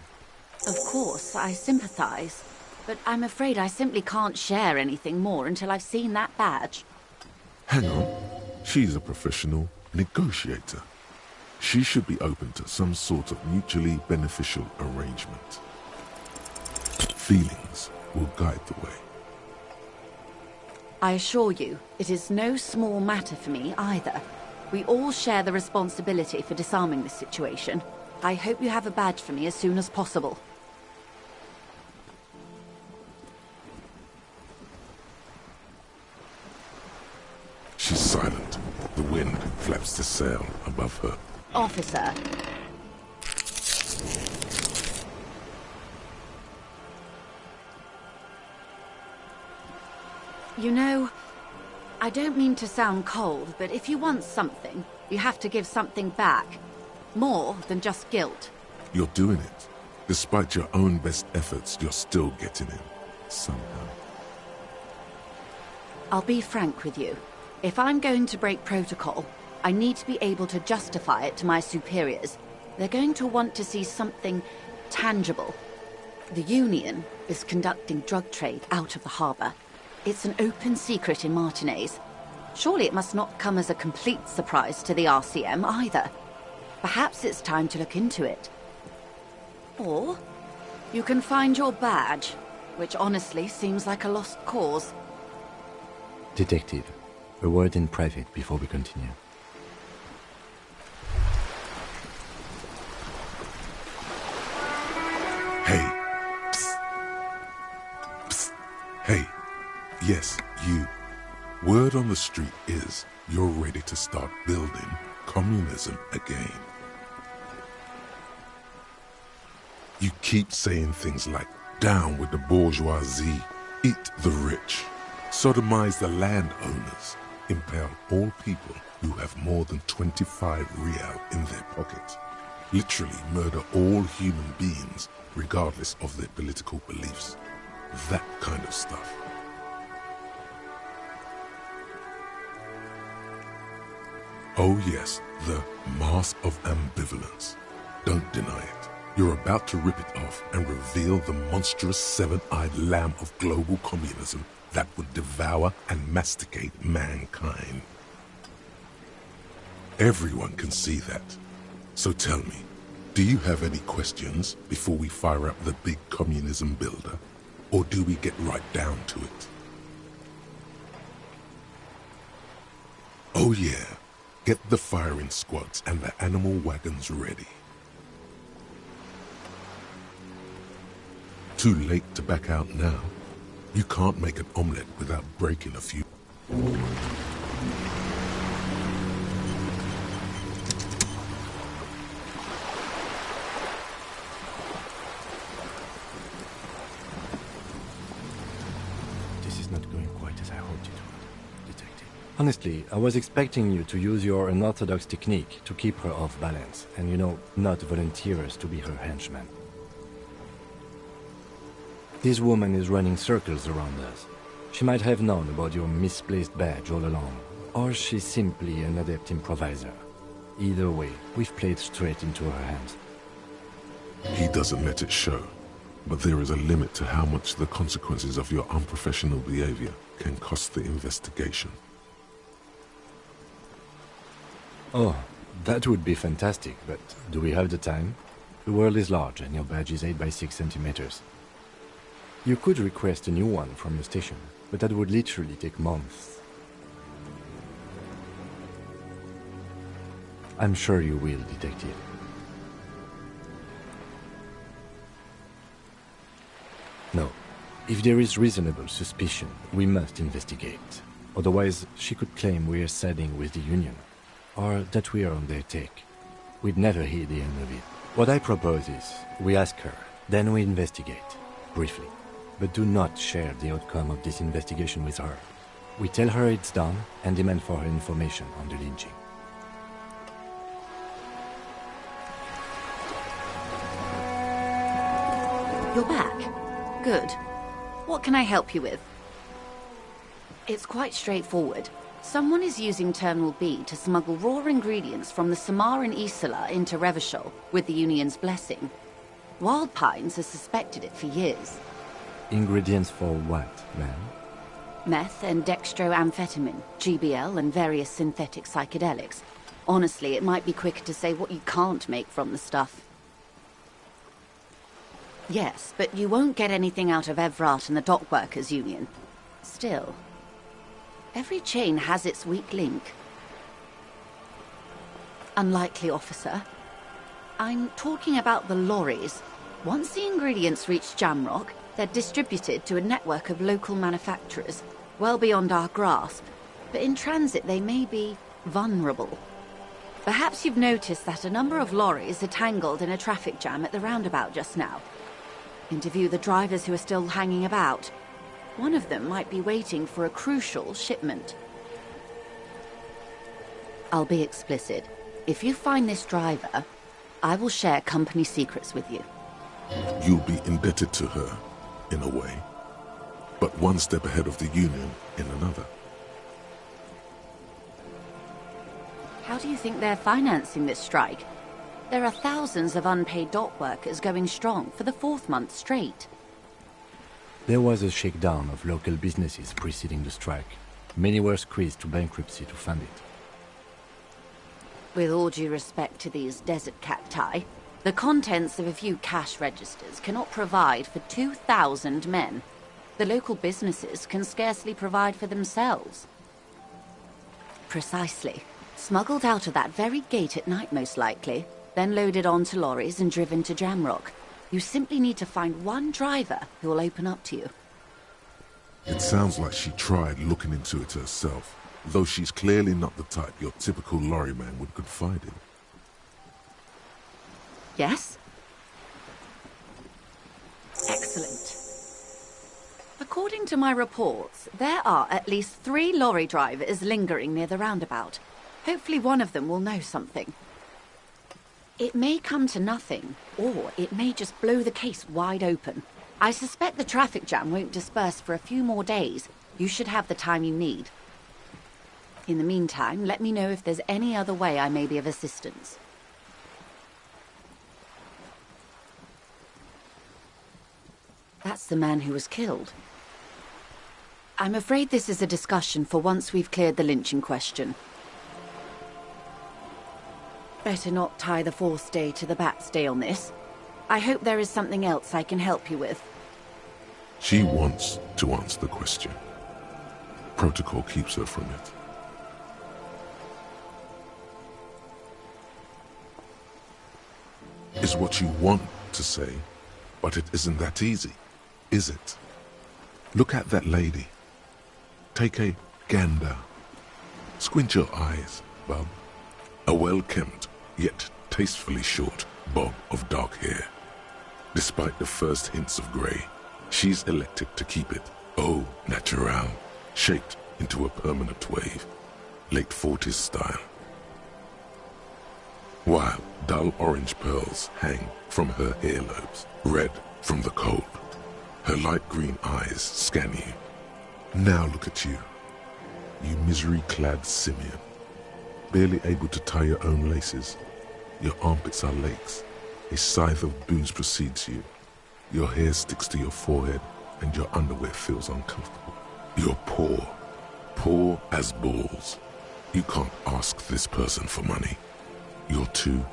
Of course, I sympathize, but I'm afraid I simply can't share anything more until I've seen that badge. Hang on. She's a professional negotiator. She should be open to some sort of mutually beneficial arrangement. Feelings will guide the way. I assure you, it is no small matter for me either. We all share the responsibility for disarming this situation. I hope you have a badge for me as soon as possible. She's silent. The wind flaps the sail above her. Officer. You know, I don't mean to sound cold, but if you want something, you have to give something back. More than just guilt. You're doing it. Despite your own best efforts, you're still getting in. Somehow. I'll be frank with you. If I'm going to break protocol, I need to be able to justify it to my superiors. They're going to want to see something tangible. The Union is conducting drug trade out of the harbor. It's an open secret in Martinaise. Surely it must not come as a complete surprise to the RCM either. Perhaps it's time to look into it. Or you can find your badge, which honestly seems like a lost cause. Detective, a word in private before we continue. Hey. Psst. Psst. Hey. Yes, you. Word on the street is you're ready to start building communism again. You keep saying things like, down with the bourgeoisie, eat the rich, sodomize the landowners, impale all people who have more than 25 real in their pocket, literally murder all human beings regardless of their political beliefs. That kind of stuff. Oh yes, the mask of ambivalence. Don't deny it. You're about to rip it off and reveal the monstrous seven-eyed lamb of global communism that would devour and masticate mankind. Everyone can see that. So tell me, do you have any questions before we fire up the big communism builder? Or do we get right down to it? Oh yeah, get the firing squads and the animal wagons ready. Too late to back out now. You can't make an omelette without breaking a few. This is not going quite as I hoped it would, Detective. Honestly, I was expecting you to use your unorthodox technique to keep her off balance, and not volunteer us to be her henchmen. This woman is running circles around us. She might have known about your misplaced badge all along, or she's simply an adept improviser. Either way, we've played straight into her hands. He doesn't let it show, but there is a limit to how much the consequences of your unprofessional behavior can cost the investigation. Oh, that would be fantastic, but do we have the time? The world is large and your badge is 8 by 6 centimeters. You could request a new one from your station, but that would literally take months. I'm sure you will, Detective. No. If there is reasonable suspicion, we must investigate. Otherwise, she could claim we are siding with the Union, or that we are on their take. We'd never hear the end of it. What I propose is, we ask her, then we investigate, briefly. But do not share the outcome of this investigation with her. We tell her it's done and demand for her information on the lynching. You're back. Good. What can I help you with? It's quite straightforward. Someone is using Terminal B to smuggle raw ingredients from the Samar and Isola into Revachol with the Union's blessing. Wild Pines has suspected it for years. Ingredients for what, ma'am? Meth and dextroamphetamine, GBL, and various synthetic psychedelics. Honestly, it might be quicker to say what you can't make from the stuff. Yes, but you won't get anything out of Evrat and the Dock Workers Union. Still, every chain has its weak link. Unlikely, officer. I'm talking about the lorries. Once the ingredients reach Jamrock, they're distributed to a network of local manufacturers, well beyond our grasp. But in transit, they may be vulnerable. Perhaps you've noticed that a number of lorries are tangled in a traffic jam at the roundabout just now. Interview the drivers who are still hanging about. One of them might be waiting for a crucial shipment. I'll be explicit. If you find this driver, I will share company secrets with you. You'll be indebted to her, in a way, but one step ahead of the Union in another. How do you think they're financing this strike? There are thousands of unpaid dock workers going strong for the 4th month straight. There was a shakedown of local businesses preceding the strike. Many were squeezed to bankruptcy to fund it. With all due respect to these desert cacti, the contents of a few cash registers cannot provide for 2,000 men. The local businesses can scarcely provide for themselves. Precisely. Smuggled out of that very gate at night, most likely, then loaded onto lorries and driven to Jamrock. You simply need to find one driver who will open up to you. It sounds like she tried looking into it herself, though she's clearly not the type your typical lorryman would confide in. Yes? Excellent. According to my reports, there are at least 3 lorry drivers lingering near the roundabout. Hopefully one of them will know something. It may come to nothing, or it may just blow the case wide open. I suspect the traffic jam won't disperse for a few more days. You should have the time you need. In the meantime, let me know if there's any other way I may be of assistance. That's the man who was killed. I'm afraid this is a discussion for once we've cleared the lynching question. Better not tie the fourth day to the bat's day on this. I hope there is something else I can help you with. She wants to answer the question. Protocol keeps her from it. Is what you want to say, but it isn't that easy, is it? Look at that lady. Take a gander. Squint your eyes, bub. A well-kempt, yet tastefully short bob of dark hair. Despite the first hints of grey, she's elected to keep it au naturel, shaped into a permanent wave, late 40s style. While dull orange pearls hang from her earlobes, red from the cold. Her light green eyes scan you. Now look at you, you misery-clad simian, barely able to tie your own laces. Your armpits are lakes. A scythe of booze precedes you. Your hair sticks to your forehead, and your underwear feels uncomfortable. You're poor, poor as balls. You can't ask this person for money. You're too.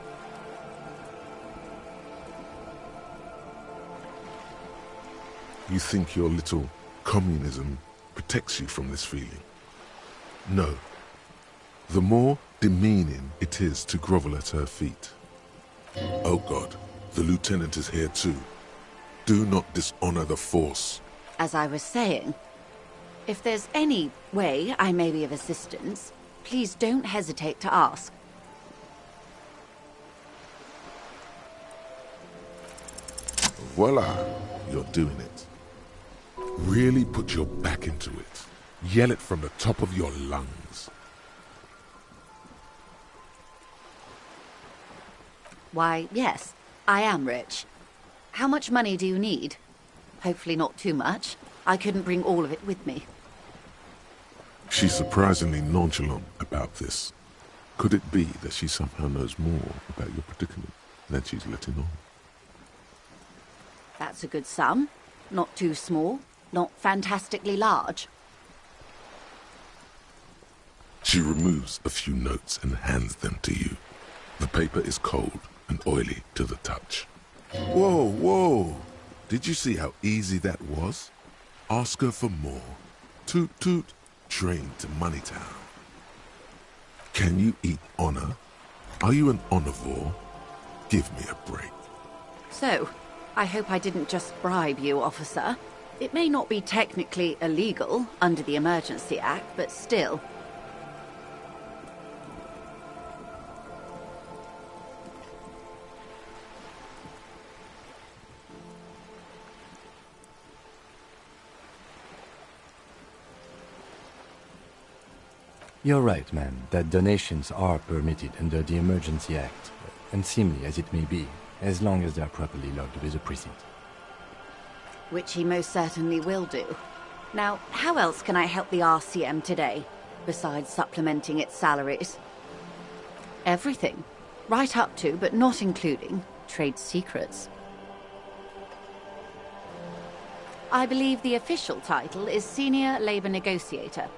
You think your little communism protects you from this feeling? No. The more demeaning it is to grovel at her feet. Oh God, the lieutenant is here too. Do not dishonor the force. As I was saying, if there's any way I may be of assistance, please don't hesitate to ask. Voila, you're doing it. Really put your back into it. Yell it from the top of your lungs. Why, yes, I am rich. How much money do you need? Hopefully not too much. I couldn't bring all of it with me. She's surprisingly nonchalant about this. Could it be that she somehow knows more about your predicament than she's letting on? That's a good sum. Not too small, not fantastically large. She removes a few notes and hands them to you. The paper is cold and oily to the touch. Whoa, whoa! Did you see how easy that was? Ask her for more. Toot toot, train to Moneytown. Can you eat honor? Are you an omnivore? Give me a break. So, I hope I didn't just bribe you, officer. It may not be technically illegal under the Emergency Act, but still. You're right, ma'am, that donations are permitted under the Emergency Act, unseemly as it may be, as long as they are properly logged with the precinct. Which he most certainly will do. Now, how else can I help the RCM today, besides supplementing its salaries? Everything. Right up to, but not including, trade secrets. I believe the official title is Senior Labor Negotiator.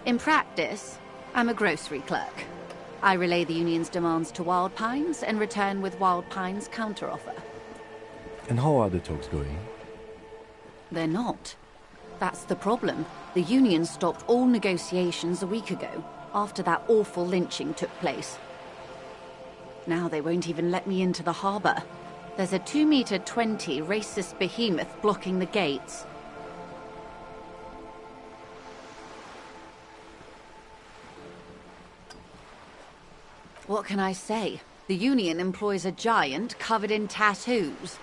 In practice, I'm a grocery clerk. I relay the union's demands to Wild Pines and return with Wild Pines' counteroffer. And how are the talks going? They're not. That's the problem. The union stopped all negotiations a week ago, after that awful lynching took place. Now they won't even let me into the harbour. There's a 2-meter-20 racist behemoth blocking the gates. What can I say? The union employs a giant covered in tattoos.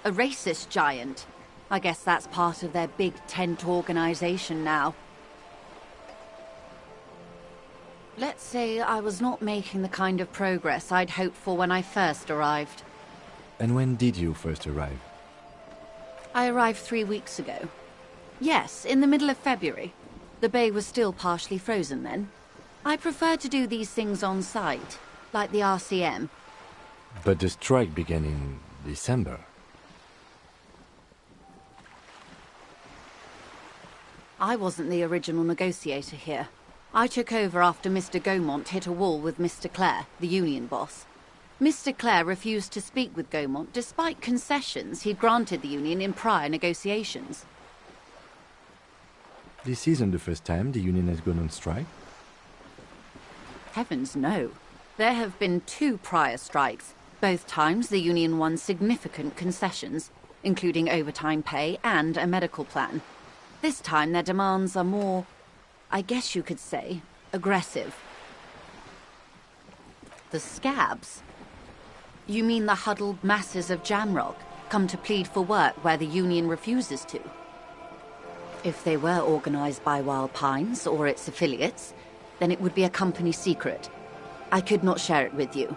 A racist giant. I guess that's part of their big tent organization now. Let's say I was not making the kind of progress I'd hoped for when I first arrived. And when did you first arrive? I arrived 3 weeks ago. Yes, in the middle of February. The bay was still partially frozen then. I prefer to do these things on site, like the RCM. But the strike began in December. I wasn't the original negotiator here. I took over after Mr. Gaumont hit a wall with Mr. Clare, the union boss. Mr. Clare refused to speak with Gaumont despite concessions he'd granted the union in prior negotiations. This isn't the first time the union has gone on strike. Heavens no. There have been 2 prior strikes. Both times the union won significant concessions, including overtime pay and a medical plan. This time their demands are more, I guess you could say, aggressive. The scabs? You mean the huddled masses of Jamrock come to plead for work where the union refuses to? If they were organized by Wild Pines or its affiliates, then it would be a company secret. I could not share it with you.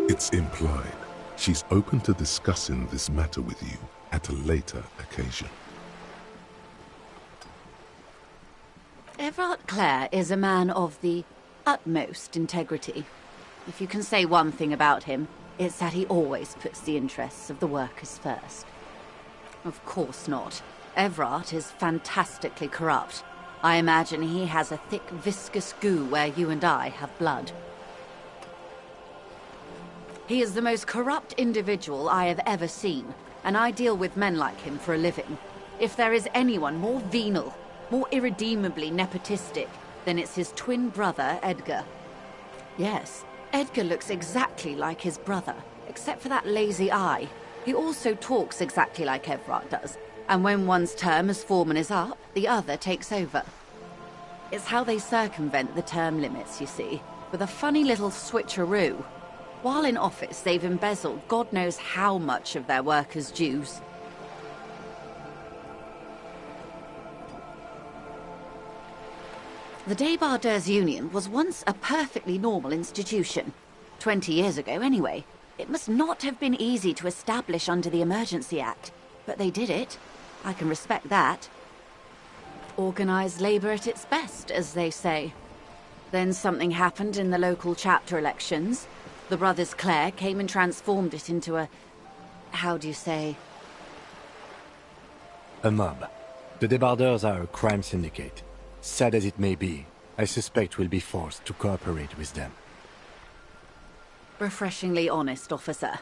It's implied she's open to discussing this matter with you at a later occasion. Everard Clare is a man of the utmost integrity. If you can say one thing about him, it's that he always puts the interests of the workers first. Of course not. Everard is fantastically corrupt. I imagine he has a thick, viscous goo where you and I have blood. He is the most corrupt individual I have ever seen, and I deal with men like him for a living. If there is anyone more venal, more irredeemably nepotistic, then it's his twin brother, Edgar. Yes, Edgar looks exactly like his brother, except for that lazy eye. He also talks exactly like Everard does, and when one's term as foreman is up, the other takes over. It's how they circumvent the term limits, you see, with a funny little switcheroo. While in office, they've embezzled God knows how much of their workers' dues. The Débardeurs Union was once a perfectly normal institution. 20 years ago, anyway. It must not have been easy to establish under the Emergency Act, but they did it. I can respect that. Organised labour at its best, as they say. Then something happened in the local chapter elections. The brothers Clare came and transformed it into a... how do you say? A mob. The Débardeurs are a crime syndicate. Sad as it may be, I suspect we'll be forced to cooperate with them. Refreshingly honest, officer.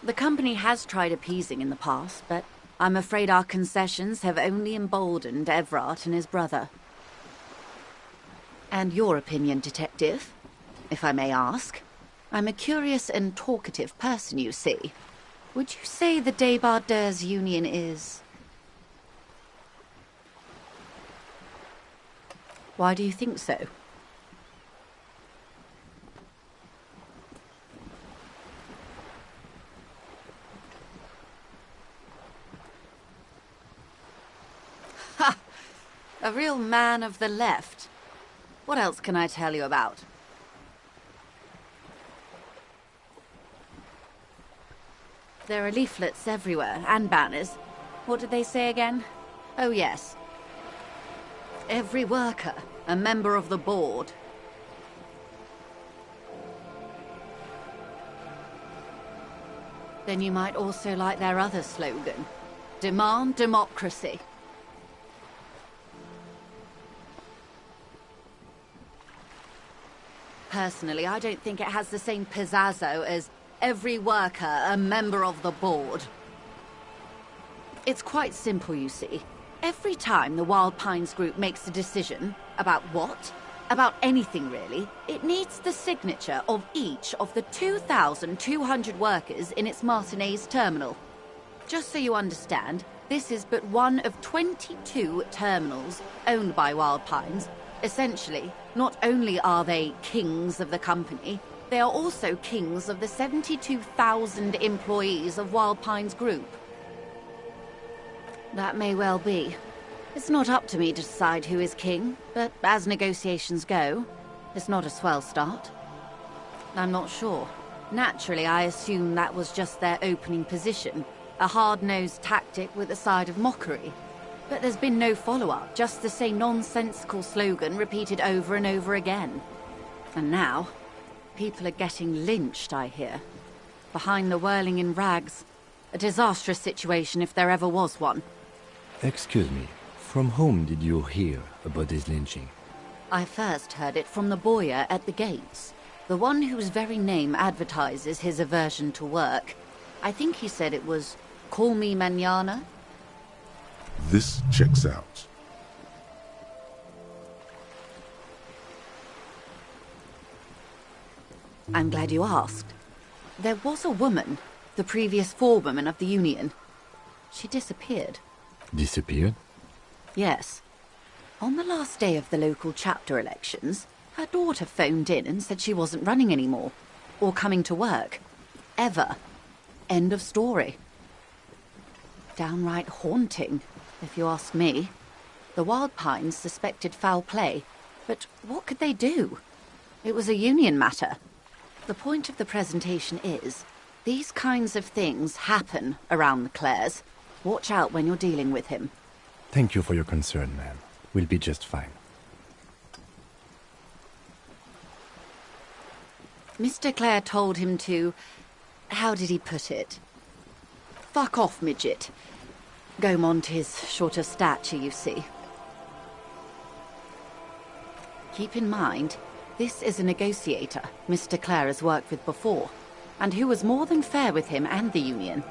The company has tried appeasing in the past, but I'm afraid our concessions have only emboldened Everard and his brother. And your opinion, detective, if I may ask? I'm a curious and talkative person, you see. Would you say the Débardeurs Union is... Why do you think so? Ha! A real man of the left. What else can I tell you about? There are leaflets everywhere, and banners. What did they say again? Oh, yes. Every worker, a member of the board. Then you might also like their other slogan. Demand democracy. Personally, I don't think it has the same pizzazzo as every worker, a member of the board. It's quite simple, you see. Every time the Wild Pines Group makes a decision, about what? About anything really, it needs the signature of each of the 2,200 workers in its Martinaise terminal. Just so you understand, this is but one of 22 terminals owned by Wild Pines. Essentially, not only are they kings of the company, they are also kings of the 72,000 employees of Wild Pines Group. That may well be. It's not up to me to decide who is king, but as negotiations go, it's not a swell start. I'm not sure. Naturally, I assume that was just their opening position, a hard-nosed tactic with a side of mockery. But there's been no follow-up, just the same nonsensical slogan repeated over and over again. And now, people are getting lynched, I hear. Behind the whirling in rags. A disastrous situation if there ever was one. Excuse me, from whom did you hear about this lynching? I first heard it from the boyer at the gates. The one whose very name advertises his aversion to work. I think he said it was, "Call me mañana." This checks out. I'm glad you asked. There was a woman, the previous forewoman of the union. She disappeared. Disappeared? Yes. On the last day of the local chapter elections, her daughter phoned in and said she wasn't running anymore, or coming to work. Ever. End of story. Downright haunting, if you ask me. The Wild Pines suspected foul play, but what could they do? It was a union matter. The point of the presentation is, these kinds of things happen around the Clares. Watch out when you're dealing with him. Thank you for your concern, ma'am. We'll be just fine. Mr. Clare told him to... how did he put it? Fuck off, midget. Gaumont is short of stature, you see. Keep in mind, this is a negotiator Mr. Clare has worked with before, and who was more than fair with him and the union.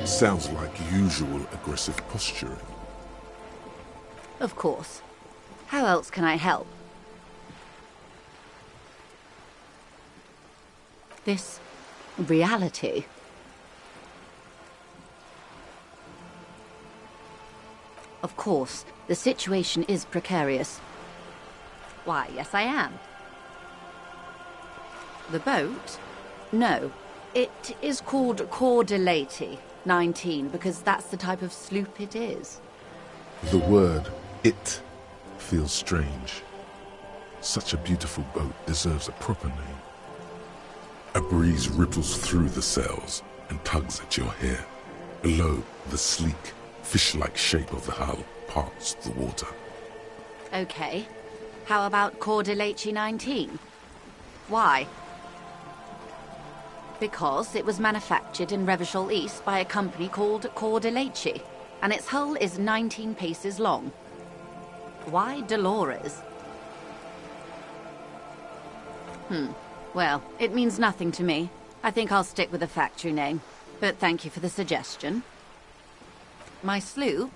Sounds like usual aggressive posturing. Of course. How else can I help? This reality. Of course, the situation is precarious. Why, yes I am. The boat? No. It is called Cordelati 19 because that's the type of sloop it is. The word "it" feels strange. Such a beautiful boat deserves a proper name. A breeze ripples through the sails and tugs at your hair. Below, the sleek, fish-like shape of the hull parts the water. Okay. How about Cordelati 19? Why? Because it was manufactured in Revachol East by a company called Cordelati, and its hull is 19 paces long. Why Dolores? Well, it means nothing to me. I think I'll stick with the factory name. But thank you for the suggestion. My sloop?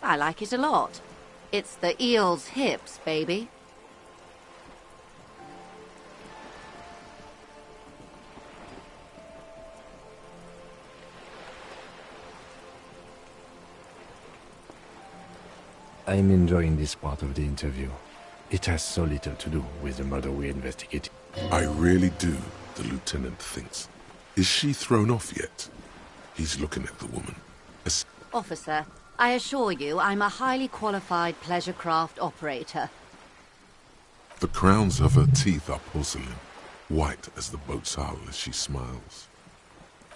I like it a lot. It's the eel's hips, baby. I'm enjoying this part of the interview. It has so little to do with the murder we investigated. I really do, the lieutenant thinks. Is she thrown off yet? He's looking at the woman. Officer, I assure you I'm a highly qualified pleasure craft operator. The crowns of her teeth are porcelain, white as the boat's hull as she smiles.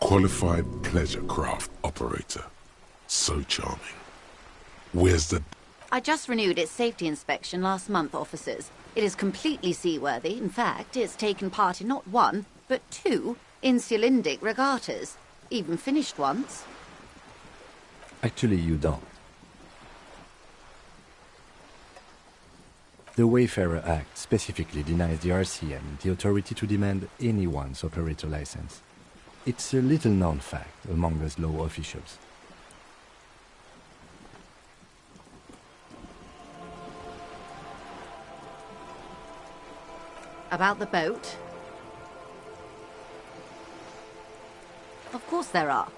Qualified pleasure craft operator. So charming. Where's the... I just renewed its safety inspection last month, officers. It is completely seaworthy. In fact, it's taken part in not one, but two insulindic regattas. Even finished once. Actually, you don't. The Wayfarer Act specifically denies the RCM the authority to demand anyone's operator license. It's a little-known fact among us law officials. About the boat? Of course there are.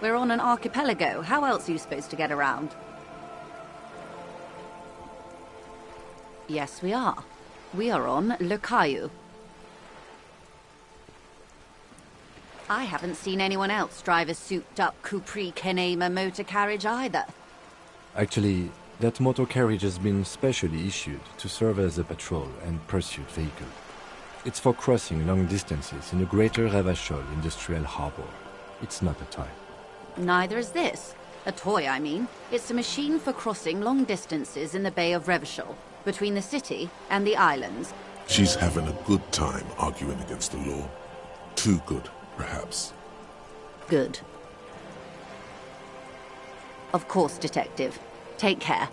We're on an archipelago. How else are you supposed to get around? Yes, we are. We are on Le Caillou. I haven't seen anyone else drive a souped-up Capri Kenema motor carriage either. Actually, that motor carriage has been specially issued to serve as a patrol and pursuit vehicle. It's for crossing long distances in the greater Revachol industrial harbor. It's not a toy. Neither is this. A toy, I mean. It's a machine for crossing long distances in the Bay of Revachol, between the city and the islands. She's having a good time arguing against the law. Too good, perhaps. Good. Of course, Detective. Take care.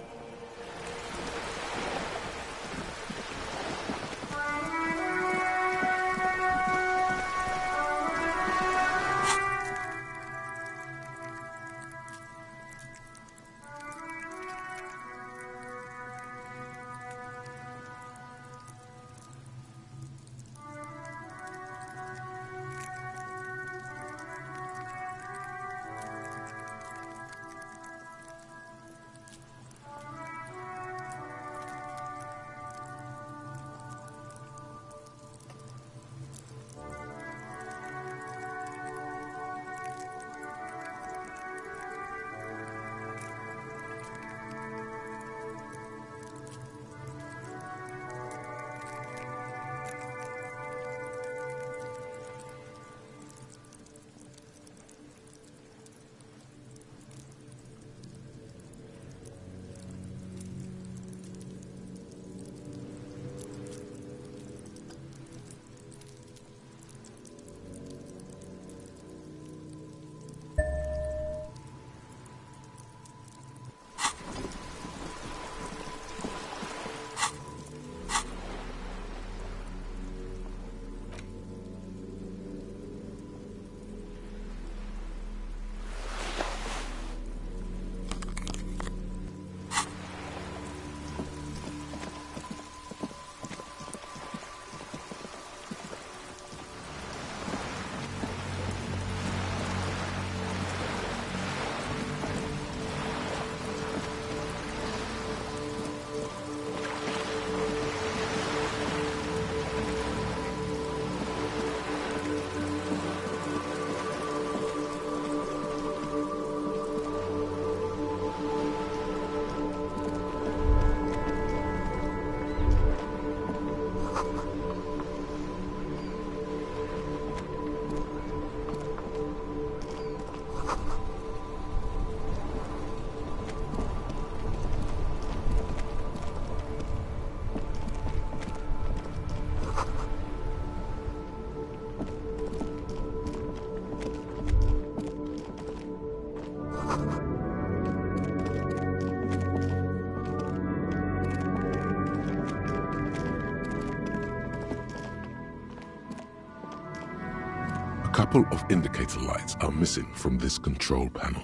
A couple of indicator lights are missing from this control panel.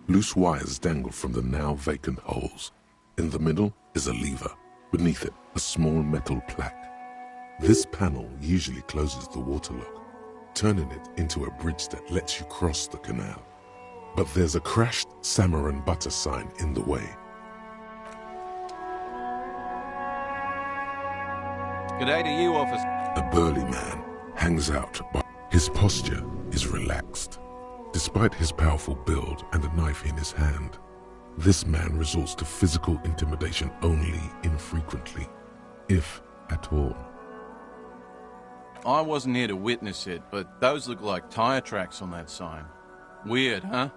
Loose wires dangle from the now vacant holes. In the middle is a lever. Beneath it, a small metal plaque. This panel usually closes the water lock, turning it into a bridge that lets you cross the canal. But there's a crashed salmon and butter sign in the way. G'day to you, officer. A burly man hangs out, but his posture is relaxed. Despite his powerful build and a knife in his hand, this man resorts to physical intimidation only infrequently, if at all. I wasn't here to witness it, but those look like tire tracks on that sign. Weird, huh?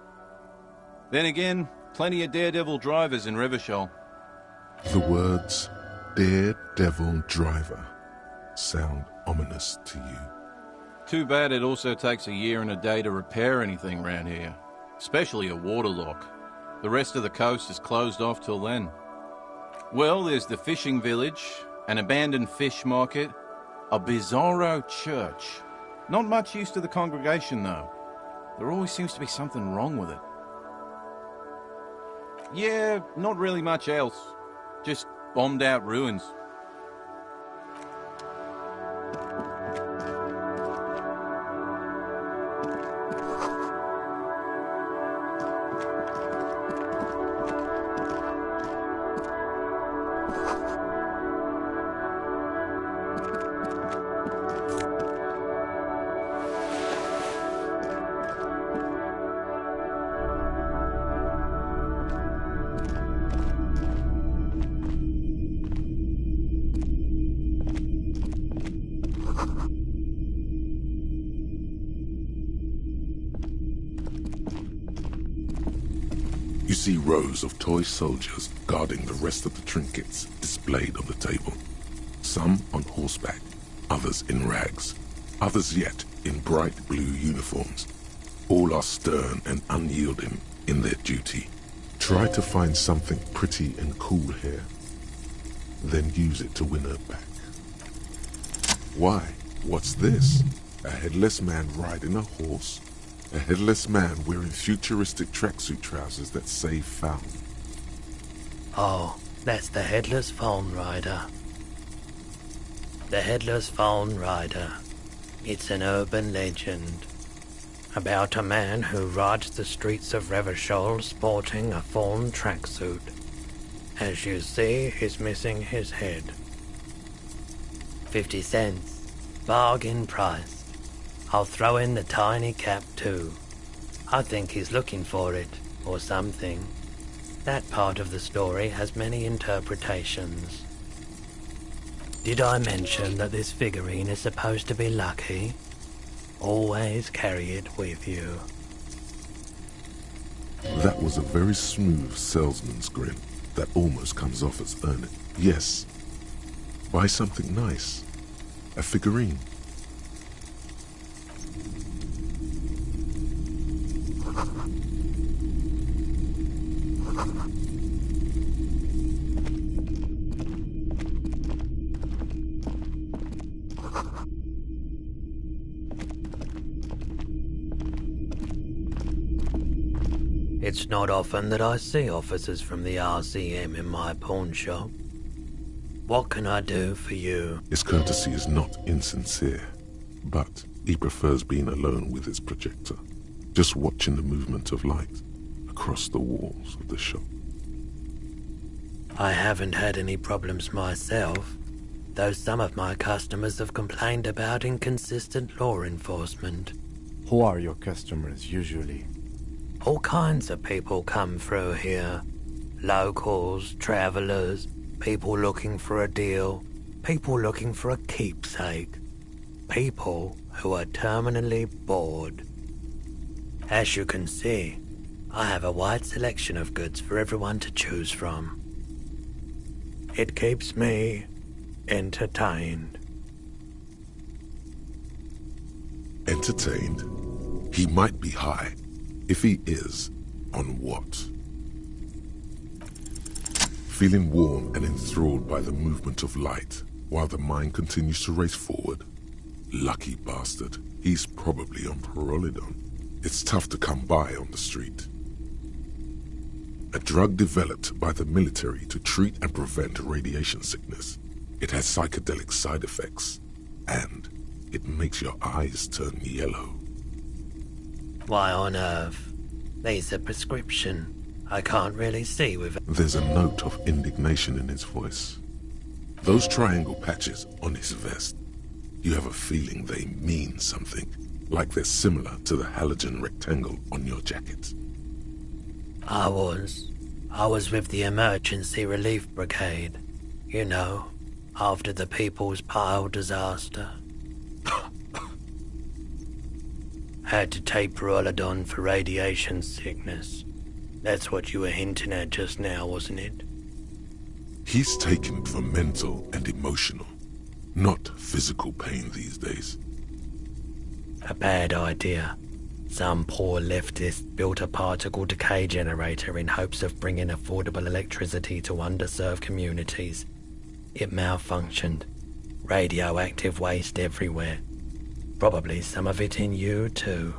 Then again, plenty of daredevil drivers in Revachol. The words "daredevil driver" sound ominous to you. Too bad it also takes a year and a day to repair anything around here, especially a water lock. The rest of the coast is closed off till then. Well, there's the fishing village, an abandoned fish market, a bizarro church. Not much use to the congregation, though. There always seems to be something wrong with it. Yeah, not really much else. Just bombed out ruins. see rows of toy soldiers guarding the rest of the trinkets displayed on the table. Some on horseback, others in rags, others yet in bright blue uniforms. All are stern and unyielding in their duty. Try to find something pretty and cool here, then use it to win her back. Why? What's this? A headless man riding a horse? A headless man wearing futuristic tracksuit trousers that say found. Oh, that's the Headless Phone Rider. The Headless Phone Rider. It's an urban legend about a man who rides the streets of Revachol sporting a fawn tracksuit. As you see, he's missing his head. 50 cents. Bargain price. I'll throw in the tiny cap too. I think he's looking for it, or something. That part of the story has many interpretations. Did I mention that this figurine is supposed to be lucky? Always carry it with you. That was a very smooth salesman's grin that almost comes off as earnest. Yes, buy something nice. A figurine. It's not often that I see officers from the RCM in my pawn shop. What can I do for you? His courtesy is not insincere, but he prefers being alone with his projector, just watching the movement of light across the walls of the shop. I haven't had any problems myself, though some of my customers have complained about inconsistent law enforcement. Who are your customers usually? All kinds of people come through here. Locals, travelers, people looking for a deal, people looking for a keepsake, people who are terminally bored. As you can see, I have a wide selection of goods for everyone to choose from. It keeps me entertained. Entertained? He might be high. If he is, on what? Feeling warm and enthralled by the movement of light, while the mind continues to race forward? Lucky bastard. He's probably on Parolidon. It's tough to come by on the street. A drug developed by the military to treat and prevent radiation sickness. It has psychedelic side effects, and it makes your eyes turn yellow. Why on earth? There's a prescription. I can't really see with it. There's a note of indignation in his voice. Those triangle patches on his vest, you have a feeling they mean something, like they're similar to the halogen rectangle on your jacket. I was with the Emergency Relief Brigade. You know, after the People's Pile disaster. Had to take Parolidon for radiation sickness. That's what you were hinting at just now, wasn't it? He's taken it for mental and emotional, not physical pain these days. A bad idea. Some poor leftist built a particle decay generator in hopes of bringing affordable electricity to underserved communities. It malfunctioned. Radioactive waste everywhere. Probably some of it in you, too.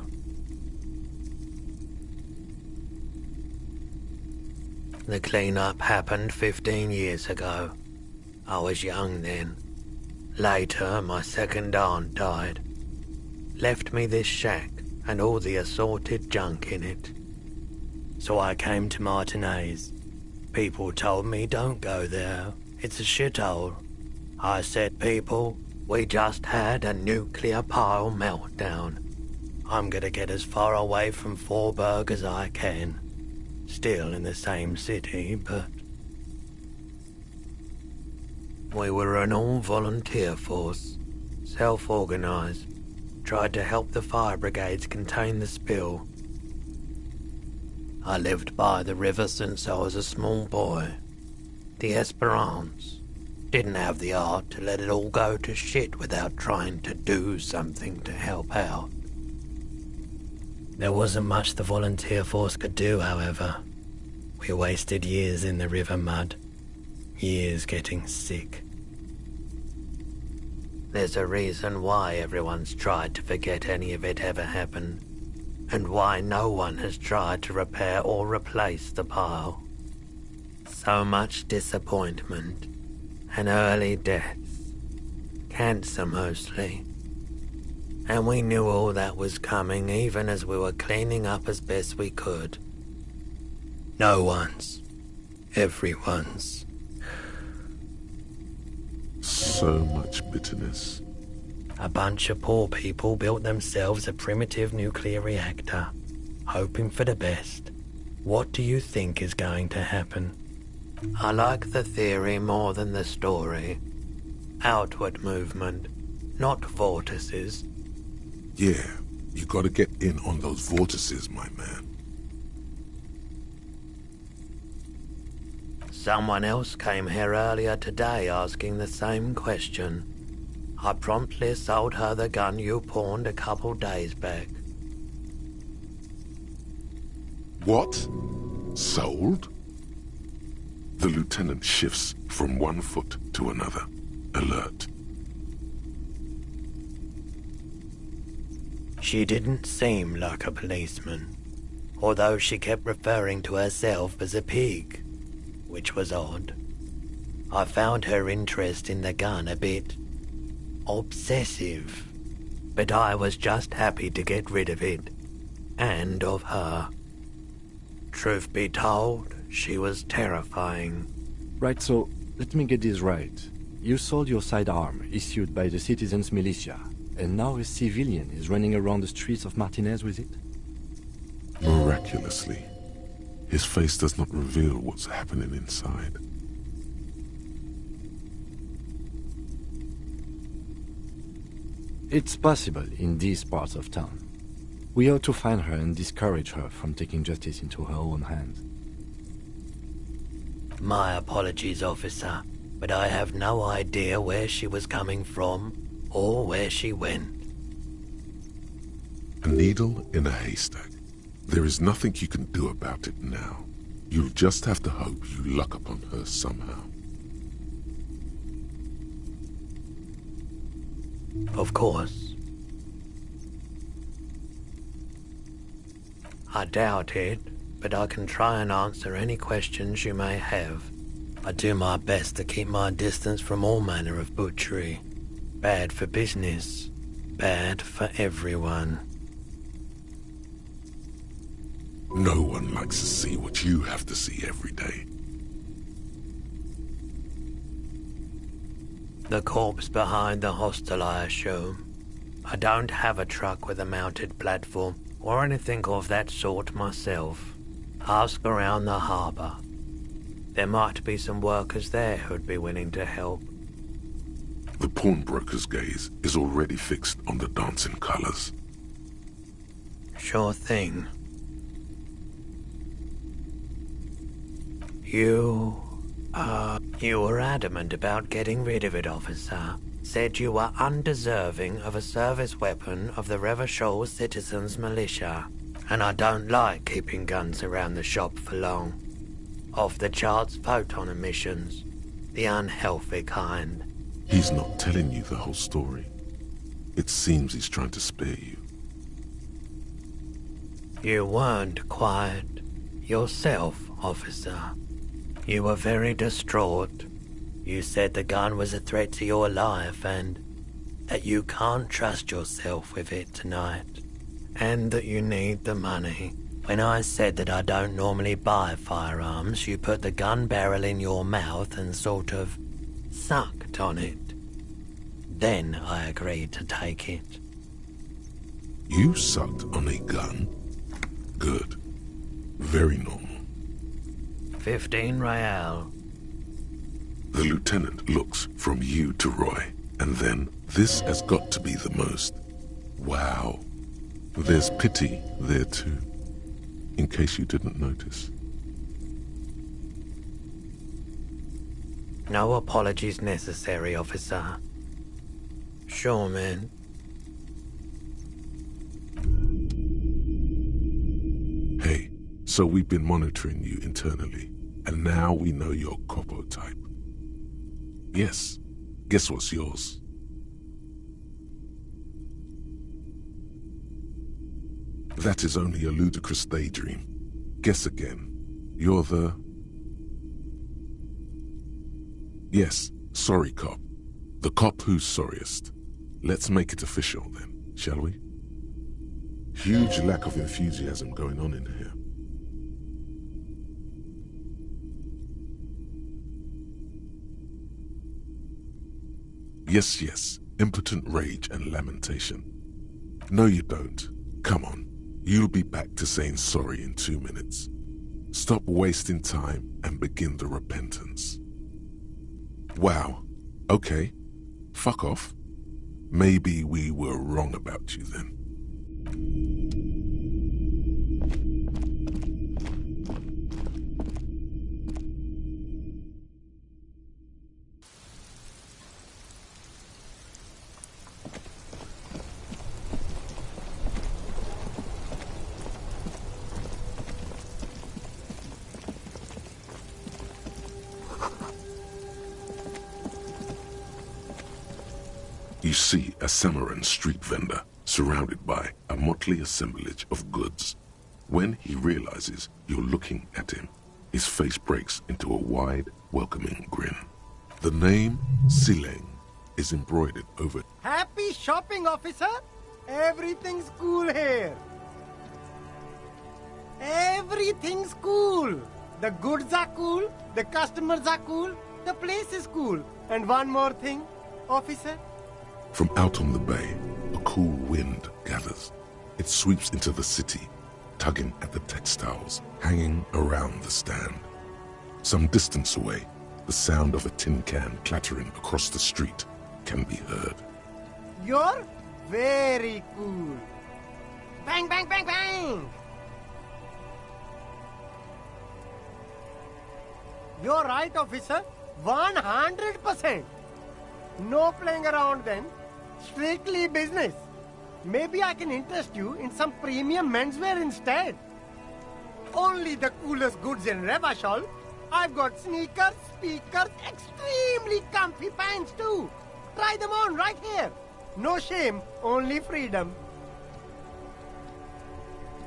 The cleanup happened 15 years ago. I was young then. Later, my second aunt died. Left me this shack and all the assorted junk in it. So I came to Martinaise. People told me don't go there. It's a shithole. I said, people, we just had a nuclear pile meltdown. I'm gonna get as far away from Forburg as I can. Still in the same city, but... We were an all-volunteer force, self-organized. Tried to help the fire brigades contain the spill. I lived by the river since I was a small boy. The Esperance didn't have the art to let it all go to shit without trying to do something to help out. There wasn't much the volunteer force could do, however. We wasted years in the river mud, years getting sick. There's a reason why everyone's tried to forget any of it ever happened, and why no one has tried to repair or replace the pile. So much disappointment and early deaths. Cancer mostly. And we knew all that was coming even as we were cleaning up as best we could. No one's. Everyone's. So much bitterness. A bunch of poor people built themselves a primitive nuclear reactor, hoping for the best. What do you think is going to happen? I like the theory more than the story. Outward movement, not vortices. Yeah, you gotta get in on those vortices, my man. Someone else came here earlier today asking the same question. I promptly sold her the gun you pawned a couple days back. What? Sold? The lieutenant shifts from one foot to another, alert. She didn't seem like a policeman, although she kept referring to herself as a pig, which was odd. I found her interest in the gun a bit obsessive, but I was just happy to get rid of it, and of her. Truth be told, she was terrifying. Right, so let me get this right. You sold your sidearm, issued by the citizens' militia, and now a civilian is running around the streets of Martinaise with it? Miraculously, his face does not reveal what's happening inside. It's possible in these parts of town. We ought to find her and discourage her from taking justice into her own hands. My apologies, officer, but I have no idea where she was coming from or where she went. A needle in a haystack. There is nothing you can do about it now. You'll just have to hope you luck upon her somehow. Of course. I doubt it, but I can try and answer any questions you may have. I do my best to keep my distance from all manner of butchery. Bad for business, bad for everyone. No one likes to see what you have to see every day. The corpse behind the hostel, I assume. I don't have a truck with a mounted platform or anything of that sort myself. Ask around the harbour. There might be some workers there who'd be willing to help. The pawnbroker's gaze is already fixed on the dancing colours. Sure thing. You were adamant about getting rid of it, officer. Said you were undeserving of a service weapon of the Revachol Citizens Militia. And I don't like keeping guns around the shop for long. Off-the-charts photon emissions. The unhealthy kind. He's not telling you the whole story. It seems he's trying to spare you. You weren't quiet yourself, officer. You were very distraught. You said the gun was a threat to your life and that you can't trust yourself with it tonight. And that you need the money. When I said that I don't normally buy firearms, you put the gun barrel in your mouth and sort of sucked on it. Then I agreed to take it. You sucked on a gun? Good. Very normal. 15 real. The lieutenant looks from you to Roy, and then this has got to be the most. Wow. There's pity there too. in case you didn't notice. No apologies necessary, officer. Sure, man. Hey, so we've been monitoring you internally, and now we know your Copo type. Yes, guess what's yours? That is only a ludicrous daydream. Guess again. You're the... Yes, sorry cop. The cop who's sorriest. Let's make it official then, shall we? Huge lack of enthusiasm going on in here. Yes, yes, impotent rage and lamentation. No, you don't. Come on, you'll be back to saying sorry in 2 minutes. Stop wasting time and begin the repentance. Wow, okay, fuck off. Maybe we were wrong about you then. You see a Samaran street vendor surrounded by a motley assemblage of goods. When he realizes you're looking at him, his face breaks into a wide, welcoming grin. The name Sileng is embroidered over. Happy shopping, officer! Everything's cool here. Everything's cool. The goods are cool, the customers are cool, the place is cool. And one more thing, officer. From out on the bay, a cool wind gathers. It sweeps into the city, tugging at the textiles hanging around the stand. Some distance away, the sound of a tin can clattering across the street can be heard. You're very cool. Bang, bang, bang, bang! You're right, officer. 100%. No playing around then. Strictly business. Maybe I can interest you in some premium menswear instead. Only the coolest goods in Revachol. I've got sneakers, speakers, extremely comfy pants too. Try them on right here. No shame, only freedom.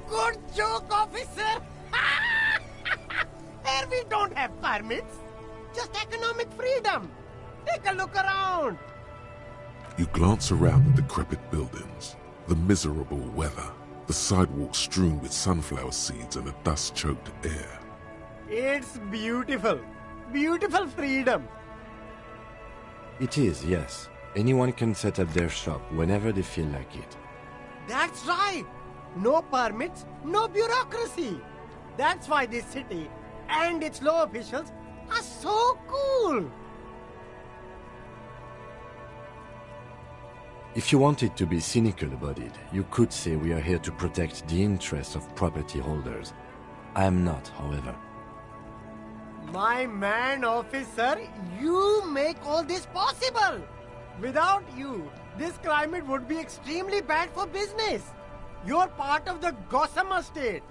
Good joke, officer. Here we don't have permits. Just economic freedom. Take a look around. You glance around the decrepit buildings, the miserable weather, the sidewalks strewn with sunflower seeds and a dust-choked air. It's beautiful. Beautiful freedom. It is, yes. Anyone can set up their shop whenever they feel like it. That's right. No permits, no bureaucracy. That's why this city and its law officials are so cool. If you wanted to be cynical about it, you could say we are here to protect the interests of property holders. I am not, however. My man, officer, you make all this possible. Without you, this climate would be extremely bad for business. You're part of the Gossamer state.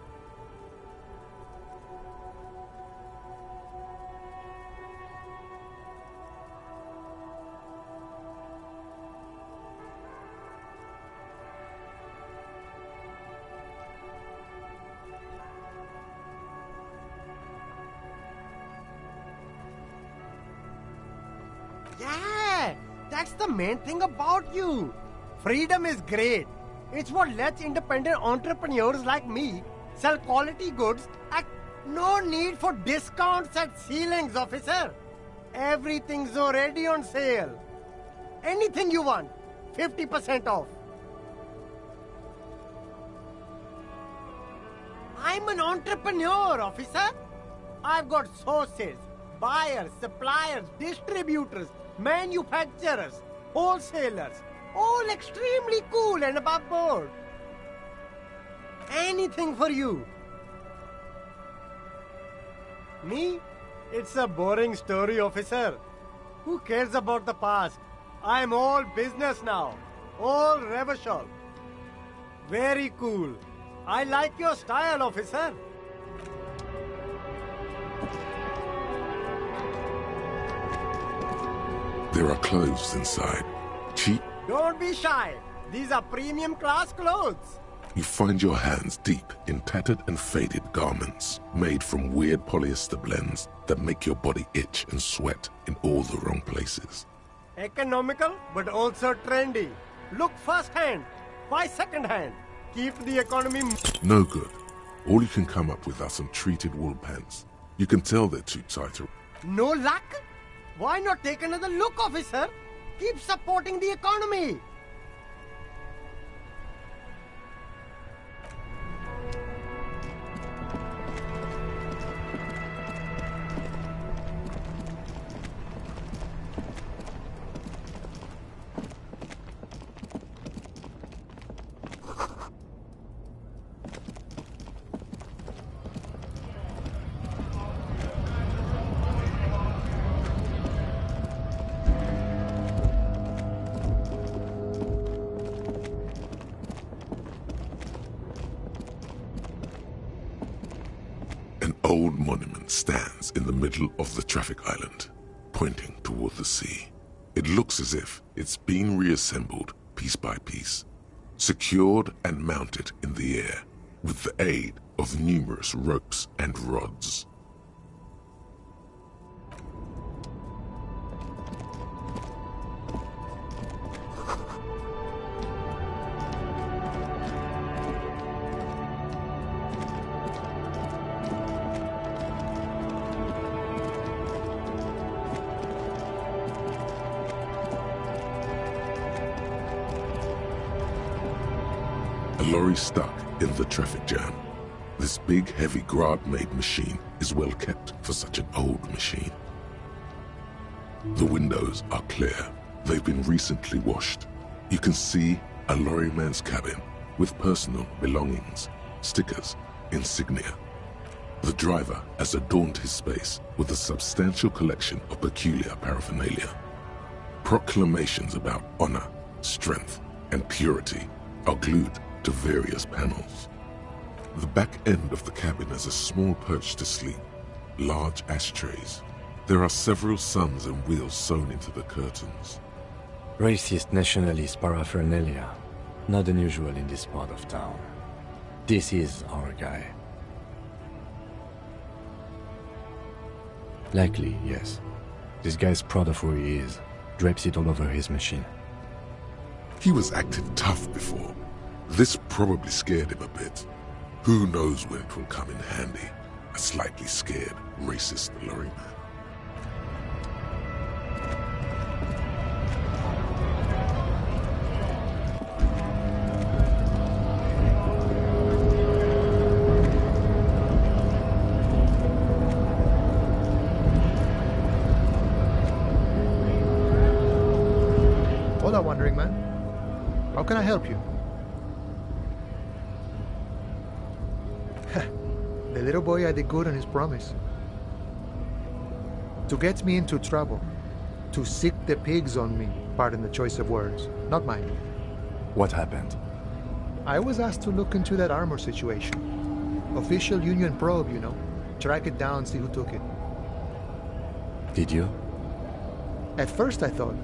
Yeah, that's the main thing about you. Freedom is great. It's what lets independent entrepreneurs like me sell quality goods at no need for discounts at ceilings, officer. Everything's already on sale. Anything you want, 50% off. I'm an entrepreneur, officer. I've got sources, buyers, suppliers, distributors, manufacturers, wholesalers, all extremely cool and above board. Anything for you. Me? It's a boring story, officer. Who cares about the past? I'm all business now. All revolution. Very cool. I like your style, officer. There are clothes inside. Cheap. Don't be shy. These are premium class clothes. You find your hands deep in tattered and faded garments made from weird polyester blends that make your body itch and sweat in all the wrong places. Economical, but also trendy. Look first hand. Buy second hand. Keep the economy... No good. All you can come up with are some treated wool pants. You can tell they're too tight. No luck? Why not take another look, officer? Keep supporting the economy. An old monument stands in the middle of the traffic island, pointing toward the sea. It looks as if it's been reassembled piece by piece, secured and mounted in the air with the aid of numerous ropes and rods. A lorry stuck in the traffic jam. This big, heavy Grad-made machine is well kept for such an old machine. The windows are clear. They've been recently washed. You can see a lorryman's cabin with personal belongings, stickers, insignia. The driver has adorned his space with a substantial collection of peculiar paraphernalia. Proclamations about honor, strength, and purity are glued to various panels. The back end of the cabin has a small perch to sleep, large ashtrays. There are several suns and wheels sewn into the curtains. Racist nationalist paraphernalia. Not unusual in this part of town. This is our guy. Likely, yes. This guy's proud of who he is. Drapes it all over his machine. He was acting tough before. This probably scared him a bit. Who knows when it will come in handy? A slightly scared, racist lorryman. Hola, wandering man. How can I help you? The little boy I did good on his promise. To get me into trouble. To sick the pigs on me. Pardon the choice of words. Not mine. What happened? I was asked to look into that armor situation. Official union probe, you know. Track it down, see who took it. Did you? At first I thought,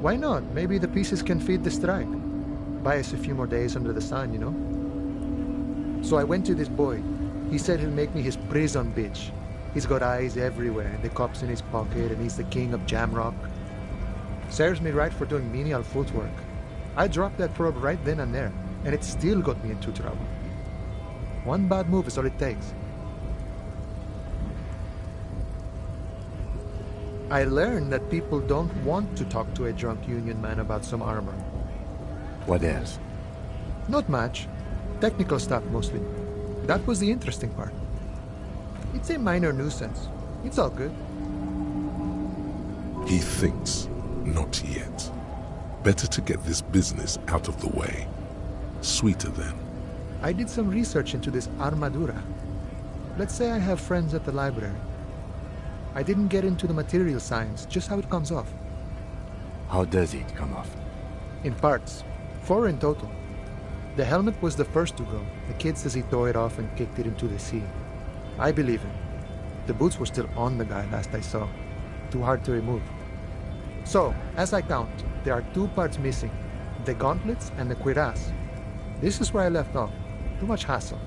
why not? Maybe the pieces can feed the strike. Buy us a few more days under the sun, you know? So I went to this boy. He said he'll make me his prison bitch. He's got eyes everywhere, and the cops in his pocket, and he's the king of Jamrock. Serves me right for doing menial footwork. I dropped that probe right then and there, and it still got me into trouble. One bad move is all it takes. I learned that people don't want to talk to a drunk union man about some armor. What else? Not much. Technical stuff mostly. That was the interesting part. It's a minor nuisance. It's all good. He thinks, not yet. Better to get this business out of the way. Sweeter then. I did some research into this armadura. Let's say I have friends at the library. I didn't get into the material science, just how it comes off. How does it come off? In parts. 4 in total. The helmet was the first to go. The kid says he tore it off and kicked it into the sea. I believe him. The boots were still on the guy last I saw. Too hard to remove. So, as I count, there are 2 parts missing. The gauntlets and the cuirass. This is where I left off. Too much hassle.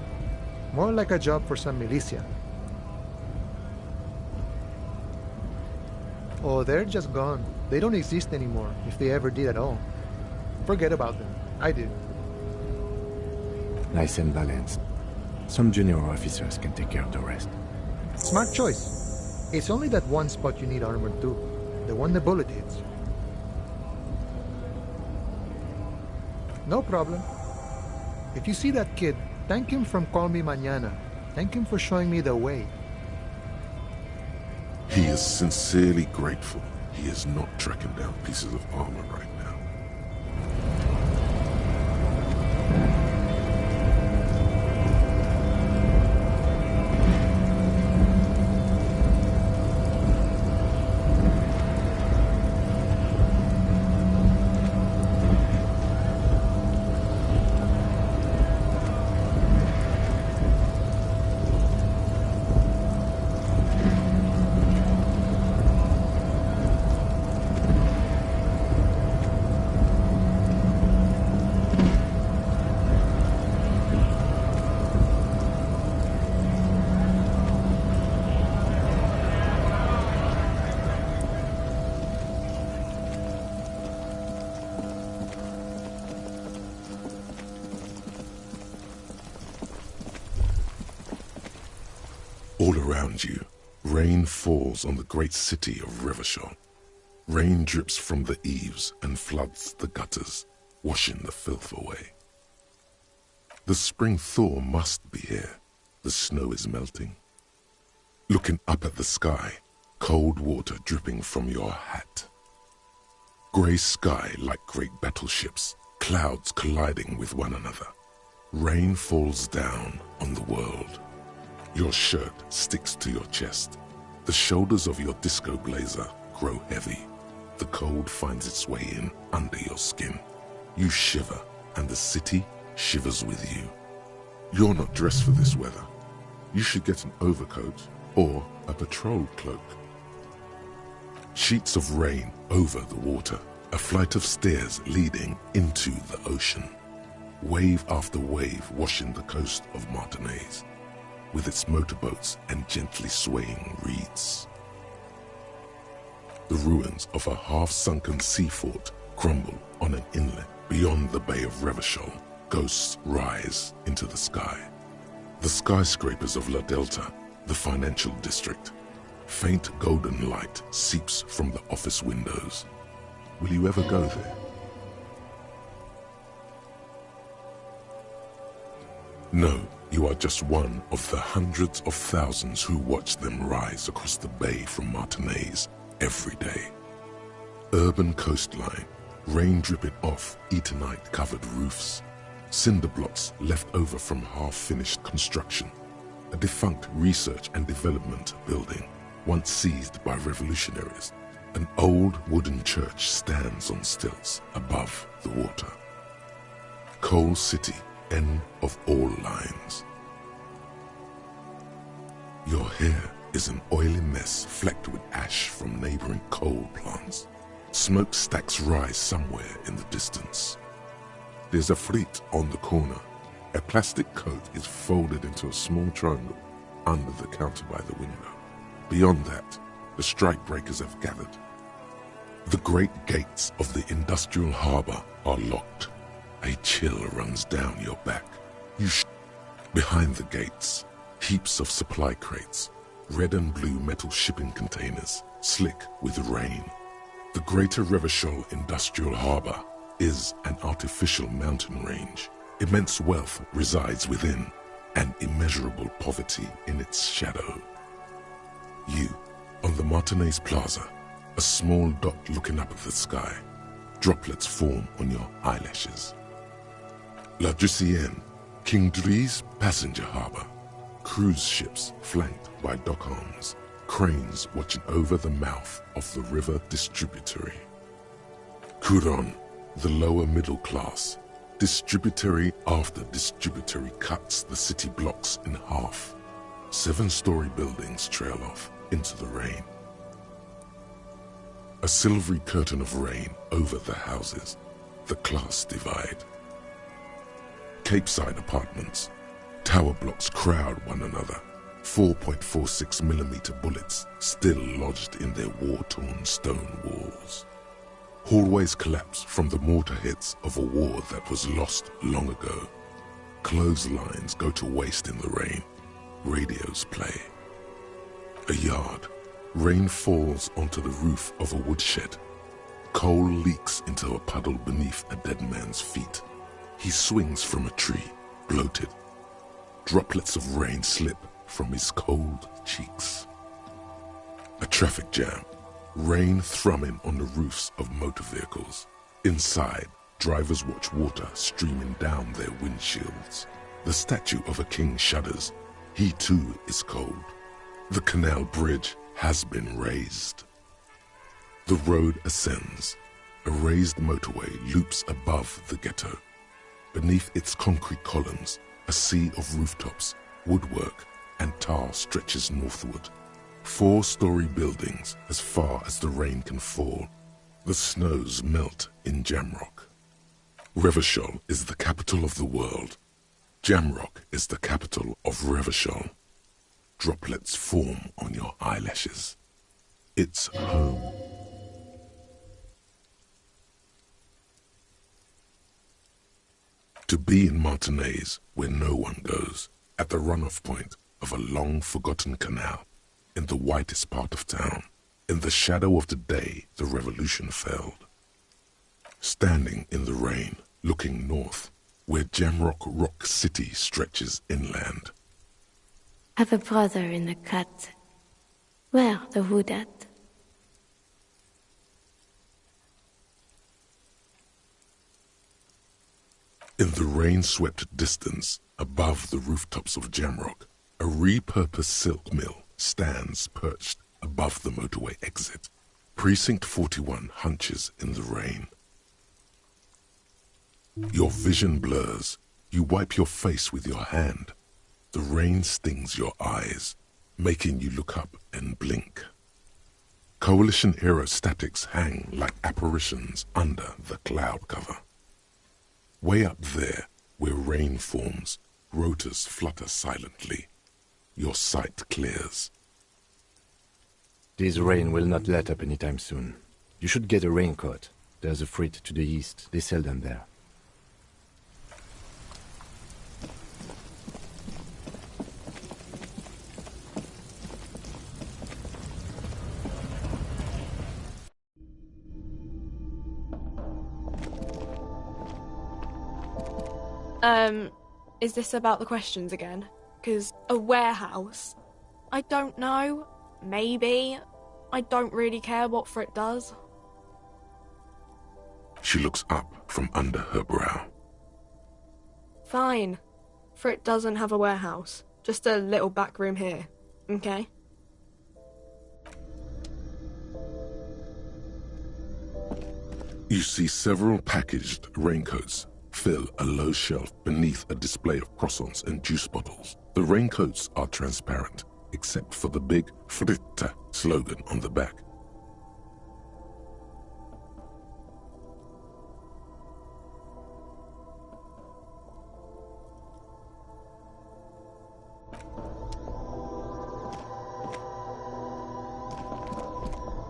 More like a job for some militia. Oh, they're just gone. They don't exist anymore, if they ever did at all. Forget about them. I did. Nice and balanced. Some junior officers can take care of the rest. Smart choice. It's only that one spot you need armored too. The one the bullet hits. No problem. If you see that kid, thank him from Call Me Mañana. Thank him for showing me the way. He is sincerely grateful he is not tracking down pieces of armor right now. All around you, rain falls on the great city of Revachol. Rain drips from the eaves and floods the gutters, washing the filth away. The spring thaw must be here. The snow is melting. Looking up at the sky, cold water dripping from your hat. Grey sky like great battleships, clouds colliding with one another. Rain falls down on the world. Your shirt sticks to your chest. The shoulders of your disco blazer grow heavy. The cold finds its way in under your skin. You shiver, and the city shivers with you. You're not dressed for this weather. You should get an overcoat or a patrol cloak. Sheets of rain over the water, a flight of stairs leading into the ocean. Wave after wave washing the coast of Martinaise, with its motorboats and gently swaying reeds. The ruins of a half-sunken sea fort crumble on an inlet beyond the Bay of Revachol. Ghosts rise into the sky. The skyscrapers of La Delta, the financial district. Faint golden light seeps from the office windows. Will you ever go there? No. You are just one of the hundreds of thousands who watch them rise across the bay from Martinaise every day. Urban coastline, rain dripping off Eternite-covered roofs, cinder blocks left over from half-finished construction, a defunct research and development building, once seized by revolutionaries. An old wooden church stands on stilts above the water. Coal City, end of all lines. Your hair is an oily mess flecked with ash from neighboring coal plants. Smokestacks rise somewhere in the distance. There's a fleet on the corner. A plastic coat is folded into a small triangle under the counter by the window. Beyond that, the strikebreakers have gathered. The great gates of the industrial harbour are locked. A chill runs down your back. Behind the gates, heaps of supply crates, red and blue metal shipping containers, slick with rain. The Greater Revachol Industrial Harbour is an artificial mountain range. Immense wealth resides within, and immeasurable poverty in its shadow. You, on the Martinaise Plaza, a small dot looking up at the sky. Droplets form on your eyelashes. Elysium, King Dries passenger harbour. Cruise ships flanked by dock arms. cranes watching over the mouth of the river distributary. Kuron, the lower middle class, distributary after distributary cuts the city blocks in half. 7-story buildings trail off into the rain. A silvery curtain of rain over the houses, the class divide. Capeside apartments, tower blocks crowd one another. 4.46mm bullets still lodged in their war-torn stone walls. Hallways collapse from the mortar hits of a war that was lost long ago. Clotheslines go to waste in the rain. Radios play. A yard. Rain falls onto the roof of a woodshed. Coal leaks into a puddle beneath a dead man's feet. He swings from a tree, bloated. Droplets of rain slip from his cold cheeks. A traffic jam. Rain thrumming on the roofs of motor vehicles. Inside, drivers watch water streaming down their windshields. The statue of a king shudders. He too is cold. The canal bridge has been raised. The road ascends. A raised motorway loops above the ghetto. Beneath its concrete columns, a sea of rooftops, woodwork, and tar stretches northward. 4-story buildings as far as the rain can fall. The snows melt in Jamrock. Revachol is the capital of the world. Jamrock is the capital of Revachol. Droplets form on your eyelashes. It's home. To be in Martinaise, where no one goes, at the runoff point of a long-forgotten canal, in the whitest part of town, in the shadow of the day the revolution failed. Standing in the rain, looking north, where Jamrock Rock City stretches inland. Have a brother in the cut. Where the wood at? In the rain-swept distance, above the rooftops of Jamrock, a repurposed silk mill stands perched above the motorway exit. Precinct 41 hunches in the rain. Your vision blurs. You wipe your face with your hand. The rain stings your eyes, making you look up and blink. Coalition aerostatics hang like apparitions under the cloud cover. Way up there, where rain forms, rotors flutter silently. Your sight clears. This rain will not let up anytime soon. You should get a raincoat. There's a freight to the east. They sell them there. Is this about the questions again? 'Cause a warehouse? I don't know. Maybe. I don't really care what Frit does. She looks up from under her brow. Fine. Frit doesn't have a warehouse. Just a little back room here. Okay? You see several packaged raincoats fill a low shelf beneath a display of croissants and juice bottles. The raincoats are transparent, except for the big Fritte slogan on the back.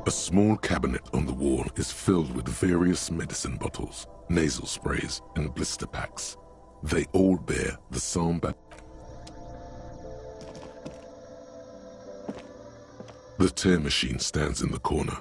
A small cabinet on the wall is filled with various medicine bottles, nasal sprays, and blister packs. They all bear the Samba. The tear machine stands in the corner.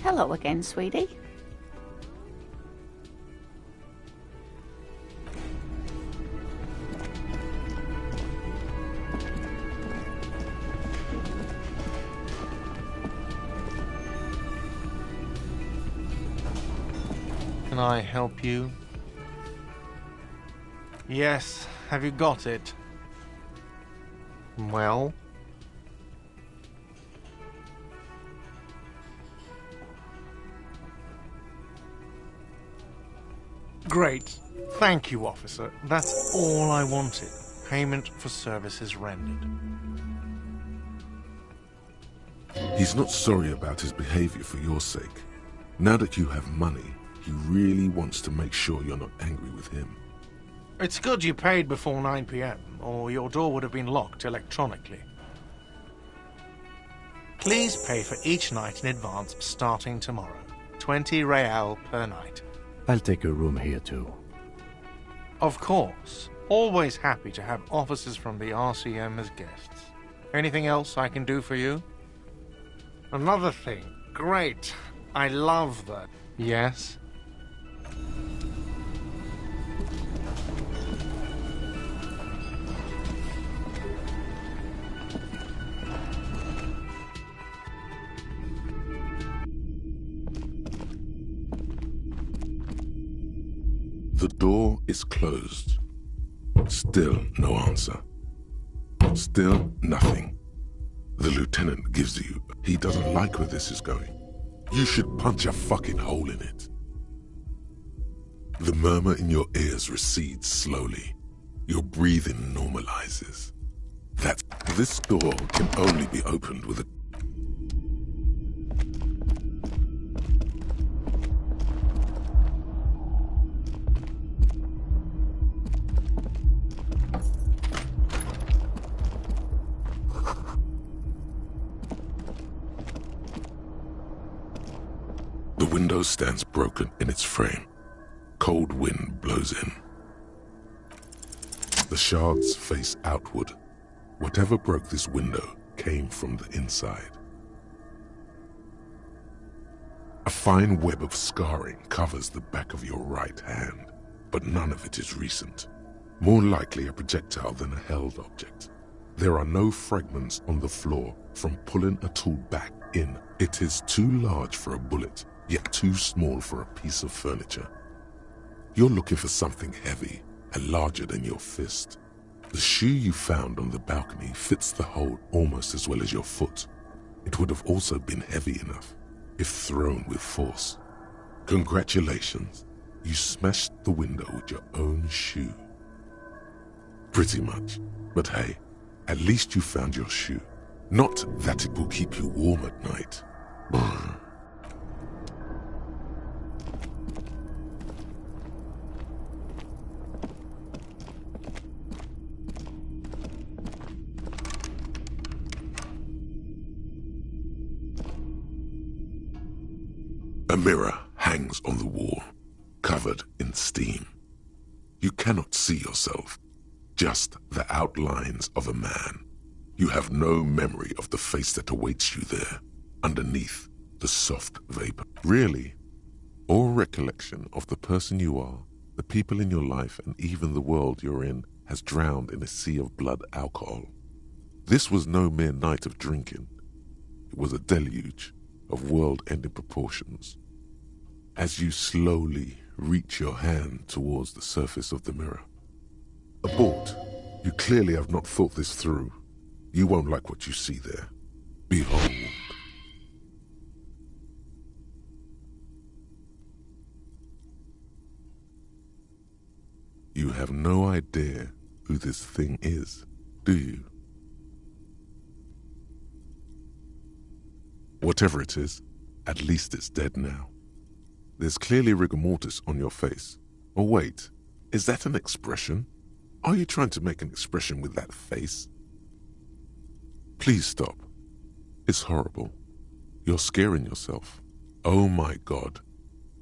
Hello again, sweetie. Can I help you? Yes, have you got it? Well? Great. Thank you, officer. That's all I wanted. Payment for services rendered. He's not sorry about his behavior for your sake. Now that you have money, he really wants to make sure you're not angry with him. It's good you paid before 9 p.m., or your door would have been locked electronically. Please pay for each night in advance starting tomorrow. 20 real per night. I'll take a room here too. Of course. Always happy to have officers from the RCM as guests. Anything else I can do for you? Another thing. Great. I love that. Yes? The door is closed. Still no answer. Still nothing. The lieutenant gives you. He doesn't like where this is going. You should punch a fucking hole in it. The murmur in your ears recedes slowly. Your breathing normalizes. This door can only be opened with a... The window stands broken in its frame. Cold wind blows in. The shards face outward. Whatever broke this window came from the inside. A fine web of scarring covers the back of your right hand, but none of it is recent. More likely a projectile than a held object. There are no fragments on the floor from pulling a tool back in. It is too large for a bullet, yet too small for a piece of furniture. You're looking for something heavy and larger than your fist. The shoe you found on the balcony fits the hole almost as well as your foot. It would have also been heavy enough if thrown with force. Congratulations, you smashed the window with your own shoe. Pretty much, but hey, at least you found your shoe. Not that it will keep you warm at night. Brr. A mirror hangs on the wall, covered in steam. You cannot see yourself, just the outlines of a man. You have no memory of the face that awaits you there, underneath the soft vapor. Really, all recollection of the person you are, the people in your life, and even the world you're in has drowned in a sea of blood alcohol. This was no mere night of drinking. It was a deluge of world-ending proportions. As you slowly reach your hand towards the surface of the mirror. Abort. You clearly have not thought this through. You won't like what you see there. Behold. You have no idea who this thing is, do you? Whatever it is, at least it's dead now. There's clearly rigor mortis on your face. Or wait, is that an expression? Are you trying to make an expression with that face? Please stop. It's horrible. You're scaring yourself. Oh my God.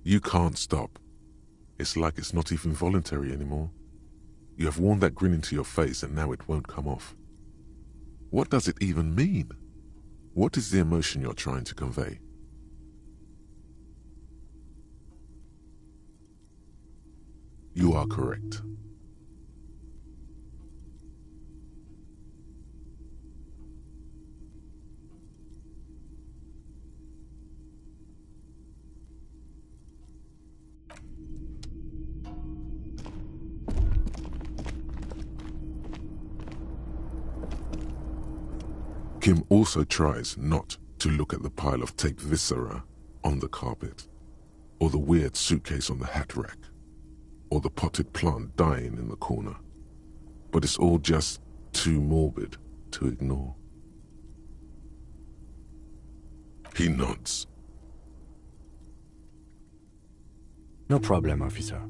You can't stop. It's like it's not even voluntary anymore. You have worn that grin into your face and now it won't come off. What does it even mean? What is the emotion you're trying to convey? You are correct. Kim also tries not to look at the pile of taped viscera on the carpet, or the weird suitcase on the hat rack, or the potted plant dying in the corner. But it's all just too morbid to ignore. He nods. No problem, officer.